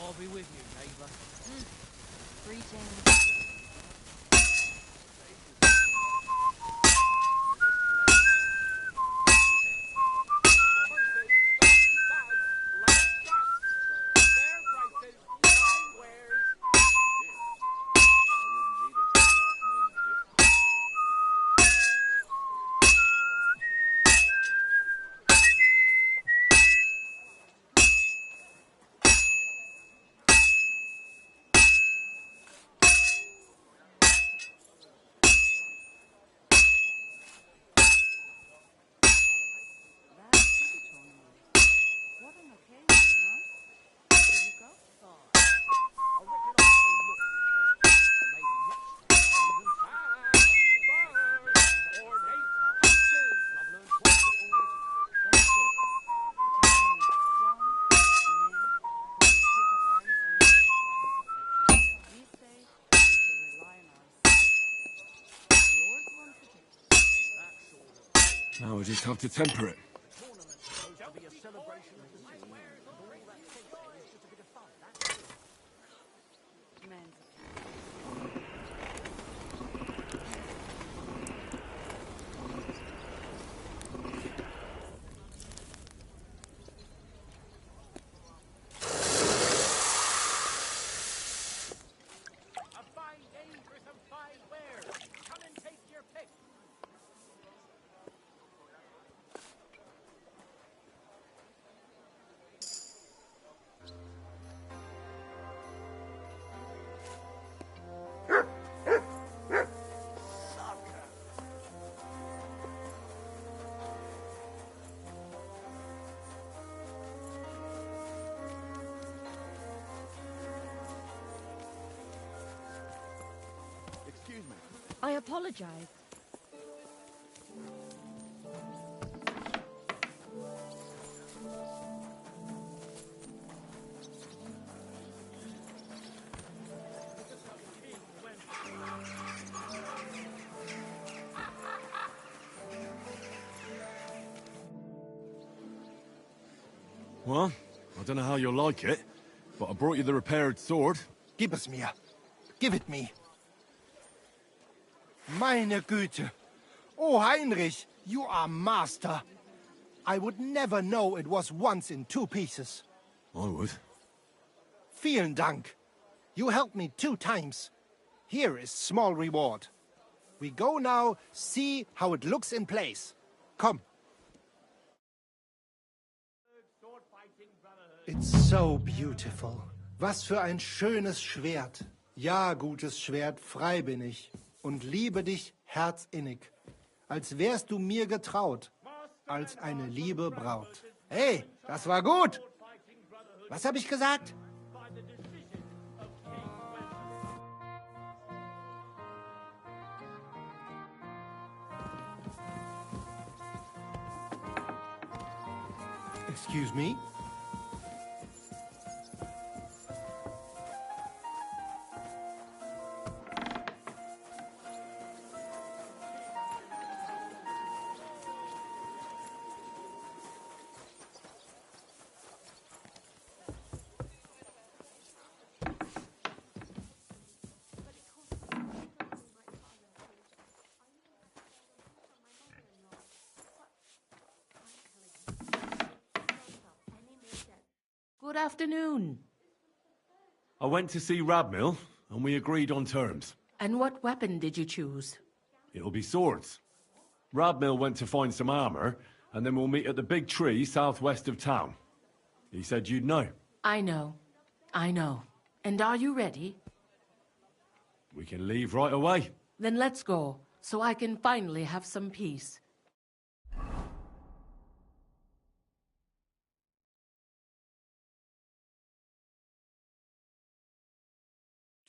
I'll be with you, neighbor. Greetings. Now we just have to temper it. Excuse me. I apologize. Well, I don't know how you'll like it, but I brought you the repaired sword. Gib es mir. Give it me. Meine Güte. Oh, Heinrich, you are master. I would never know it was once in 2 pieces. I would. Vielen Dank. You helped me 2 times. Here is small reward. We go now, see how it looks in place. Come. It's so beautiful. Was für ein schönes Schwert. Ja, gutes Schwert, frei bin ich. Und liebe dich herzinnig. Als wärst du mir getraut. Als eine liebe Braut. Hey, das war gut. Was habe ich gesagt? Excuse me? Good afternoon. I went to see Radmill, and we agreed on terms. And what weapon did you choose? It'll be swords. Radmill went to find some armor, and then we'll meet at the big tree southwest of town. He said you'd know. I know. I know. And are you ready? We can leave right away. Then let's go, so I can finally have some peace.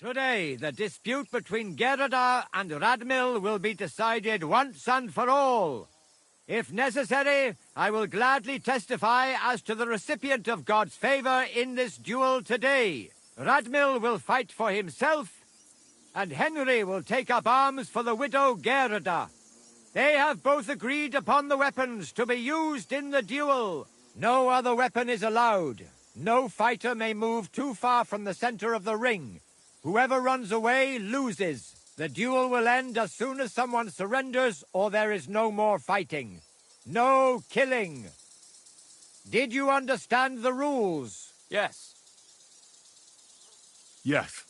Today, the dispute between Gerada and Radmill will be decided once and for all. If necessary, I will gladly testify as to the recipient of God's favor in this duel today. Radmill will fight for himself, and Henry will take up arms for the widow Gerada. They have both agreed upon the weapons to be used in the duel. No other weapon is allowed. No fighter may move too far from the center of the ring. Whoever runs away loses. The duel will end as soon as someone surrenders or there is no more fighting. No killing. Did you understand the rules? Yes. Yes.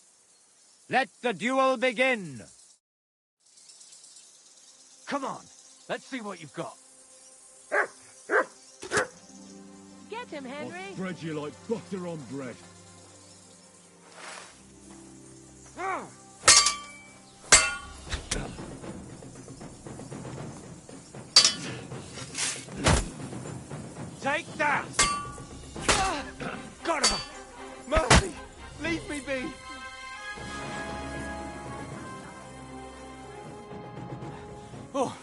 Let the duel begin. Come on, let's see what you've got. Get him, Henry. I'll spread you like butter on bread. Take that! Got him! Mercy! Leave me be! Oh,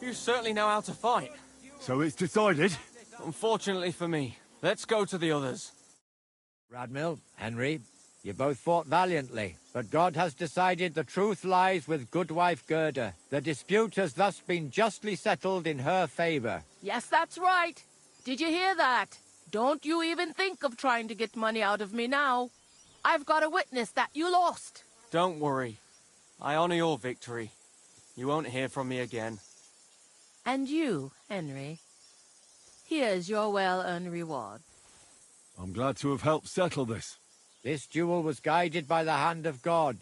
you certainly know how to fight. So it's decided? Unfortunately for me. Let's go to the others. Radmill, Henry, you both fought valiantly, but God has decided the truth lies with Goodwife Gerda. The dispute has thus been justly settled in her favor. Yes, that's right. Did you hear that? Don't you even think of trying to get money out of me now. I've got a witness that you lost. Don't worry. I honor your victory. You won't hear from me again. And you, Henry. Here's your well-earned reward. I'm glad to have helped settle this. This duel was guided by the hand of God.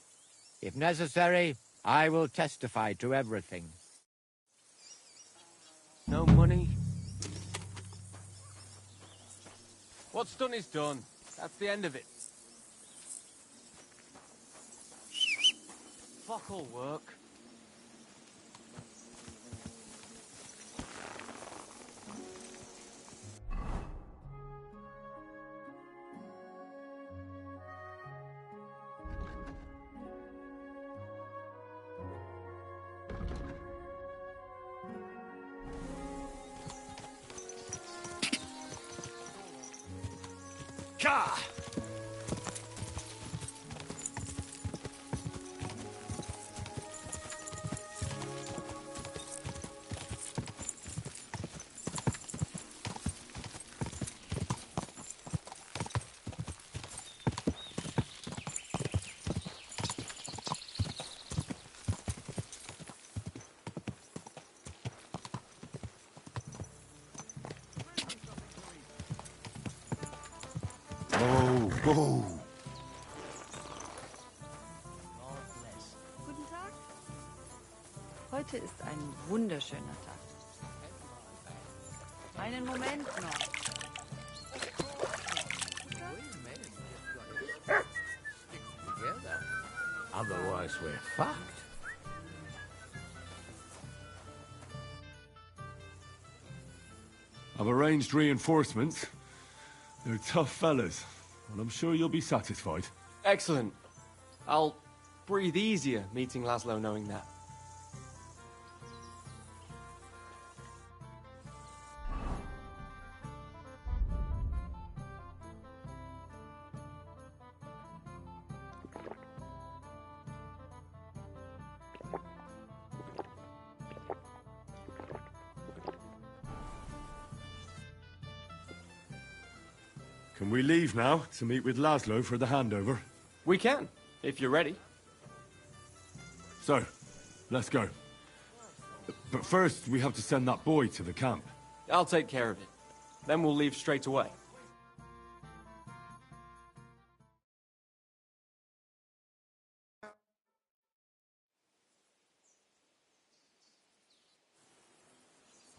If necessary, I will testify to everything. No money? What's done is done. That's the end of it. Fuck all work. Ka! Whoa. Guten Tag. Heute ist ein wunderschöner Tag. Einen Moment noch. Otherwise we're fucked. Have I've arranged reinforcements. They're tough fellas, and I'm sure you'll be satisfied. Excellent. I'll breathe easier meeting Laszlo knowing that. Can we leave now to meet with Laszlo for the handover? We can, if you're ready. So, let's go. But first, we have to send that boy to the camp. I'll take care of it. Then we'll leave straight away.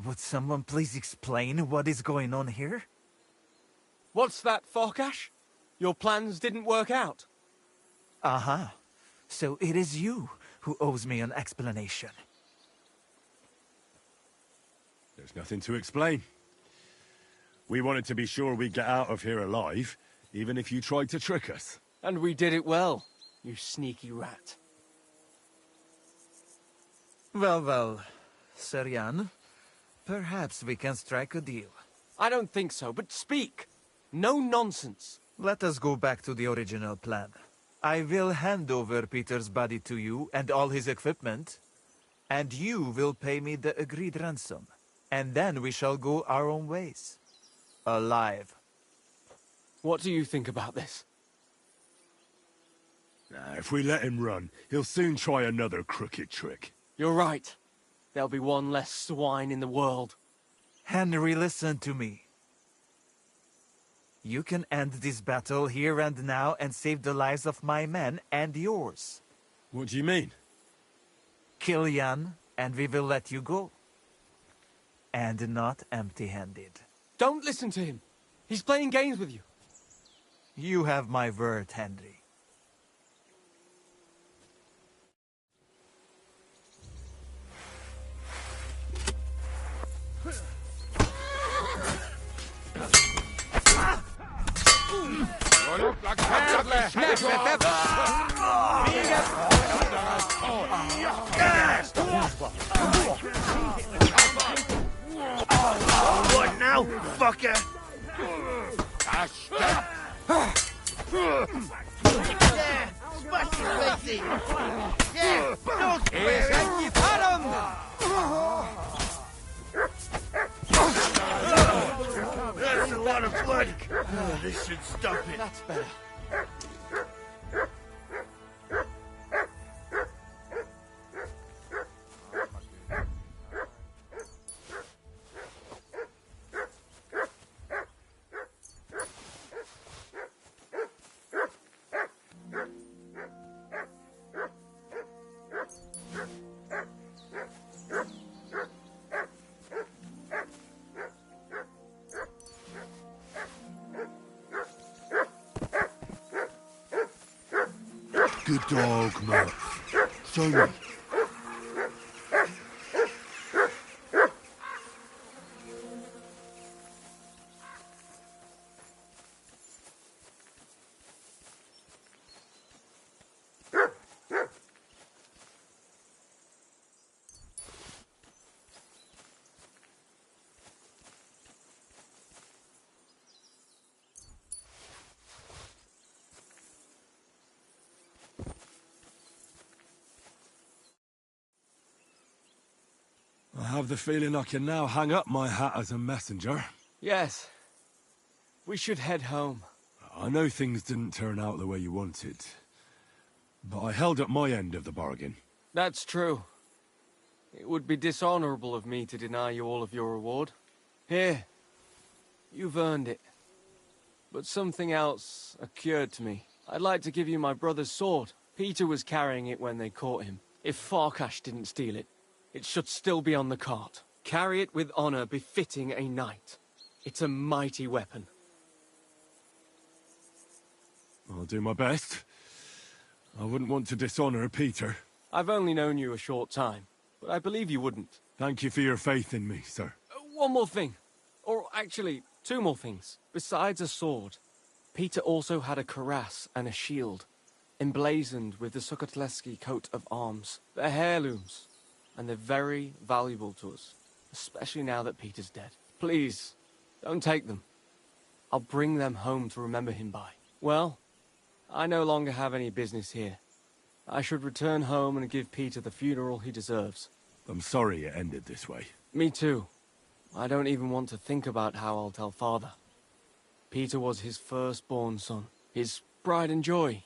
Would someone please explain what is going on here? What's that, Farkash? Your plans didn't work out. Aha. So it is you who owes me an explanation. There's nothing to explain. We wanted to be sure we'd get out of here alive, even if you tried to trick us. And we did it well, you sneaky rat. Well, Sir Jan, perhaps we can strike a deal. I don't think so, but speak. No nonsense. Let us go back to the original plan. I will hand over Peter's body to you and all his equipment, and you will pay me the agreed ransom. And then we shall go our own ways. Alive. What do you think about this? If we let him run, he'll soon try another crooked trick. You're right. There'll be one less swine in the world. Henry, listen to me. You can end this battle here and now and save the lives of my men and yours. What do you mean? Kill Jan, and we will let you go. And not empty-handed. Don't listen to him. He's playing games with you. You have my word, Henry. You look like a snap with What now, fucker? Yeah, smash your face in. Yeah, no swearing. You've had him! That's a lot of blood. This should stop it. That's better. Good dog, Matt. Show me. I have the feeling I can now hang up my hat as a messenger. Yes. We should head home. I know things didn't turn out the way you wanted, but I held up my end of the bargain. That's true. It would be dishonorable of me to deny you all of your reward. Here. You've earned it. But something else occurred to me. I'd like to give you my brother's sword. Peter was carrying it when they caught him. If Farkash didn't steal it, it should still be on the cart. Carry it with honor befitting a knight. It's a mighty weapon. I'll do my best. I wouldn't want to dishonor Peter. I've only known you a short time, but I believe you wouldn't. Thank you for your faith in me, sir. One more thing. Or actually, two more things. Besides a sword, Peter also had a cuirass and a shield, emblazoned with the Sukotleski coat of arms. They're heirlooms, and they're very valuable to us, especially now that Peter's dead. Please, don't take them. I'll bring them home to remember him by. Well, I no longer have any business here. I should return home and give Peter the funeral he deserves. I'm sorry it ended this way. Me too. I don't even want to think about how I'll tell Father. Peter was his firstborn son, his pride and joy,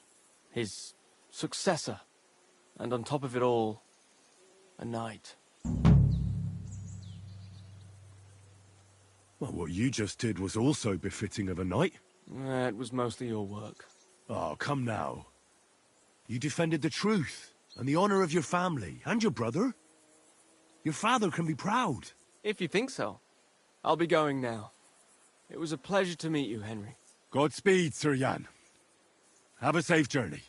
his successor, and on top of it all, a knight. Well, what you just did was also befitting of a knight. It was mostly your work. Oh, come now. You defended the truth, and the honor of your family, and your brother. Your father can be proud. If you think so. I'll be going now. It was a pleasure to meet you, Henry. Godspeed, Sir Jan. Have a safe journey.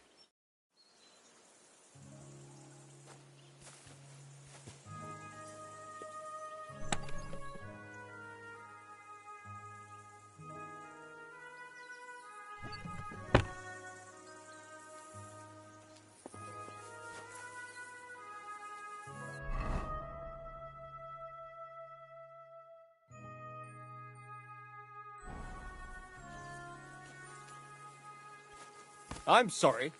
I'm sorry.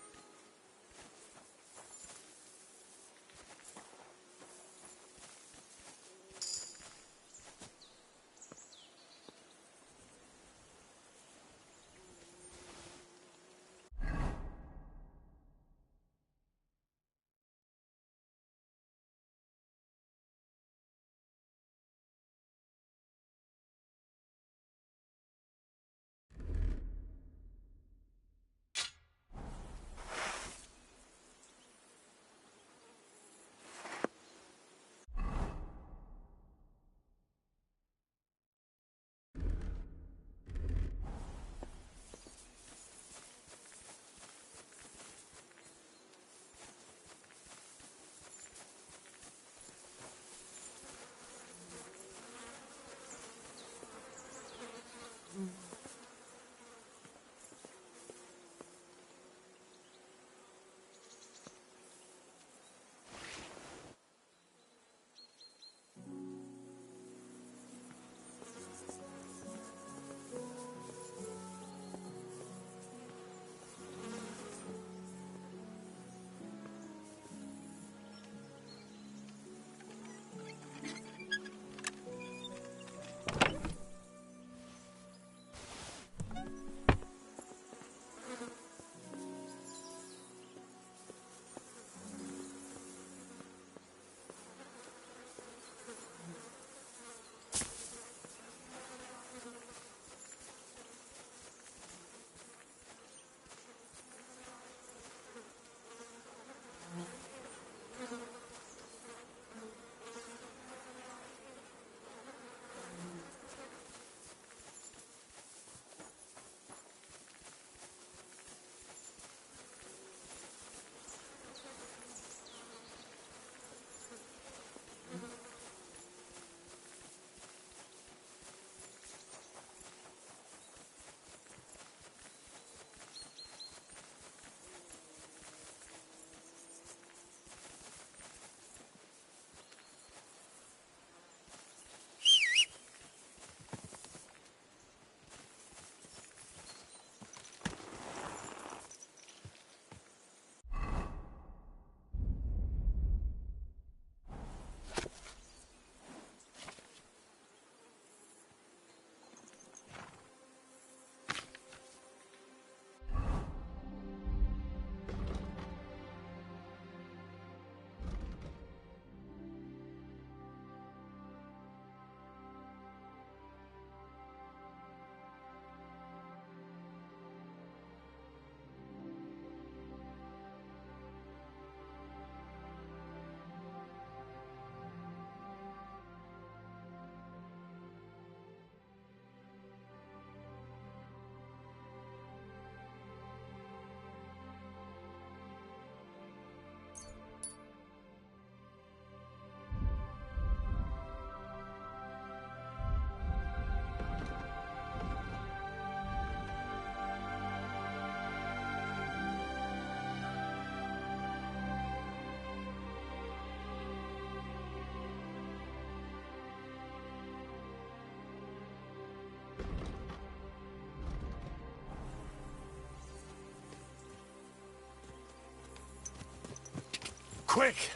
Quick!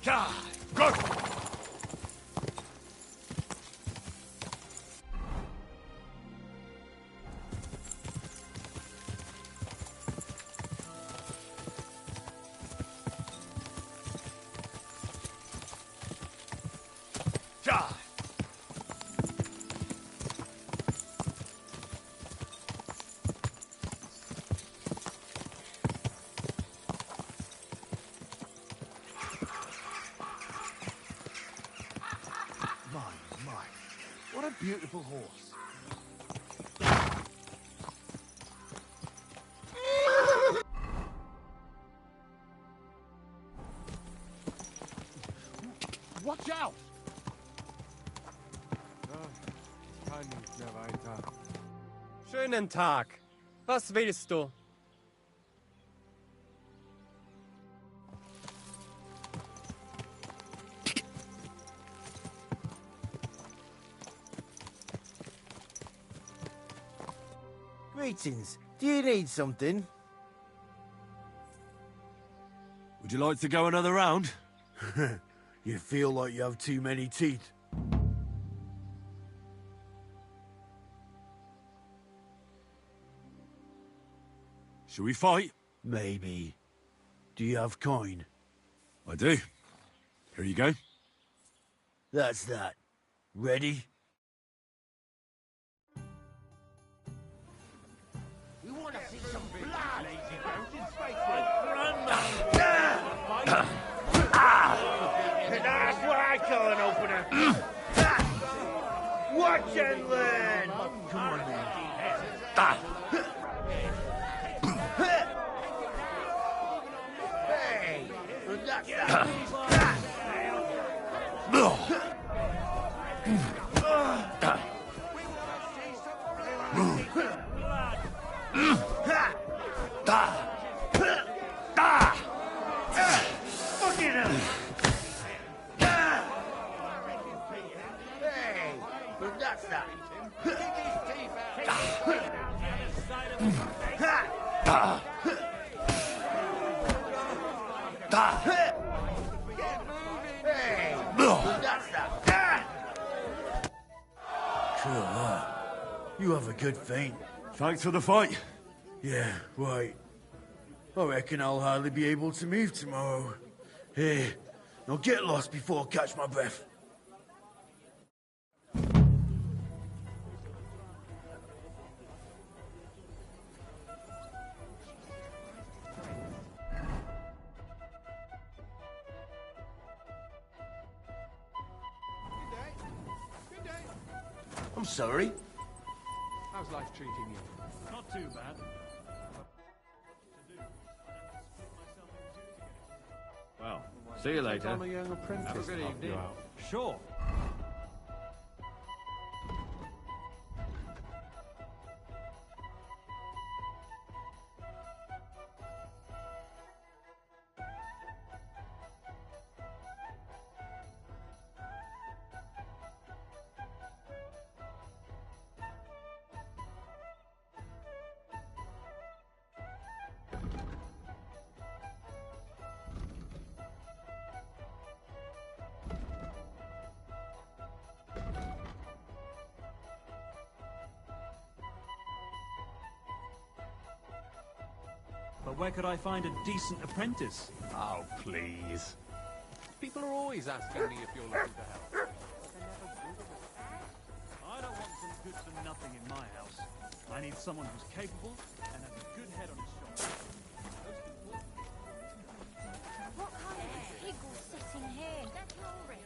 Go! My, what a beautiful horse. Watch out! Schönen Tag. Was willst du? Greetings. Do you need something? Would you like to go another round? You feel like you have too many teeth. Shall we fight? Maybe. Do you have coin? I do. Here you go. That's that. Ready? We want to see some blood. That's what I call an opener. Watch and learn. Come on, man. Hey, that's that. You have a good feint. Thanks for the fight. Yeah, right. I reckon I'll hardly be able to move tomorrow. Here, now get lost before I catch my breath. I'm sorry. How's life treating you? Not too bad. Well, see you later. I'm a young apprentice. Have a good to help you evening. out. Sure. But where could I find a decent apprentice? Oh, please. People are always asking me if you're looking for help. I don't want some good for nothing in my house. I need someone who's capable and has a good head on his shoulders. What kind of pig will sit in here? That's not real.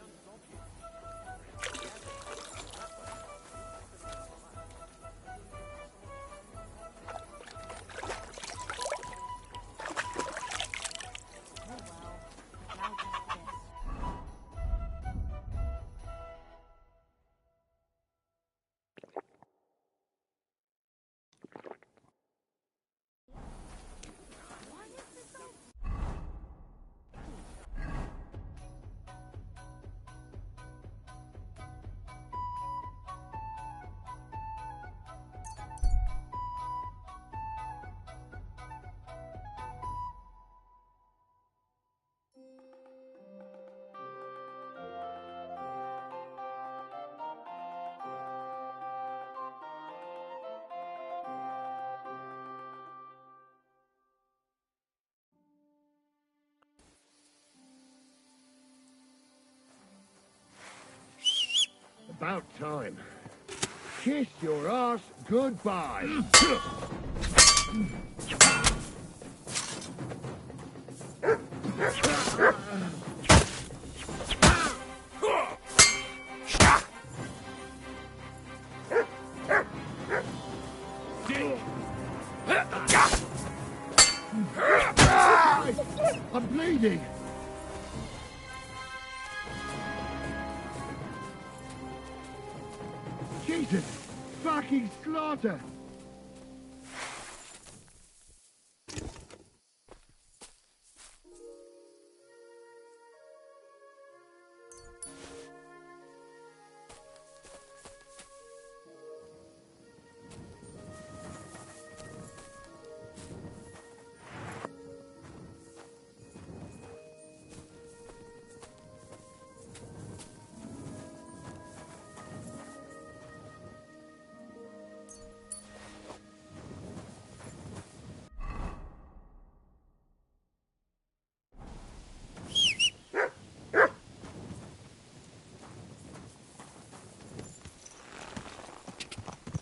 About time. Kiss your ass goodbye. I'm bleeding. Jesus! Fucking slaughter!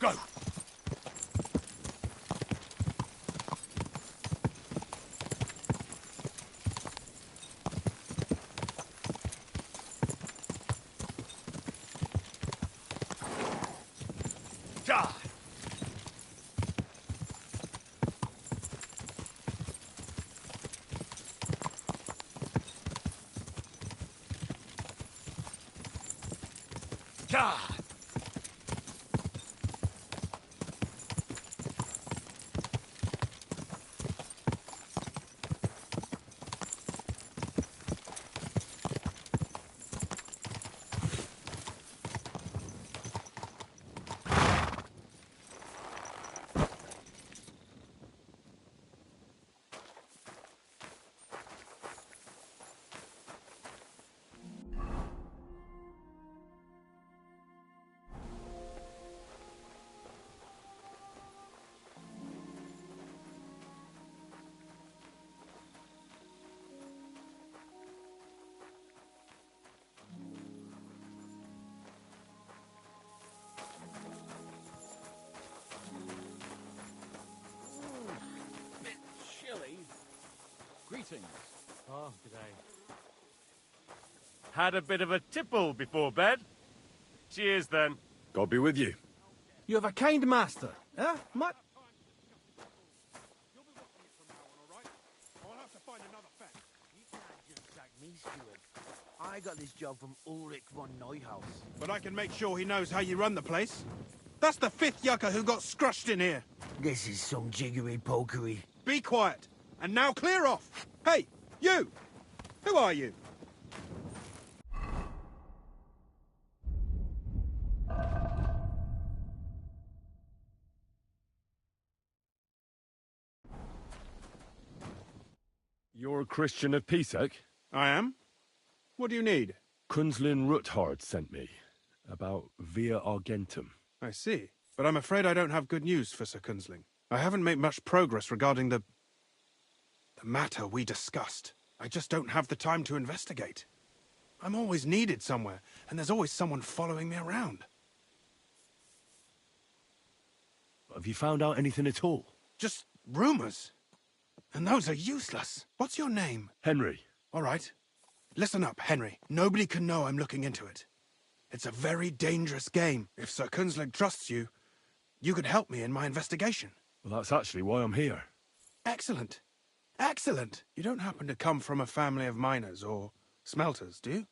Go! Die! Die! Chilly. Greetings. Oh, g'day. Had a bit of a tipple before bed. Cheers, then. God be with you. You have a kind master, eh? I'll have to find another fence. You can't just sack me, Steward. I got this job from Ulrich von Neuhaus. But I can make sure he knows how you run the place. That's the 5th yucca who got scrushed in here. This is some jiggery-pokery. Be quiet. And now clear off. Hey, you! Who are you? You're a Christian of Pisek? I am. What do you need? Kunzlin Ruthard sent me. About Via Argentum. I see. But I'm afraid I don't have good news for Sir Kunzling. I haven't made much progress regarding the matter we discussed. I just don't have the time to investigate. I'm always needed somewhere, and there's always someone following me around. Have you found out anything at all? Just rumors. And those are useless. What's your name? Henry. All right. Listen up, Henry. Nobody can know I'm looking into it. It's a very dangerous game. If Sir Kunzling trusts you, you could help me in my investigation. Well, that's actually why I'm here. Excellent. Excellent. You don't happen to come from a family of miners or smelters, do you?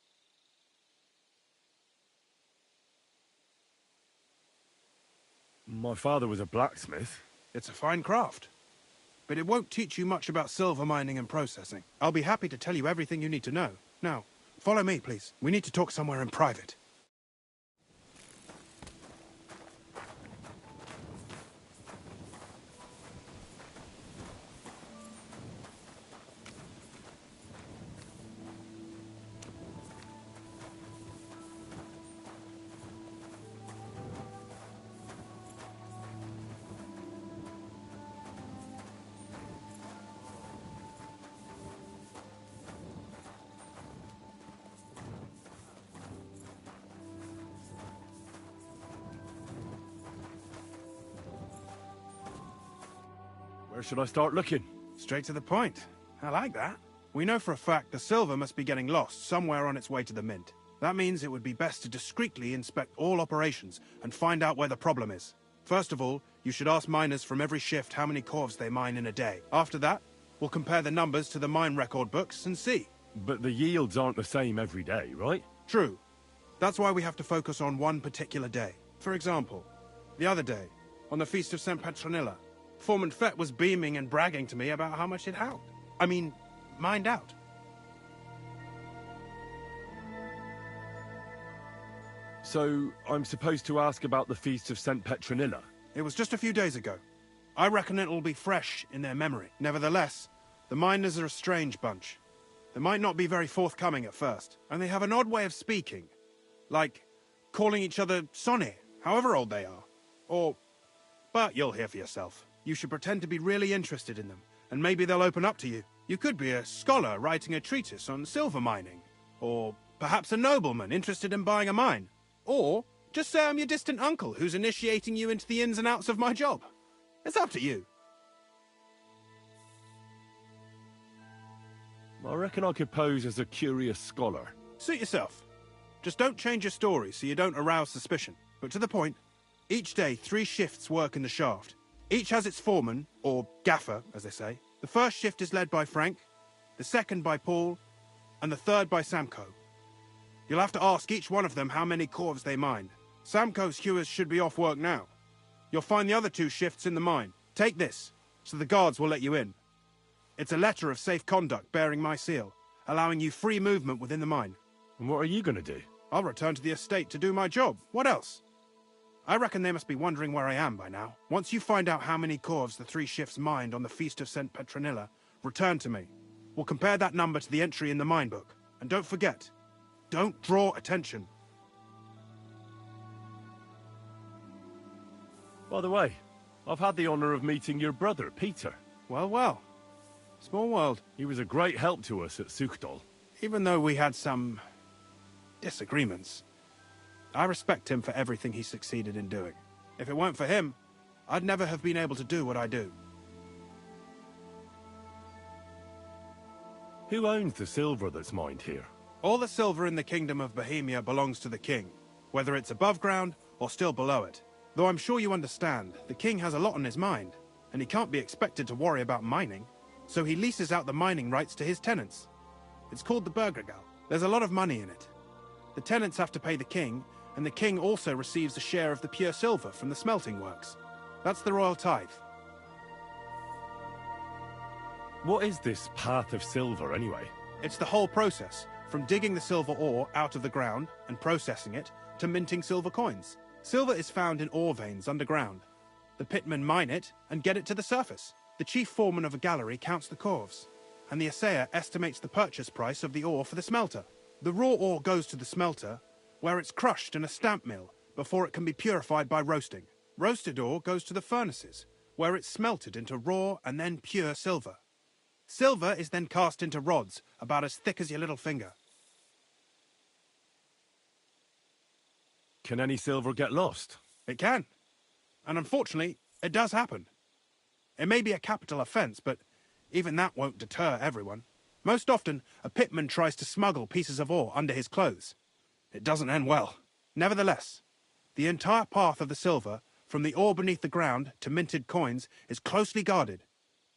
My father was a blacksmith. It's a fine craft. But it won't teach you much about silver mining and processing. I'll be happy to tell you everything you need to know. Now, follow me, please. We need to talk somewhere in private. Where should I start looking? Straight to the point. I like that. We know for a fact the silver must be getting lost somewhere on its way to the mint. That means it would be best to discreetly inspect all operations and find out where the problem is. First of all, you should ask miners from every shift how many corves they mine in a day. After that, we'll compare the numbers to the mine record books and see. But the yields aren't the same every day, right? True. That's why we have to focus on one particular day. For example, the other day, on the Feast of St. Petronilla, Foreman Fett was beaming and bragging to me about how much it helped. I mean, mined out. So, I'm supposed to ask about the Feast of St. Petronilla? It was just a few days ago. I reckon it'll be fresh in their memory. Nevertheless, the miners are a strange bunch. They might not be very forthcoming at first, and they have an odd way of speaking. Like, calling each other Sonny, however old they are. But you'll hear for yourself. You should pretend to be really interested in them, and maybe they'll open up to you. You could be a scholar writing a treatise on silver mining, or perhaps a nobleman interested in buying a mine. Or just say I'm your distant uncle who's initiating you into the ins and outs of my job. It's up to you. I reckon I could pose as a curious scholar. Suit yourself. Just don't change your story so you don't arouse suspicion. But to the point, each day 3 shifts work in the shaft. Each has its foreman, or gaffer, as they say. The first shift is led by Frank, the second by Paul, and the third by Samko. You'll have to ask each one of them how many corves they mine. Samko's hewers should be off work now. You'll find the other 2 shifts in the mine. Take this, so the guards will let you in. It's a letter of safe conduct bearing my seal, allowing you free movement within the mine. And what are you going to do? I'll return to the estate to do my job. What else? I reckon they must be wondering where I am by now. Once you find out how many corves the 3 shifts mined on the Feast of St. Petronilla, return to me. We'll compare that number to the entry in the mine book. And don't forget, don't draw attention. By the way, I've had the honor of meeting your brother, Peter. Well, well. Small world. He was a great help to us at Suchdol. Even though we had some disagreements, I respect him for everything he succeeded in doing. If it weren't for him, I'd never have been able to do what I do. Who owns the silver that's mined here? All the silver in the Kingdom of Bohemia belongs to the king, whether it's above ground or still below it. Though I'm sure you understand, the king has a lot on his mind, and he can't be expected to worry about mining. So he leases out the mining rights to his tenants. It's called the Burgergal. There's a lot of money in it. The tenants have to pay the king, and the king also receives a share of the pure silver from the smelting works. That's the royal tithe. What is this path of silver, anyway? It's the whole process, from digging the silver ore out of the ground and processing it, to minting silver coins. Silver is found in ore veins underground. The pitmen mine it and get it to the surface. The chief foreman of a gallery counts the corves, and the assayer estimates the purchase price of the ore for the smelter. The raw ore goes to the smelter, where it's crushed in a stamp mill before it can be purified by roasting. Roasted ore goes to the furnaces, where it's smelted into raw and then pure silver. Silver is then cast into rods about as thick as your little finger. Can any silver get lost? It can. And unfortunately, it does happen. It may be a capital offence, but even that won't deter everyone. Most often, a pitman tries to smuggle pieces of ore under his clothes. It doesn't end well. Nevertheless, the entire path of the silver, from the ore beneath the ground to minted coins, is closely guarded.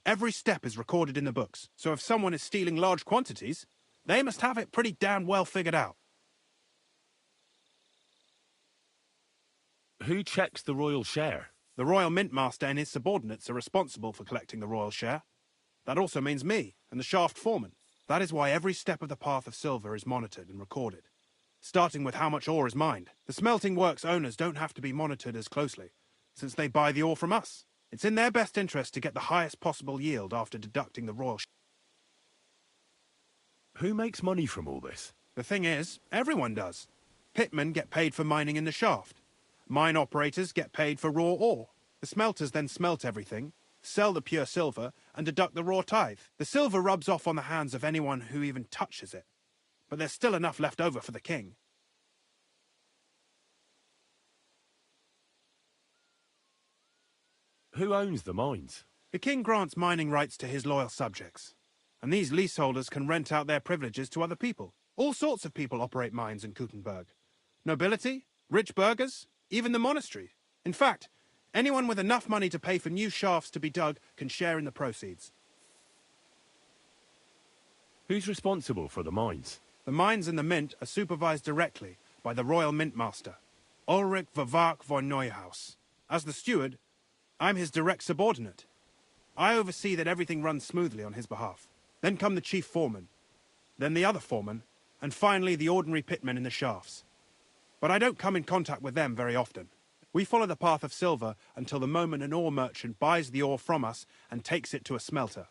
Every step is recorded in the books, so if someone is stealing large quantities, they must have it pretty damn well figured out. Who checks the royal share? The royal mint master and his subordinates are responsible for collecting the royal share. That also means me and the shaft foreman. That is why every step of the path of silver is monitored and recorded, starting with how much ore is mined. The smelting works owners don't have to be monitored as closely, since they buy the ore from us. It's in their best interest to get the highest possible yield after deducting the royal share. Who makes money from all this? The thing is, everyone does. Pitmen get paid for mining in the shaft. Mine operators get paid for raw ore. The smelters then smelt everything, sell the pure silver, and deduct the raw tithe. The silver rubs off on the hands of anyone who even touches it. But there's still enough left over for the king. Who owns the mines? The king grants mining rights to his loyal subjects, and these leaseholders can rent out their privileges to other people. All sorts of people operate mines in Kuttenberg. Nobility, rich burghers, even the monastery. In fact, anyone with enough money to pay for new shafts to be dug can share in the proceeds. Who's responsible for the mines? The mines and the mint are supervised directly by the royal mint master, Ulrich Vervark von Neuhaus. As the steward, I'm his direct subordinate. I oversee that everything runs smoothly on his behalf. Then come the chief foreman, then the other foreman, and finally the ordinary pitmen in the shafts. But I don't come in contact with them very often. We follow the path of silver until the moment an ore merchant buys the ore from us and takes it to a smelter.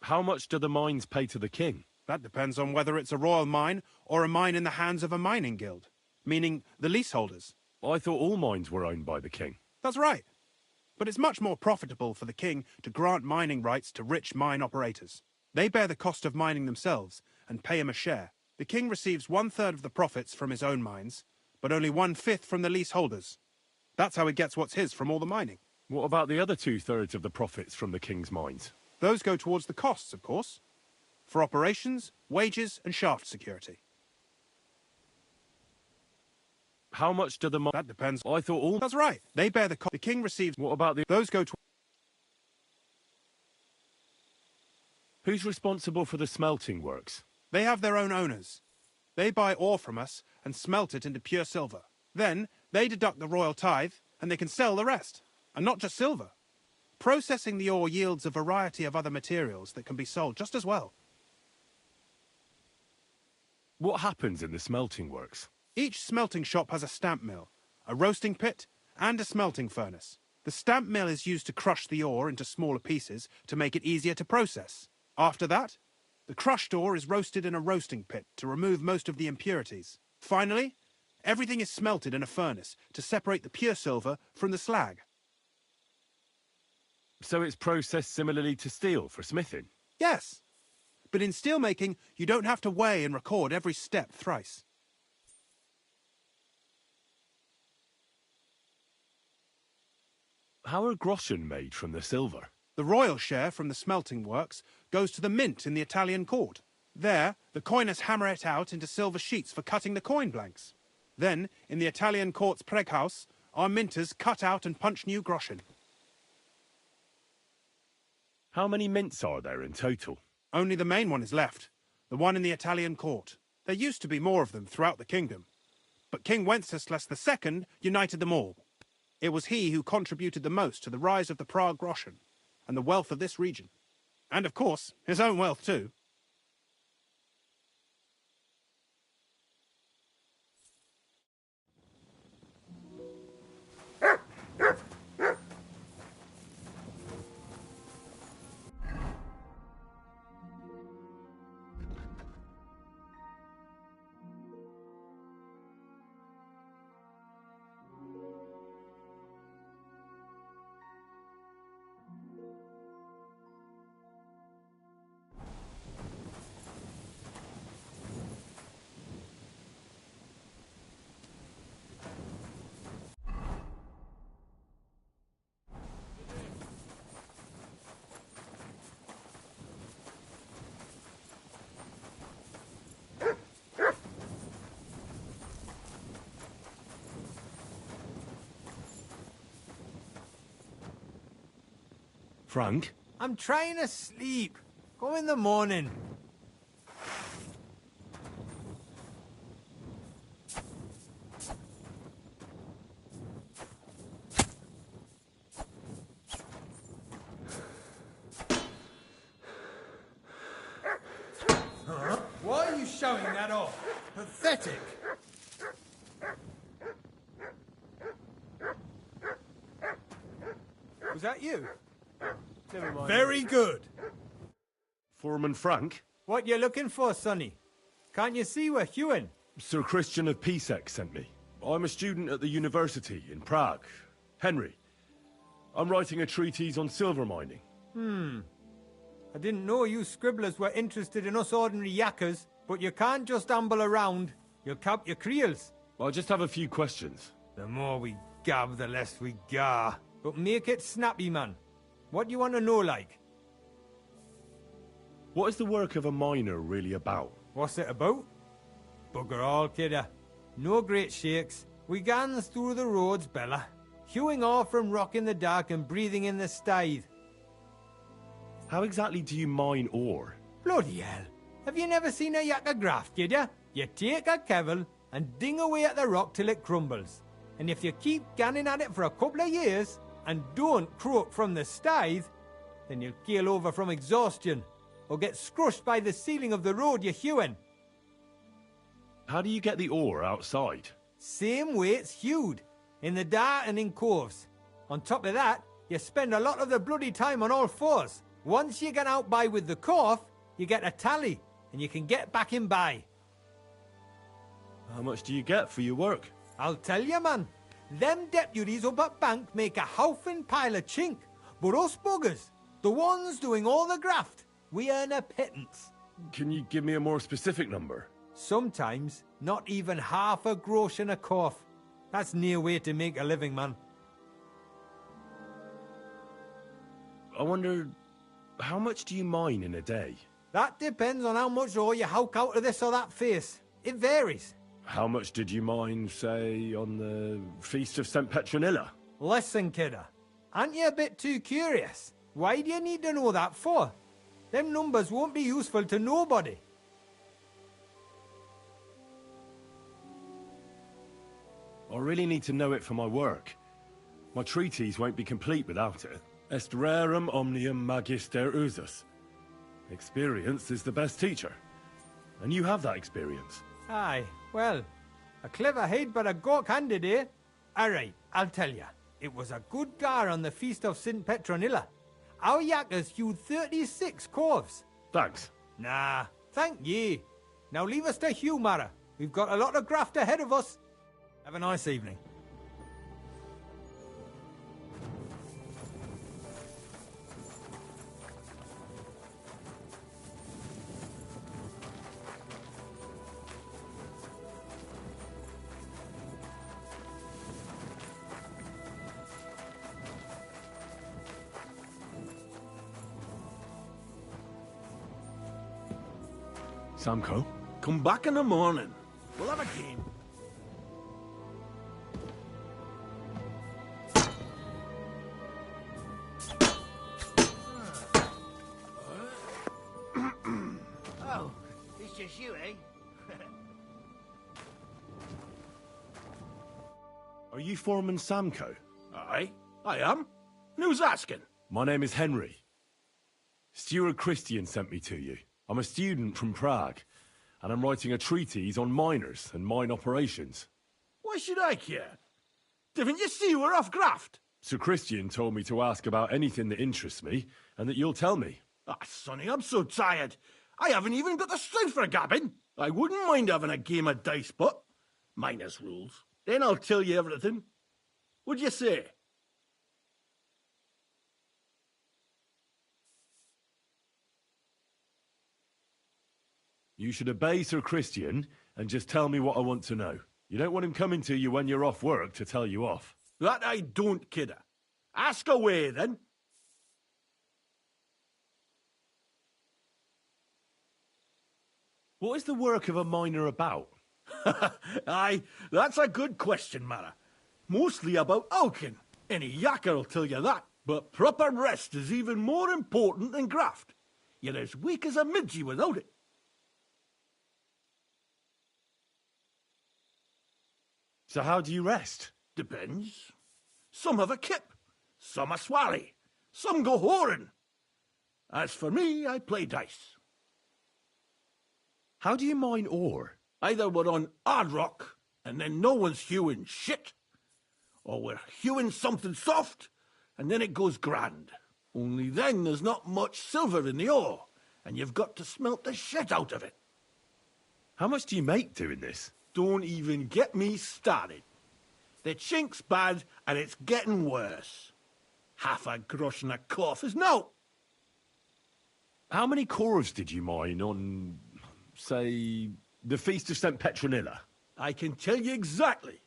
How much do the mines pay to the king? That depends on whether it's a royal mine or a mine in the hands of a mining guild, meaning the leaseholders. I thought all mines were owned by the king. That's right. But it's much more profitable for the king to grant mining rights to rich mine operators. They bear the cost of mining themselves and pay him a share. The king receives 1/3 of the profits from his own mines, but only 1/5 from the leaseholders. That's how he gets what's his from all the mining. What about the other 2/3 of the profits from the king's mines? Those go towards the costs, of course. For operations, wages, and shaft security. How much do the mines... That depends. I thought all... That's right. They bear the cost. The king receives... What about the... Those go to... Who's responsible for the smelting works? They have their own owners. They buy ore from us and smelt it into pure silver. Then, they deduct the royal tithe, and they can sell the rest. And not just silver. Processing the ore yields a variety of other materials that can be sold just as well. What happens in the smelting works? Each smelting shop has a stamp mill, a roasting pit, and a smelting furnace. The stamp mill is used to crush the ore into smaller pieces to make it easier to process. After that, the crushed ore is roasted in a roasting pit to remove most of the impurities. Finally, everything is smelted in a furnace to separate the pure silver from the slag. So it's processed similarly to steel for smithing? Yes. But in steelmaking, you don't have to weigh and record every step thrice. How are groschen made from the silver? The royal share from the smelting works goes to the mint in the Italian court. There, the coiners hammer it out into silver sheets for cutting the coin blanks. Then, in the Italian court's preghouse, our minters cut out and punch new groschen. How many mints are there in total? Only the main one is left, the one in the Italian court. There used to be more of them throughout the kingdom, but King Wenceslas II united them all. It was he who contributed the most to the rise of the Prague groschen and the wealth of this region. And of course, his own wealth too. Frank? I'm trying to sleep. Go in the morning. Huh? Why are you showing that off? Pathetic. Was that you? Never mind. Very good. Foreman Frank? What you looking for, Sonny? Can't you see we're hewing? Sir Christian of Pisek sent me. I'm a student at the university in Prague. Henry. I'm writing a treatise on silver mining. I didn't know you scribblers were interested in us ordinary yakkers, but you can't just amble around. You'll cap your creels. I just have a few questions. The more we gab, the less we gar. but make it snappy, man. What do you want to know, like? What is the work of a miner really about? What's it about? Bugger all, kidder. No great shakes. We gans through the roads, Bella. Hewing off from rock in the dark and breathing in the stithe. How exactly do you mine ore? Bloody hell. Have you never seen a yakka graft, kid ya? You take a kevel and ding away at the rock till it crumbles. And if you keep ganning at it for a couple of years and don't croak from the stithe, then you'll keel over from exhaustion or get scrushed by the ceiling of the road you're hewing. How do you get the ore outside? Same way it's hewed, in the dark and in coves. On top of that, you spend a lot of the bloody time on all fours. Once you get out by with the corf, you get a tally, and you can get back in by. How much do you get for your work? I'll tell you, man. Them deputies up at bank make a howfing pile of chink. But us buggers, the ones doing all the graft, we earn a pittance. Can you give me a more specific number? Sometimes, not even half a grosh and a corf. That's near way to make a living, man. I wonder, how much do you mine in a day? That depends on how much ore you howk out of this or that face. It varies. How much did you mine, say, on the Feast of St. Petronilla? Listen, kidder. Aren't you a bit too curious? Why do you need to know that for? Them numbers won't be useful to nobody. I really need to know it for my work. My treatise won't be complete without it. Est rerum omnium magister usus. Experience is the best teacher. And you have that experience. Aye, well, a clever head but a gawk-handed, eh? Alright, I'll tell ya. It was a good gar on the Feast of St. Petronilla. Our yakkers hewed 36 corves. Thanks. Nah, thank ye. Now leave us to hew, Mara. We've got a lot of graft ahead of us. Have a nice evening. Samko? Come back in the morning. We'll have a game. Oh, it's just you, eh? Are you Foreman Samko? Aye, I am. Who's asking? My name is Henry. Steward Christian sent me to you. I'm a student from Prague, and I'm writing a treatise on miners and mine operations. Why should I care? Didn't you see we're off graft? Sir Christian told me to ask about anything that interests me, and that you'll tell me. Ah, Sonny, I'm so tired. I haven't even got the strength for gabbing. I wouldn't mind having a game of dice, but miners' rules. Then I'll tell you everything. What'd you say? You should obey Sir Christian and just tell me what I want to know. You don't want him coming to you when you're off work to tell you off. That I don't, kidder. Ask away, then. What is the work of a miner about? Aye, that's a good question, Mara. Mostly about Alkin. Any yakker'll tell you that. But proper rest is even more important than graft. You're as weak as a midgie without it. So how do you rest? Depends. Some have a kip, some a swally, some go whoring. As for me, I play dice. How do you mine ore? Either we're on hard rock, and then no one's hewing shit, or we're hewing something soft, and then it goes grand. Only then there's not much silver in the ore, and you've got to smelt the shit out of it. How much do you make doing this? Don't even get me started. The chink's bad, and it's getting worse. Half a grosh and a cough is no. How many cores did you mine on, say, the Feast of St. Petronilla? I can tell you exactly.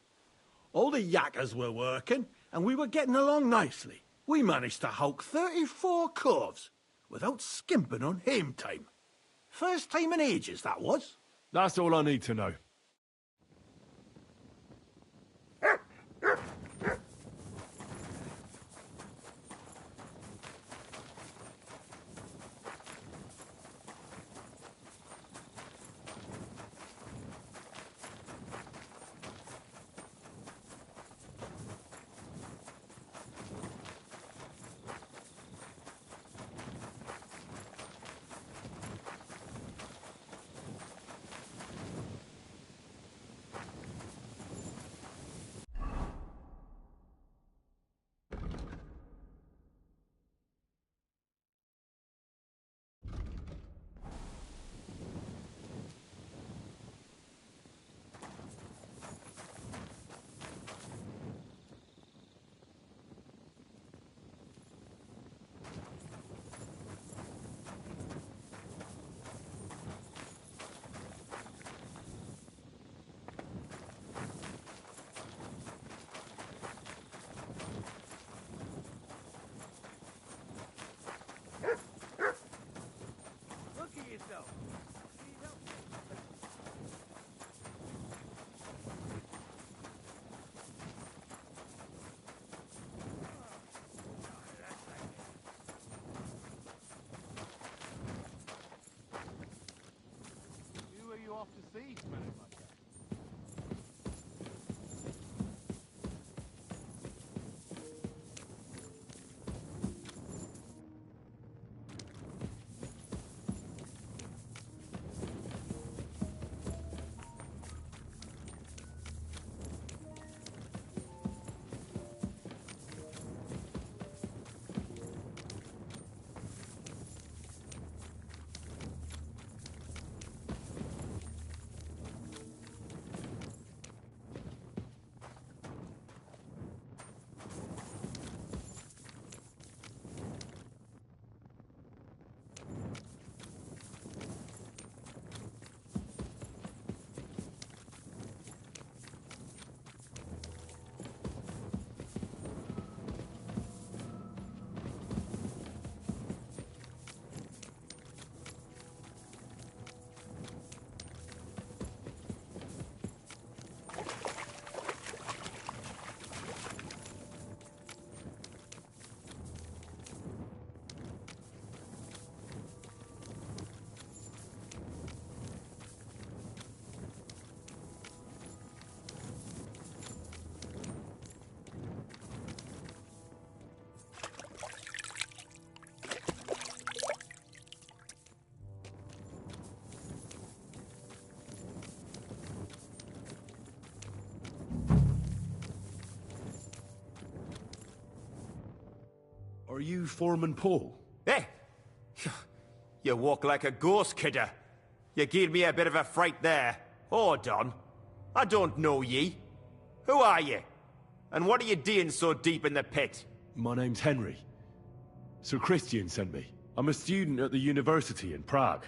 All the yakkers were working, and we were getting along nicely. We managed to hulk 34 corves without skimping on hame time. First time in ages, that was. That's all I need to know. Who are you off to see, smelling like that? Are you Foreman Paul? Hey! You walk like a ghost, kidder. You gave me a bit of a fright there. Hold on. I don't know ye. Who are you? And what are you doing so deep in the pit? My name's Henry. Sir Christian sent me. I'm a student at the university in Prague,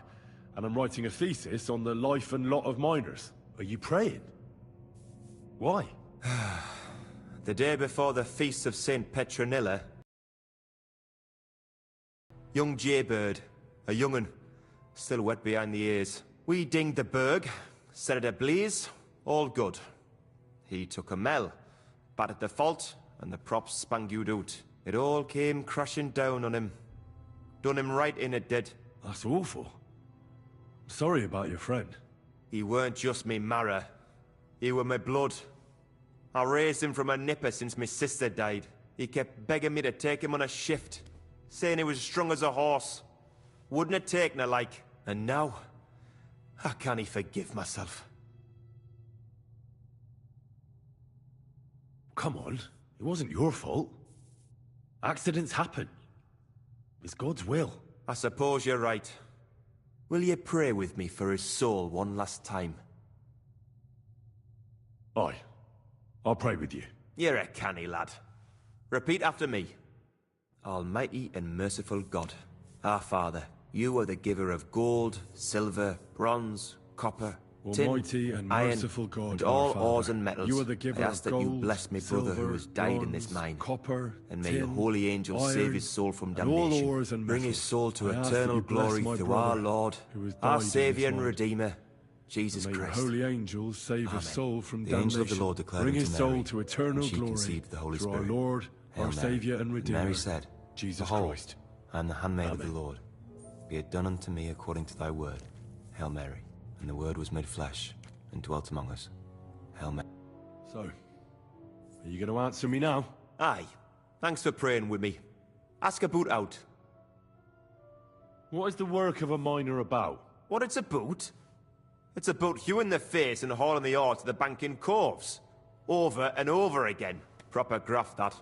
and I'm writing a thesis on the life and lot of miners. Are you praying? Why? The day before the feast of St. Petronilla, young Jaybird, a young'un, still wet behind the ears. We dinged the berg, set it ablaze, all good. He took a mell, battered the fault, and the props spangued out. It all came crashing down on him. Done him right in, it did. That's awful. Sorry about your friend. He weren't just me marrow. He were my blood. I raised him from a nipper since my sister died. He kept begging me to take him on a shift, saying he was as strong as a horse. Wouldn't have taken her like. And now, I can't forgive myself. Come on, it wasn't your fault. Accidents happen. It's God's will. I suppose you're right. Will you pray with me for his soul one last time? Aye. I'll pray with you. You're a canny lad. Repeat after me. Almighty and merciful God, our Father, you are the giver of gold, silver, bronze, copper, Almighty and iron, merciful God, and our all Father, ores and metals. you are the giver I ask of that you gold, bless me brother silver, who has died in this bronze, mine. copper, And may your tin, holy angels iron, save his soul from and all damnation. ores and Bring his metals. soul to I ask that eternal you bless glory my through brother our Lord, who has our died in Saviour this and mine. Redeemer, Jesus May Christ. your holy angels save Amen. his soul from The damnation. angel of the Lord declared Bring unto his soul Mary, to eternal and she glory conceived the Holy through Spirit. our Lord, Hail our Mary. Saviour and Redeemer, Mary said, Jesus Behold, Christ. I am the handmaid of the Lord. Be it done unto me according to thy word. Hail Mary. And the word was made flesh and dwelt among us. Hail Mary. So, are you going to answer me now? Aye. Thanks for praying with me. Ask a boot out. What is the work of a miner about? What it's about? It's about you in the face and hauling the ore to the bank in coves. Over and over again. Proper graft, that.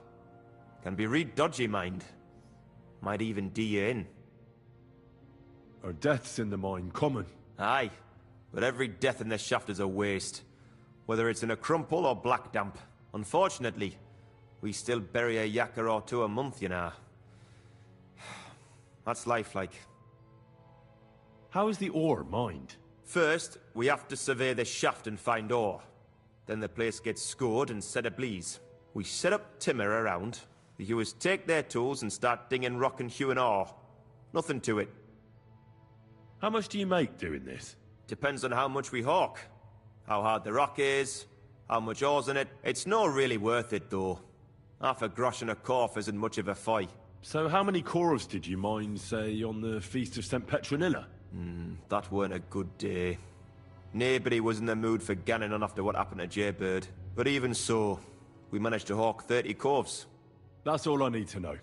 Can be real dodgy, mind. Might even do you in. Are deaths in the mine common? Aye. But every death in the shaft is a waste. Whether it's in a crumple or black damp. Unfortunately, we still bury a yakka or two a month, you know. That's life, like. How is the ore mined? First, we have to survey the shaft and find ore. Then the place gets scored and set ablaze. We set up timber around. The hewers take their tools and start dinging rock and hewing ore. Nothing to it. How much do you make doing this? Depends on how much we hawk. How hard the rock is, how much ore's in it. It's not really worth it, though. Half a grosh and a corf isn't much of a fight. So how many corals did you mine, say, on the Feast of St. Petronilla? That weren't a good day. Nobody was in the mood for ganning on after what happened to Jaybird. But even so, we managed to hawk 30 corves. That's all I need to know.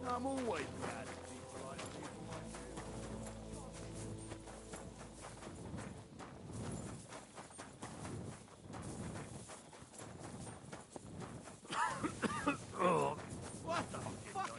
I'm always glad to be polite to people like you. Oh, what the fuck?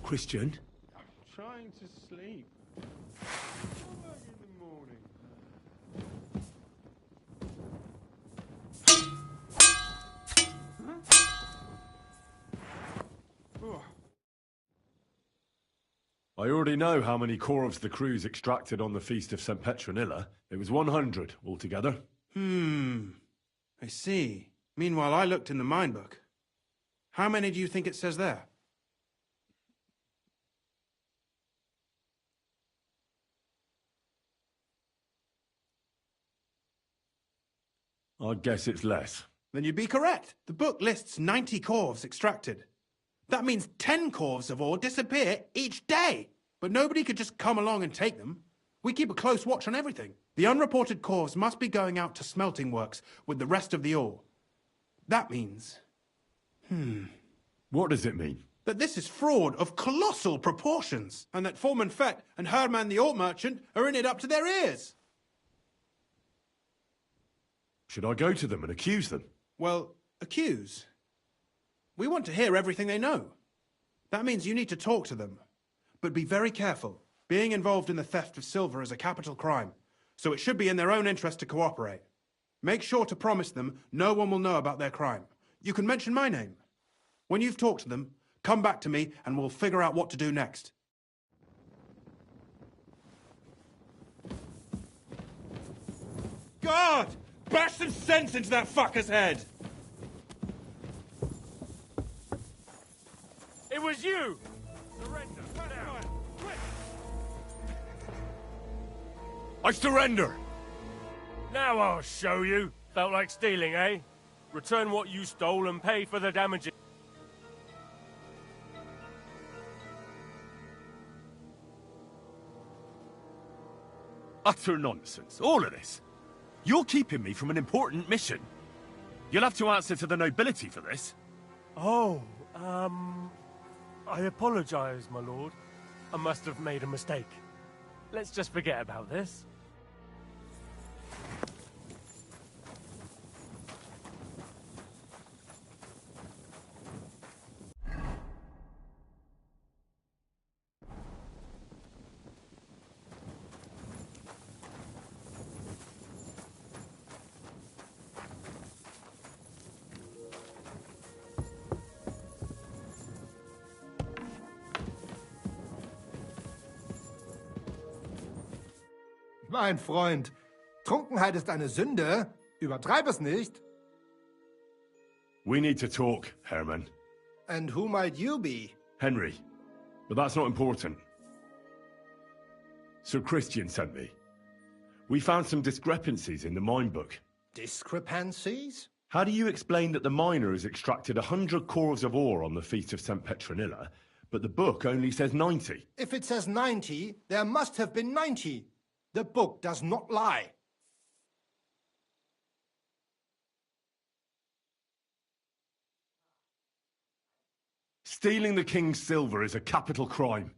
Christian? I'm trying to sleep. Come back in the morning. Huh? I already know how many corvs the crews extracted on the Feast of St. Petronilla. It was 100 altogether. I see. Meanwhile, I looked in the mine book. How many do you think it says there? I'd guess it's less. Then you'd be correct. The book lists 90 corvs extracted. That means 10 corvs of ore disappear each day. But nobody could just come along and take them. We keep a close watch on everything. The unreported corvs must be going out to smelting works with the rest of the ore. That means... What does it mean? that this is fraud of colossal proportions, and that Foreman Fett and Herman the ore merchant are in it up to their ears. Should I go to them and accuse them? Well, accuse? We want to hear everything they know. That means you need to talk to them. But be very careful. Being involved in the theft of silver is a capital crime, so it should be in their own interest to cooperate. Make sure to promise them no one will know about their crime. You can mention my name. When you've talked to them, come back to me and we'll figure out what to do next. God! Bash some sense into that fucker's head! It was you! Surrender, now! Quick! I surrender! Now I'll show you. Felt like stealing, eh? Return what you stole and pay for the damages. Utter nonsense, all of this. You're keeping me from an important mission. You'll have to answer to the nobility for this. Oh, I apologize, my lord. I must have made a mistake. Let's just forget about this. Mein Freund, Trunkenheit ist eine Sünde. Übertreib es nicht. We need to talk, Herman. And who might you be? Henry. But that's not important. Sir Christian sent me. We found some discrepancies in the mine book. Discrepancies? How do you explain that the miner has extracted 100 corvs of ore on the Feast of St. Petronilla, but the book only says 90? If it says 90, there must have been 90. The book does not lie. Stealing the king's silver is a capital crime.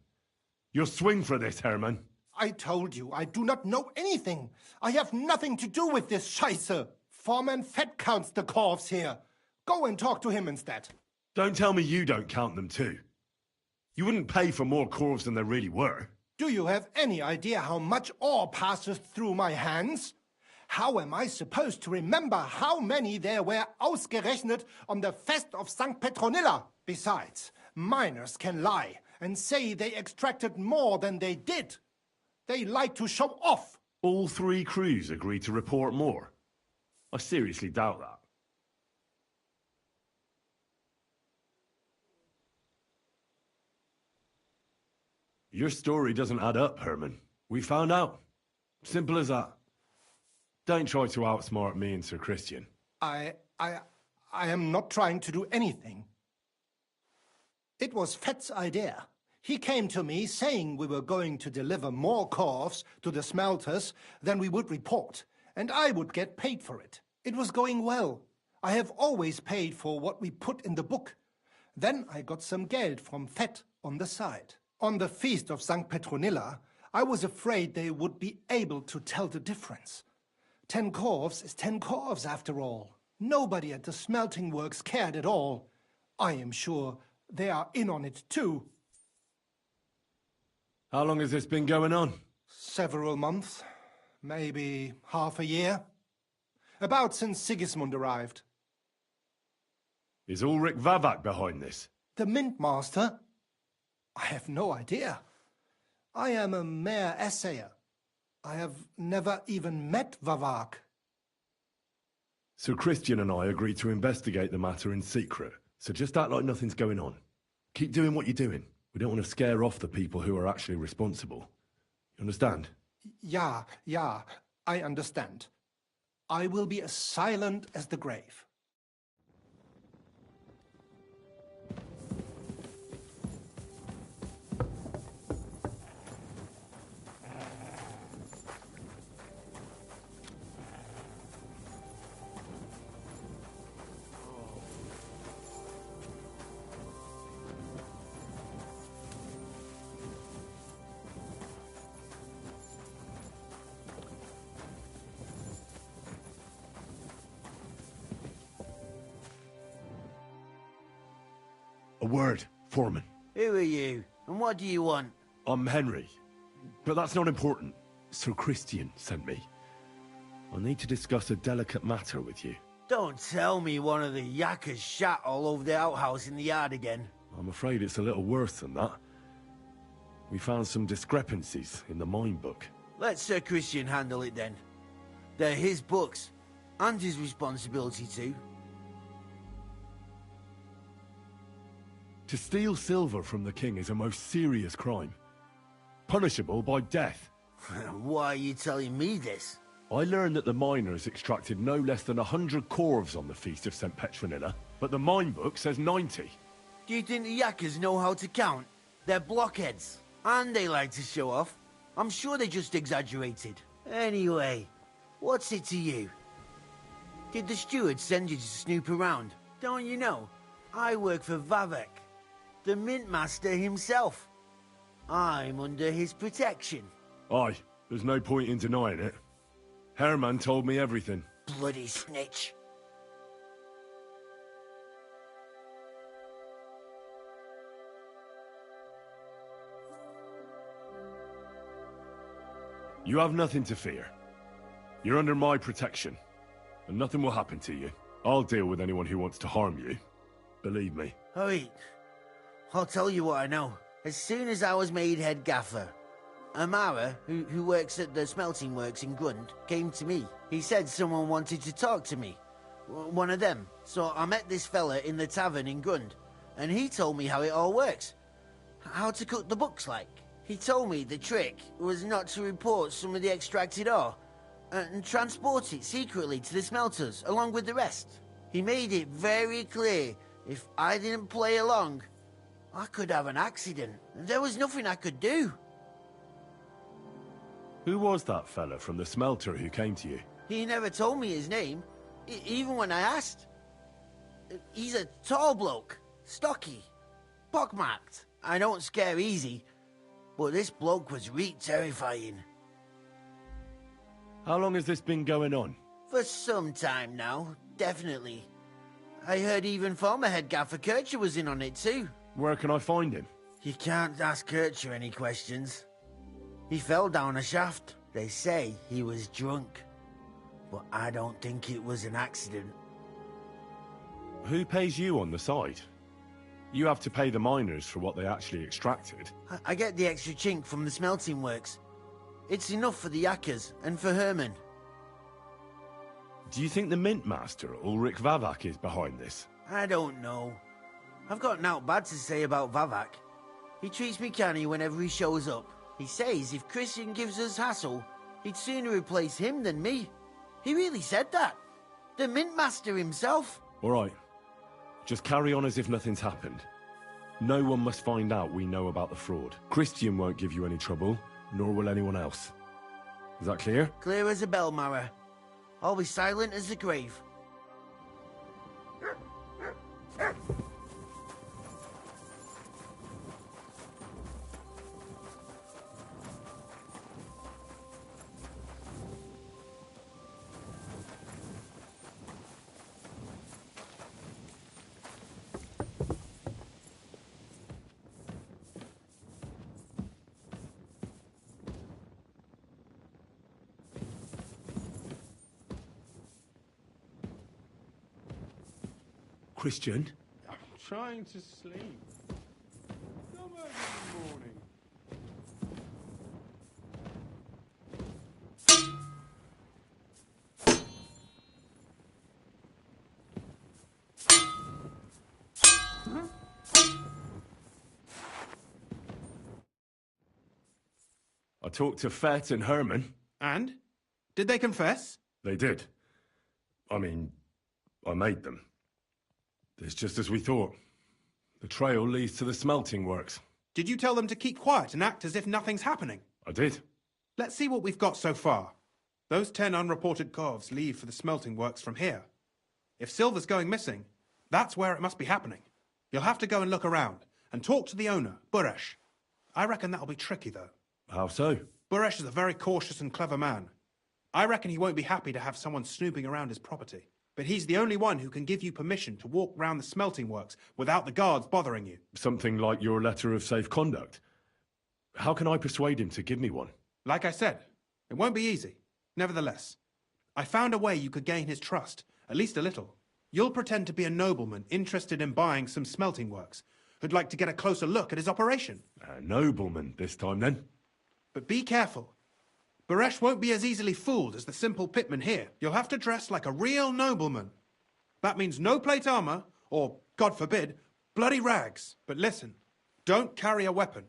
You'll swing for this, Herman. I told you, I do not know anything. I have nothing to do with this Scheiße. Foreman Fett counts the corvs here. Go and talk to him instead. Don't tell me you don't count them too. You wouldn't pay for more corvs than there really were. Do you have any idea how much ore passes through my hands? How am I supposed to remember how many there were ausgerechnet on the Fest of St. Petronilla? Besides, miners can lie and say they extracted more than they did. They like to show off. All 3 crews agreed to report more. I seriously doubt that. Your story doesn't add up, Herman. We found out. Simple as that. Don't try to outsmart me and Sir Christian. I am not trying to do anything. It was Fett's idea. He came to me saying we were going to deliver more corvs to the smelters than we would report, and I would get paid for it. It was going well. I have always paid for what we put in the book. Then I got some geld from Fett on the side. On the Feast of St. Petronilla, I was afraid they would be able to tell the difference. 10 corvs is 10 corvs after all. Nobody at the smelting works cared at all. I am sure they are in on it too. How long has this been going on? Several months. Maybe half a year. About since Sigismund arrived. Is Ulrich Vavak behind this? The Mint Master? I have no idea. I am a mere assayer. I have never even met Vavak. So Christian and I agreed to investigate the matter in secret, so just act like nothing's going on. Keep doing what you're doing. We don't want to scare off the people who are actually responsible. You understand? Yeah, I understand. I will be as silent as the grave. A word, Foreman. Who are you, and what do you want? I'm Henry, but that's not important. Sir Christian sent me. I need to discuss a delicate matter with you. Don't tell me one of the yakkers shat all over the outhouse in the yard again. I'm afraid it's a little worse than that. We found some discrepancies in the mine book. Let Sir Christian handle it then. They're his books, and his responsibility too. To steal silver from the king is a most serious crime. Punishable by death. Why are you telling me this? I learned that the miners extracted no less than 100 corves on the Feast of St. Petronilla, but the mine book says 90. Do you think the yakkers know how to count? They're blockheads, and they like to show off. I'm sure they just exaggerated. Anyway, what's it to you? Did the steward send you to snoop around? Don't you know? I work for Vavek, the Mint Master himself. I'm under his protection. Aye, there's no point in denying it. Herman told me everything. Bloody snitch. You have nothing to fear. You're under my protection, and nothing will happen to you. I'll deal with anyone who wants to harm you. Believe me. Wait, I'll tell you what I know. As soon as I was made head gaffer, Amara, who works at the smelting works in Grund, came to me. He said someone wanted to talk to me. One of them. So I met this fella in the tavern in Grund, and he told me how it all works. How to cook the books like. He told me the trick was not to report some of the extracted ore, and transport it secretly to the smelters, along with the rest. He made it very clear if I didn't play along, I could have an accident. There was nothing I could do. Who was that fella from the smelter who came to you? He never told me his name, even when I asked. He's a tall bloke, stocky, pockmarked. I don't scare easy, but this bloke was terrifying. How long has this been going on? For some time now, definitely. I heard even former head gaffer Kircher was in on it too. Where can I find him? You can't ask Kircher any questions. He fell down a shaft. They say he was drunk, but I don't think it was an accident. Who pays you on the side? You have to pay the miners for what they actually extracted. I get the extra chink from the smelting works. It's enough for the yakkers and for Herman. Do you think the Mint Master, Ulrich Vavak, is behind this? I don't know. I've got naught bad to say about Vavak. He treats me canny whenever he shows up. He says if Christian gives us hassle, he'd sooner replace him than me. He really said that. The Mint Master himself. All right. Just carry on as if nothing's happened. No one must find out we know about the fraud. Christian won't give you any trouble, nor will anyone else. Is that clear? Clear as a bell, Mara. I'll be silent as the grave. Christian? I'm trying to sleep. Come over in the morning. I talked to Fett and Herman. And? Did they confess? They did. I mean, I made them. It's just as we thought. The trail leads to the smelting works. Did you tell them to keep quiet and act as if nothing's happening? I did. Let's see what we've got so far. Those 10 unreported corves leave for the smelting works from here. If silver's going missing, that's where it must be happening. You'll have to go and look around and talk to the owner, Buresh. I reckon that'll be tricky, though. How so? Buresh is a very cautious and clever man. I reckon he won't be happy to have someone snooping around his property. But he's the only one who can give you permission to walk round the smelting works without the guards bothering you. Something like your letter of safe conduct. How can I persuade him to give me one? Like I said, it won't be easy. Nevertheless, I found a way you could gain his trust, at least a little. You'll pretend to be a nobleman interested in buying some smelting works, who'd like to get a closer look at his operation. A nobleman this time, then? But be careful. Buresh won't be as easily fooled as the simple pitman here. You'll have to dress like a real nobleman. That means no plate armor, or, God forbid, bloody rags. But listen, don't carry a weapon.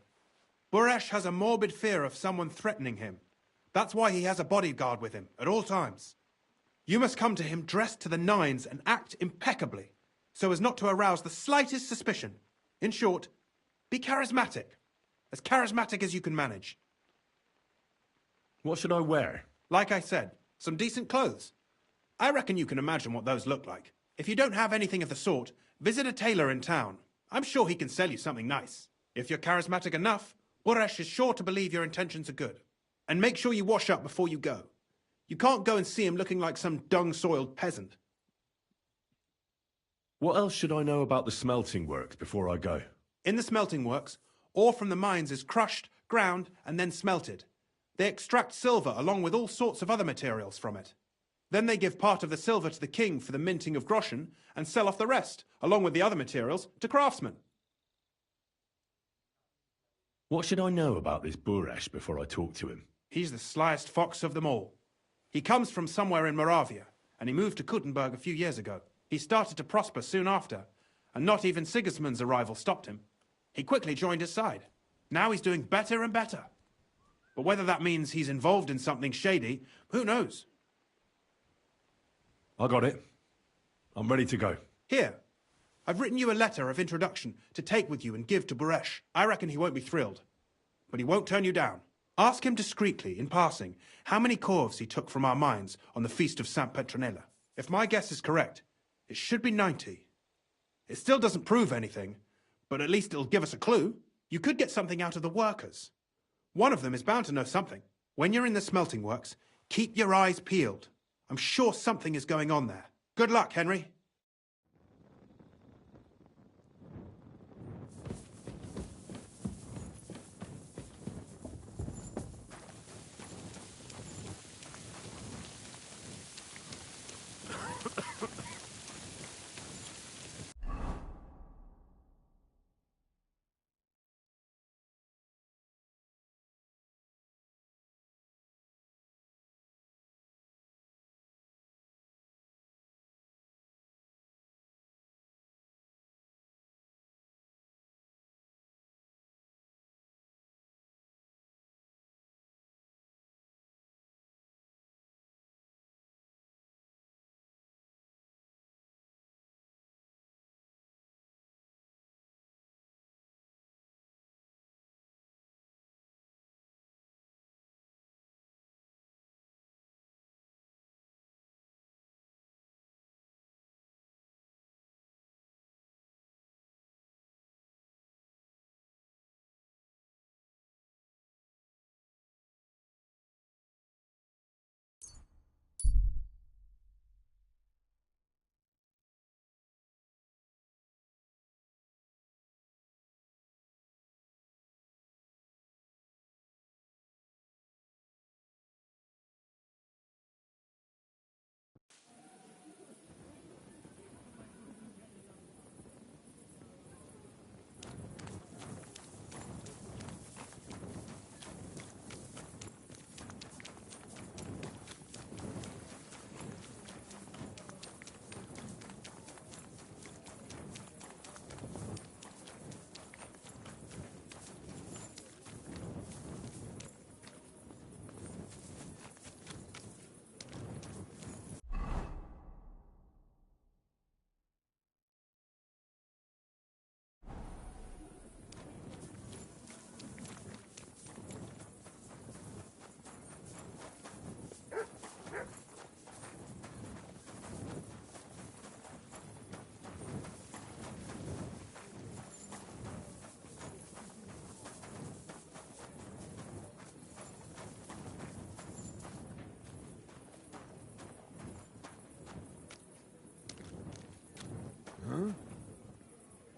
Buresh has a morbid fear of someone threatening him. That's why he has a bodyguard with him at all times. You must come to him dressed to the nines and act impeccably, so as not to arouse the slightest suspicion. In short, be charismatic as you can manage. What should I wear? Like I said, some decent clothes. I reckon you can imagine what those look like. If you don't have anything of the sort, visit a tailor in town. I'm sure he can sell you something nice. If you're charismatic enough, Buresh is sure to believe your intentions are good. And make sure you wash up before you go. You can't go and see him looking like some dung-soiled peasant. What else should I know about the smelting works before I go? In the smelting works, ore from the mines is crushed, ground, and then smelted. They extract silver along with all sorts of other materials from it. Then they give part of the silver to the king for the minting of groschen and sell off the rest, along with the other materials, to craftsmen. What should I know about this Buresh before I talk to him? He's the slyest fox of them all. He comes from somewhere in Moravia, and he moved to Kuttenberg a few years ago. He started to prosper soon after, and not even Sigismund's arrival stopped him. He quickly joined his side. Now he's doing better and better. But whether that means he's involved in something shady, who knows? I got it. I'm ready to go. Here, I've written you a letter of introduction to take with you and give to Buresh. I reckon he won't be thrilled, but he won't turn you down. Ask him discreetly, in passing, how many corves he took from our mines on the feast of St. Petronella. If my guess is correct, it should be 90. It still doesn't prove anything, but at least it'll give us a clue. You could get something out of the workers. One of them is bound to know something. When you're in the smelting works, keep your eyes peeled. I'm sure something is going on there. Good luck, Henry.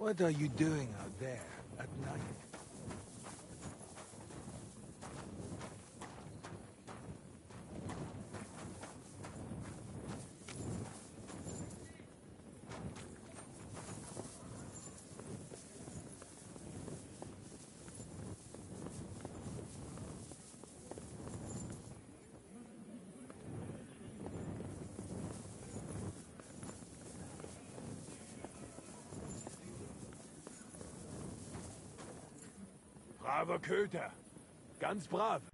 What are you doing out there at night? Braver Köter. Ganz brav.